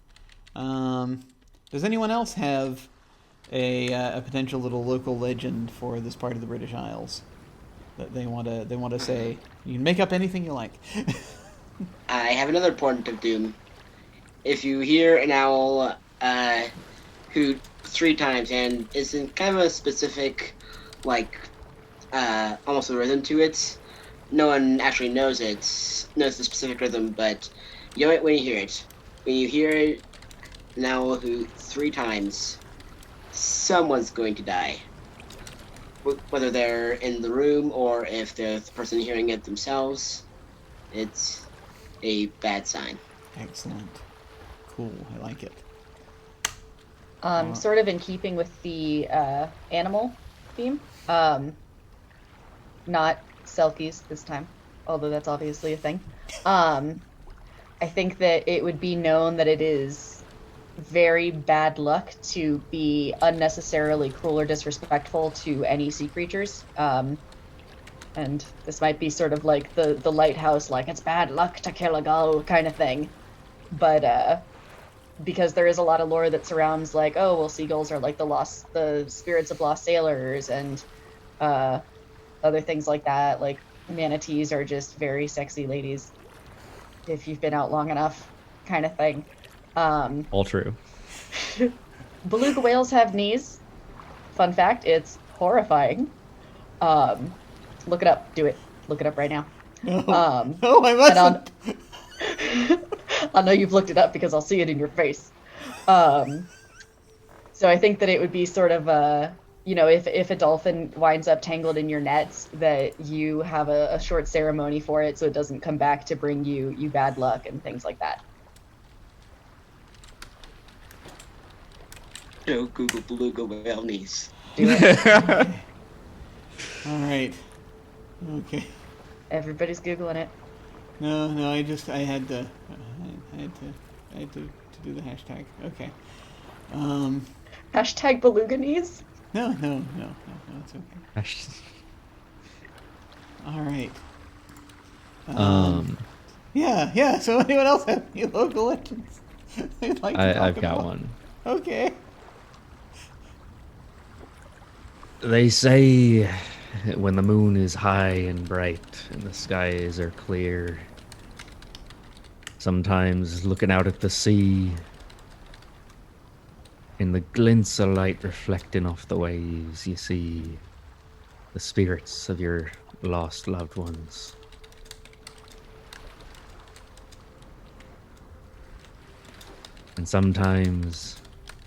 Does anyone else have a potential little local legend for this part of the British Isles? that they want to say. You can make up anything you like. I have another point of doom. If you hear an owl hoot 3 times and is in kind of a specific, like, almost a rhythm to it, no one actually knows the specific rhythm, but you know it when you hear it. When you hear an owl hoot 3 times, someone's going to die. Whether they're in the room or if they're the person hearing it themselves, it's a bad sign. Excellent. Cool. I like it. Sort of in keeping with the animal theme. Not selkies this time, although that's obviously a thing. I think that it would be known that it is very bad luck to be unnecessarily cruel or disrespectful to any sea creatures. And this might be sort of like the lighthouse, like it's bad luck to kill a gull kind of thing. But because there is a lot of lore that surrounds, like, oh, well, seagulls are like the spirits of lost sailors, and other things like that. Like manatees are just very sexy ladies if you've been out long enough, kind of thing. All true. Beluga whales have knees. Fun fact, it's horrifying. Look it up. Do it. Look it up right now. No, no, I mustn't. I know you've looked it up because I'll see it in your face. So I think that it would be sort of if a dolphin winds up tangled in your nets, that you have a short ceremony for it so it doesn't come back to bring you bad luck and things like that. No Google beluga whale knees. Do it. All right. Okay. Everybody's Googling it. No, I had to do the hashtag. Okay. Hashtag beluga knees? No, it's okay. All right. Yeah. So anyone else have any local legends they'd like to talk I've got about? one. Okay. They say when the moon is high and bright and the skies are clear, sometimes looking out at the sea, in the glints of light reflecting off the waves, you see the spirits of your lost loved ones. And sometimes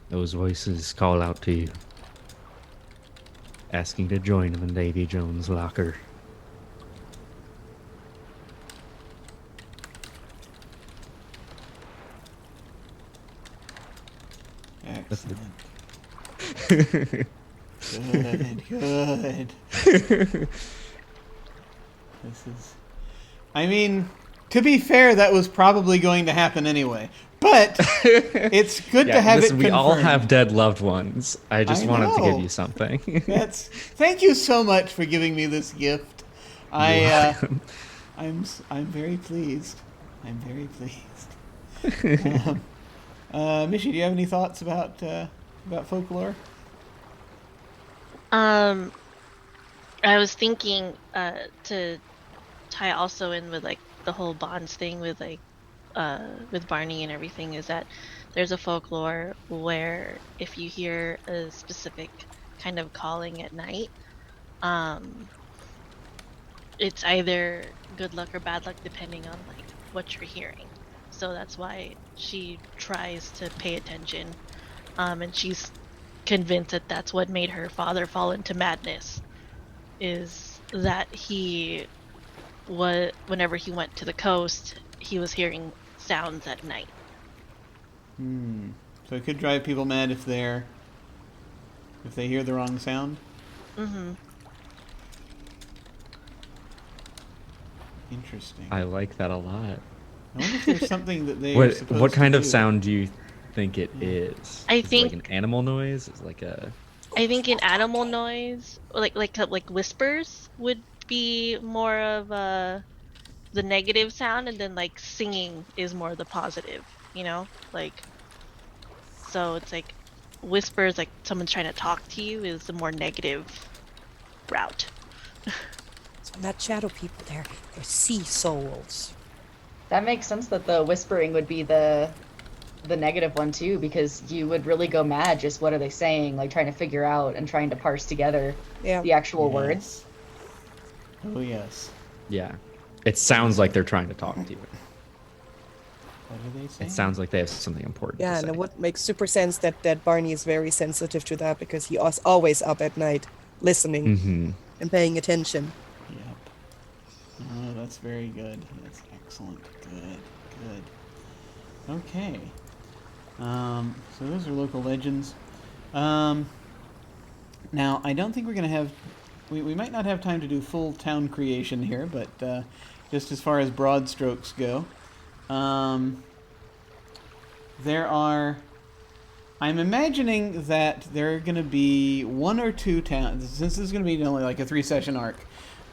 those voices call out to you, asking to join them in Davy Jones' locker. Excellent. Good. This is... I mean, to be fair, that was probably going to happen anyway. But it's good to have listen, it confirmed. we all have dead loved ones. I just wanted to give know. you something. Thank you so much for giving me this gift. I'm very pleased. I'm very pleased. Mishi, do you have any thoughts about folklore? I was thinking to tie also in with like the whole bonds thing with like with Barney and everything, is that there's a folklore where if you hear a specific kind of calling at night, it's either good luck or bad luck depending on like what you're hearing. So that's why she tries to pay attention, and she's convinced that that's what made her father fall into madness, is that whenever he went to the coast, he was hearing sounds at night. So it could drive people mad if they hear the wrong sound? Mm-hmm. Interesting. I like that a lot. I wonder if there's something that they are supposed What kind to of do. sound do you think it is? I Is it think- like an animal noise? Is it like a... I think an animal noise, like whispers, would be more of the negative sound, and then like singing is more the positive. Like, so it's like whispers, like someone's trying to talk to you, is the more negative route. not shadow people. They're sea souls. That makes sense that the whispering would be the negative one too, because you would really go mad. Just what are they saying? Like trying to figure out and trying to parse together the actual words. Oh yes. Yeah. It sounds like they're trying to talk to you. What are they saying? It sounds like they have something important to Yeah, say. and it would make super sense that Barney is very sensitive to that because he is always up at night listening Mm-hmm. and paying attention. Yep. Oh, that's very good. That's excellent. Good. Good. Okay. So those are local legends. Now, I don't think we're going to have... We might not have time to do full town creation here, but just as far as broad strokes go, there are... I'm imagining that there are going to be 1 or 2 towns. Since this is going to be only like a 3-session arc,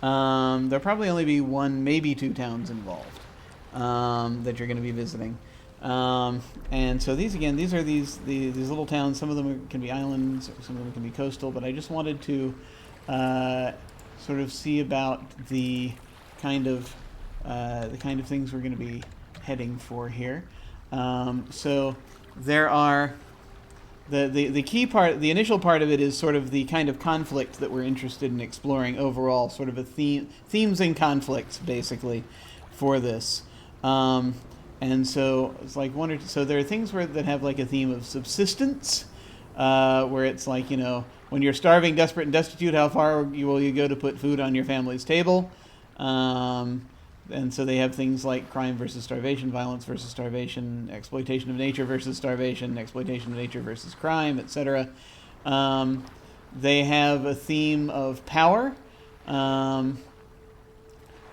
there'll probably only be 1, maybe 2 towns involved that you're going to be visiting. And so these are these little towns. Some of them can be islands, some of them can be coastal. But I just wanted to sort of see about the kind of things we're going to be heading for here. So there are the key part. The initial part of it is sort of the kind of conflict that we're interested in exploring overall. Sort of a themes and conflicts basically for this. And so it's like so there are things that have like a theme of subsistence, where it's like, when you're starving, desperate, and destitute, how far will you go to put food on your family's table? And so they have things like crime versus starvation, violence versus starvation, exploitation of nature versus starvation, exploitation of nature versus crime, etc. They have a theme of power,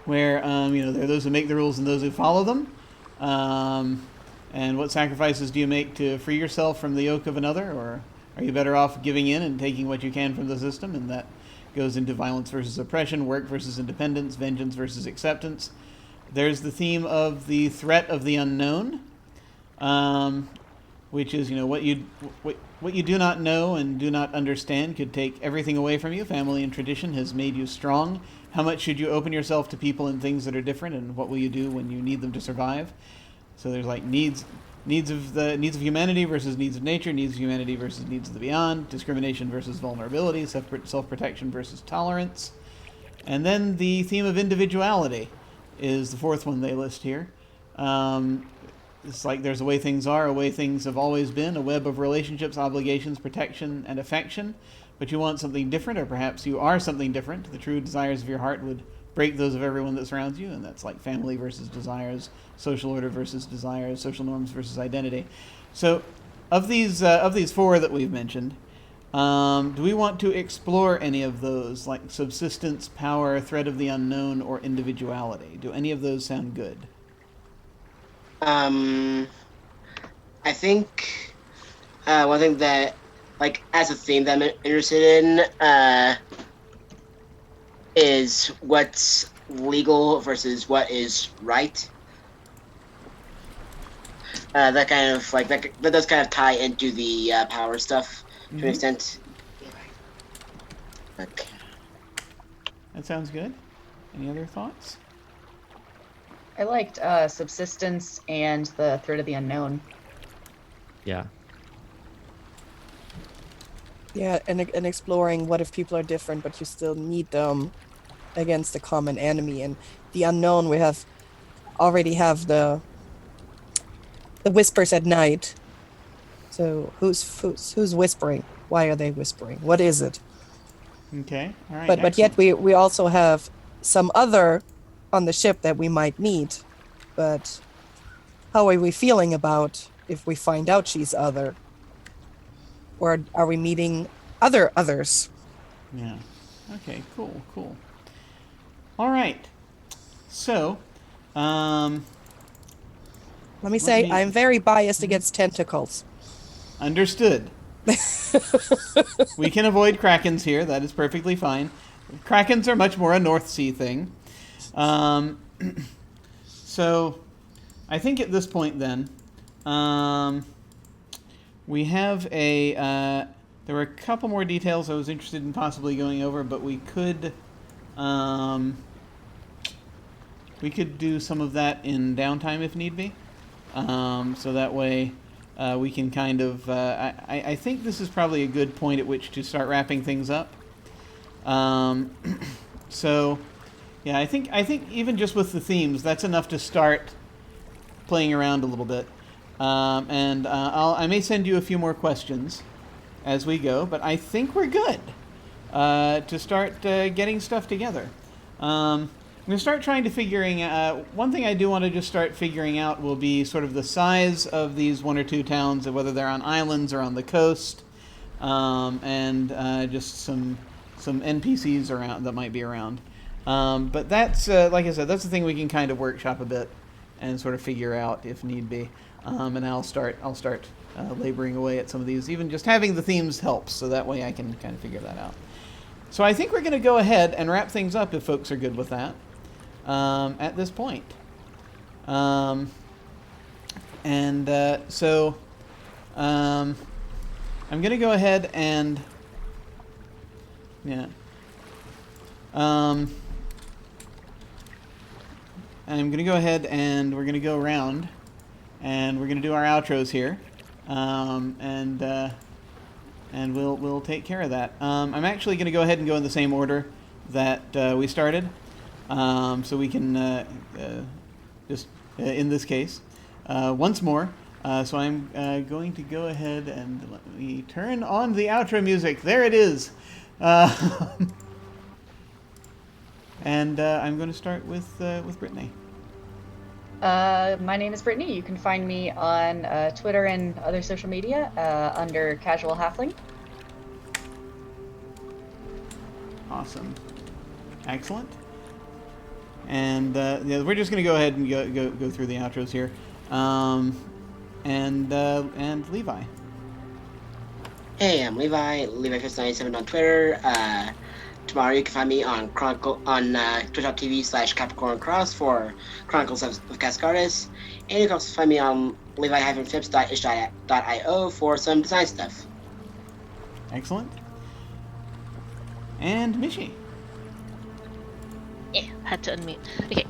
where there are those who make the rules and those who follow them. And what sacrifices do you make to free yourself from the yoke of another, or are you better off giving in and taking what you can from the system? And that goes into violence versus oppression, work versus independence, vengeance versus acceptance. There's the theme of the threat of the unknown, which is what you do not know and do not understand could take everything away from you. Family and tradition has made you strong. How much should you open yourself to people and things that are different, and what will you do when you need them to survive? So there's like needs of humanity versus needs of nature, needs of humanity versus needs of the beyond, discrimination versus vulnerability, self-protection versus tolerance. And then the theme of individuality is the 4th one they list here. It's like there's a way things are, a way things have always been, a web of relationships, obligations, protection, and affection. But you want something different, or perhaps you are something different. The true desires of your heart would break those of everyone that surrounds you, and that's like family versus desires, social order versus desires, social norms versus identity. So, of these 4 that we've mentioned, do we want to explore any of those, like subsistence, power, threat of the unknown, or individuality? Do any of those sound good? I think one thing that, like, as a theme that I'm interested in, is what's legal versus what is right. That kind of like that does kind of tie into the power stuff to an extent. Okay. That sounds good. Any other thoughts? I liked subsistence and the threat of the unknown. Yeah. Yeah, and exploring what if people are different, but you still need them against a common enemy. And the unknown, we already have the whispers at night. So who's whispering? Why are they whispering? What is it? Okay, all right. But yet we also have some other on the ship that we might meet. But how are we feeling about if we find out she's other? Or are we meeting others? Yeah. Okay, cool. All right. So, let me say, I'm very biased against tentacles. understood. We can avoid krakens here. That is perfectly fine. Krakens are much more a North Sea thing. So, I think at this point then, we have there were a couple more details I was interested in possibly going over, but we could we could do some of that in downtime if need be. So that way we can kind of... I think this is probably a good point at which to start wrapping things up. So, yeah, I think even just with the themes, that's enough to start playing around a little bit. I may send you a few more questions as we go, but I think we're good to start getting stuff together. I'm going to start trying to figuring out... one thing I do want to just start figuring out will be sort of the size of these 1 or 2 towns, and whether they're on islands or on the coast, and just some NPCs around that might be around. But that's, like I said, that's the thing we can kind of workshop a bit and sort of figure out if need be. And I'll start laboring away at some of these. Even just having the themes helps, so that way I can kind of figure that out. So I think we're going to go ahead and wrap things up if folks are good with that at this point. So I'm going to go ahead and... yeah. I'm going to go ahead and we're going to go around and we're going to do our outros here. And we'll take care of that. I'm actually going to go ahead and go in the same order that we started. So we can just, in this case, once more. So I'm going to go ahead and let me turn on the outro music. There it is. And I'm going to start with Brittany. My name is Brittany. You can find me on Twitter and other social media under Casual Halfling. Awesome. Excellent. And yeah, we're just going to go ahead and go through the outros here. And Levi. Hey, I'm Levi. Levi97 on Twitter. Tomorrow you can find me on twitch.tv/CapricornCross for Chronicles of Cascardis. And you can also find me on levi-flips.itch.io for some design stuff. Excellent. And Mishi. Yeah, had to unmute. Okay.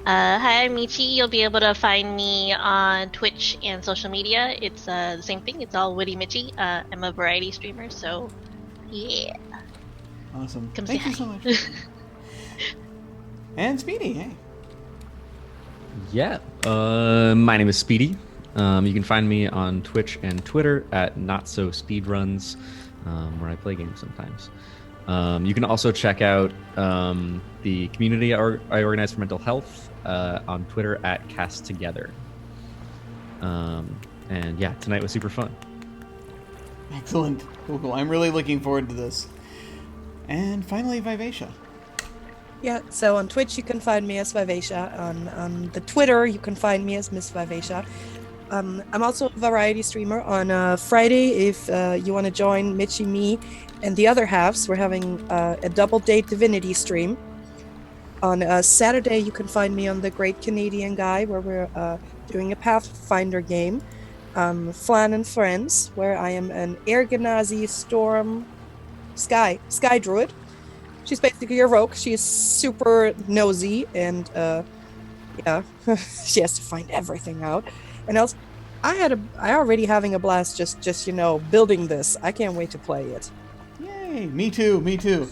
Hi, I'm Michi. You'll be able to find me on Twitch and social media. It's the same thing. It's all Witty Michi. I'm a variety streamer, so yeah. Awesome. Come Thank say you hi. so much. And Speedy, hey. Yeah, my name is Speedy. You can find me on Twitch and Twitter at NotSoSpeedruns, where I play games sometimes. You can also check out the community I organize for mental health on Twitter at Cast Together. And yeah, tonight was super fun. Excellent. Cool. I'm really looking forward to this. And finally, Vivacia. Yeah, so on Twitch you can find me as Vivacia. On the Twitter you can find me as Miss Vivacia. I'm also a variety streamer. On Friday, if you want to join Mitchie, me, and the other halves, we're having a double date Divinity stream. On Saturday, you can find me on the Great Canadian Guy, where we're doing a Pathfinder game. Flan and Friends, where I am an Ergenazi Storm Sky Druid. She's basically a rogue. She's super nosy and yeah, she has to find everything out. And else, I already having a blast just building this. I can't wait to play it. Yay! Me too.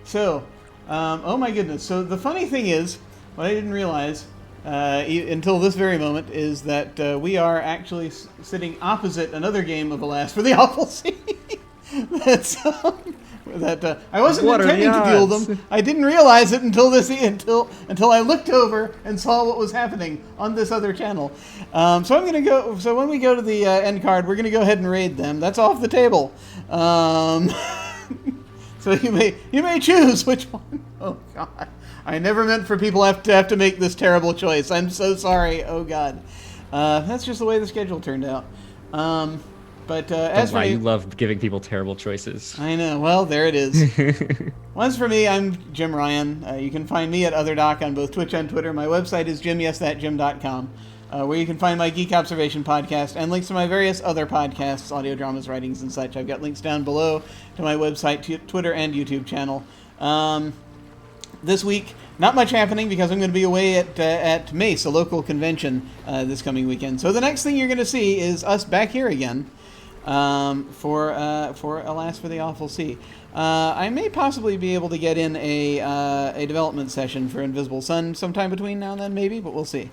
So, oh my goodness. So the funny thing is, what I didn't realize until this very moment is that we are actually sitting opposite another game of Alas for the Awful Sea. That's that I wasn't intending to duel them. I didn't realize it until I looked over and saw what was happening on this other channel. So I'm gonna go. So when we go to the end card, we're gonna go ahead and raid them. That's off the table. So you may choose which one. Oh God, I never meant for people to have to make this terrible choice. I'm so sorry. Oh God, that's just the way the schedule turned out. But as for you love giving people terrible choices. I know. Well, there it is. As for me, I'm Jim Ryan. You can find me at OtherDoc on both Twitch and Twitter. My website is jimyesthatjim.com, where you can find my Geek Observation podcast and links to my various other podcasts, audio dramas, writings, and such. I've got links down below to my website, Twitter, and YouTube channel. This week, not much happening because I'm going to be away at Mace, a local convention, this coming weekend. So the next thing you're going to see is us back here again for Alas for the Awful Sea. I may possibly be able to get in a development session for Invisible Sun sometime between now and then, maybe, but we'll see.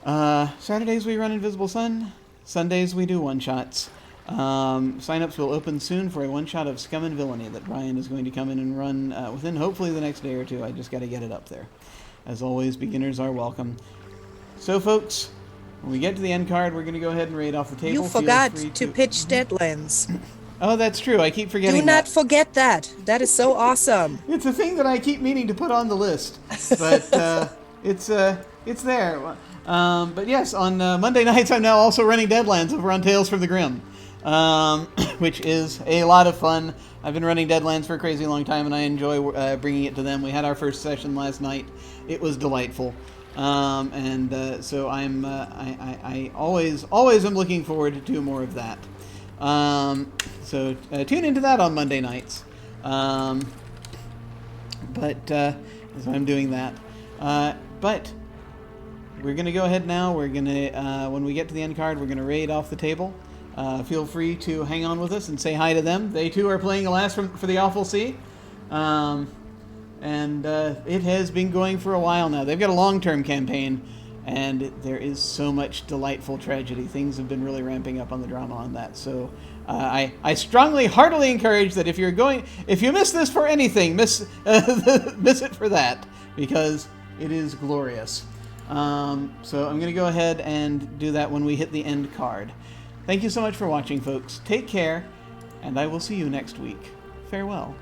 Saturdays we run Invisible Sun. Sundays we do one-shots. Sign-ups will open soon for a one-shot of Scum and Villainy that Brian is going to come in and run within hopefully the next day or two. I just got to get it up there. As always, beginners are welcome. So, folks, when we get to the end card, we're going to go ahead and raid off the table. You forgot to pitch Deadlands. Oh, that's true. I keep forgetting Do not forget that. That is so awesome. It's a thing that I keep meaning to put on the list, but it's there. But yes, on Monday nights, I'm now also running Deadlands over on Tales from the Grim. Which is a lot of fun. I've been running Deadlands for a crazy long time, and I enjoy bringing it to them. We had our first session last night. It was delightful, so I always am looking forward to more of that. So tune into that on Monday nights. So I'm doing that. But we're gonna go ahead now. We're gonna when we get to the end card, we're gonna raid off the table. Feel free to hang on with us and say hi to them. They too are playing Alas for the Awful Sea. It has been going for a while now. They've got a long-term campaign, and there is so much delightful tragedy. Things have been really ramping up on the drama on that. So I strongly, heartily encourage that if you miss this for anything, miss it for that, because it is glorious. So I'm going to go ahead and do that when we hit the end card. Thank you so much for watching, folks. Take care, and I will see you next week. Farewell.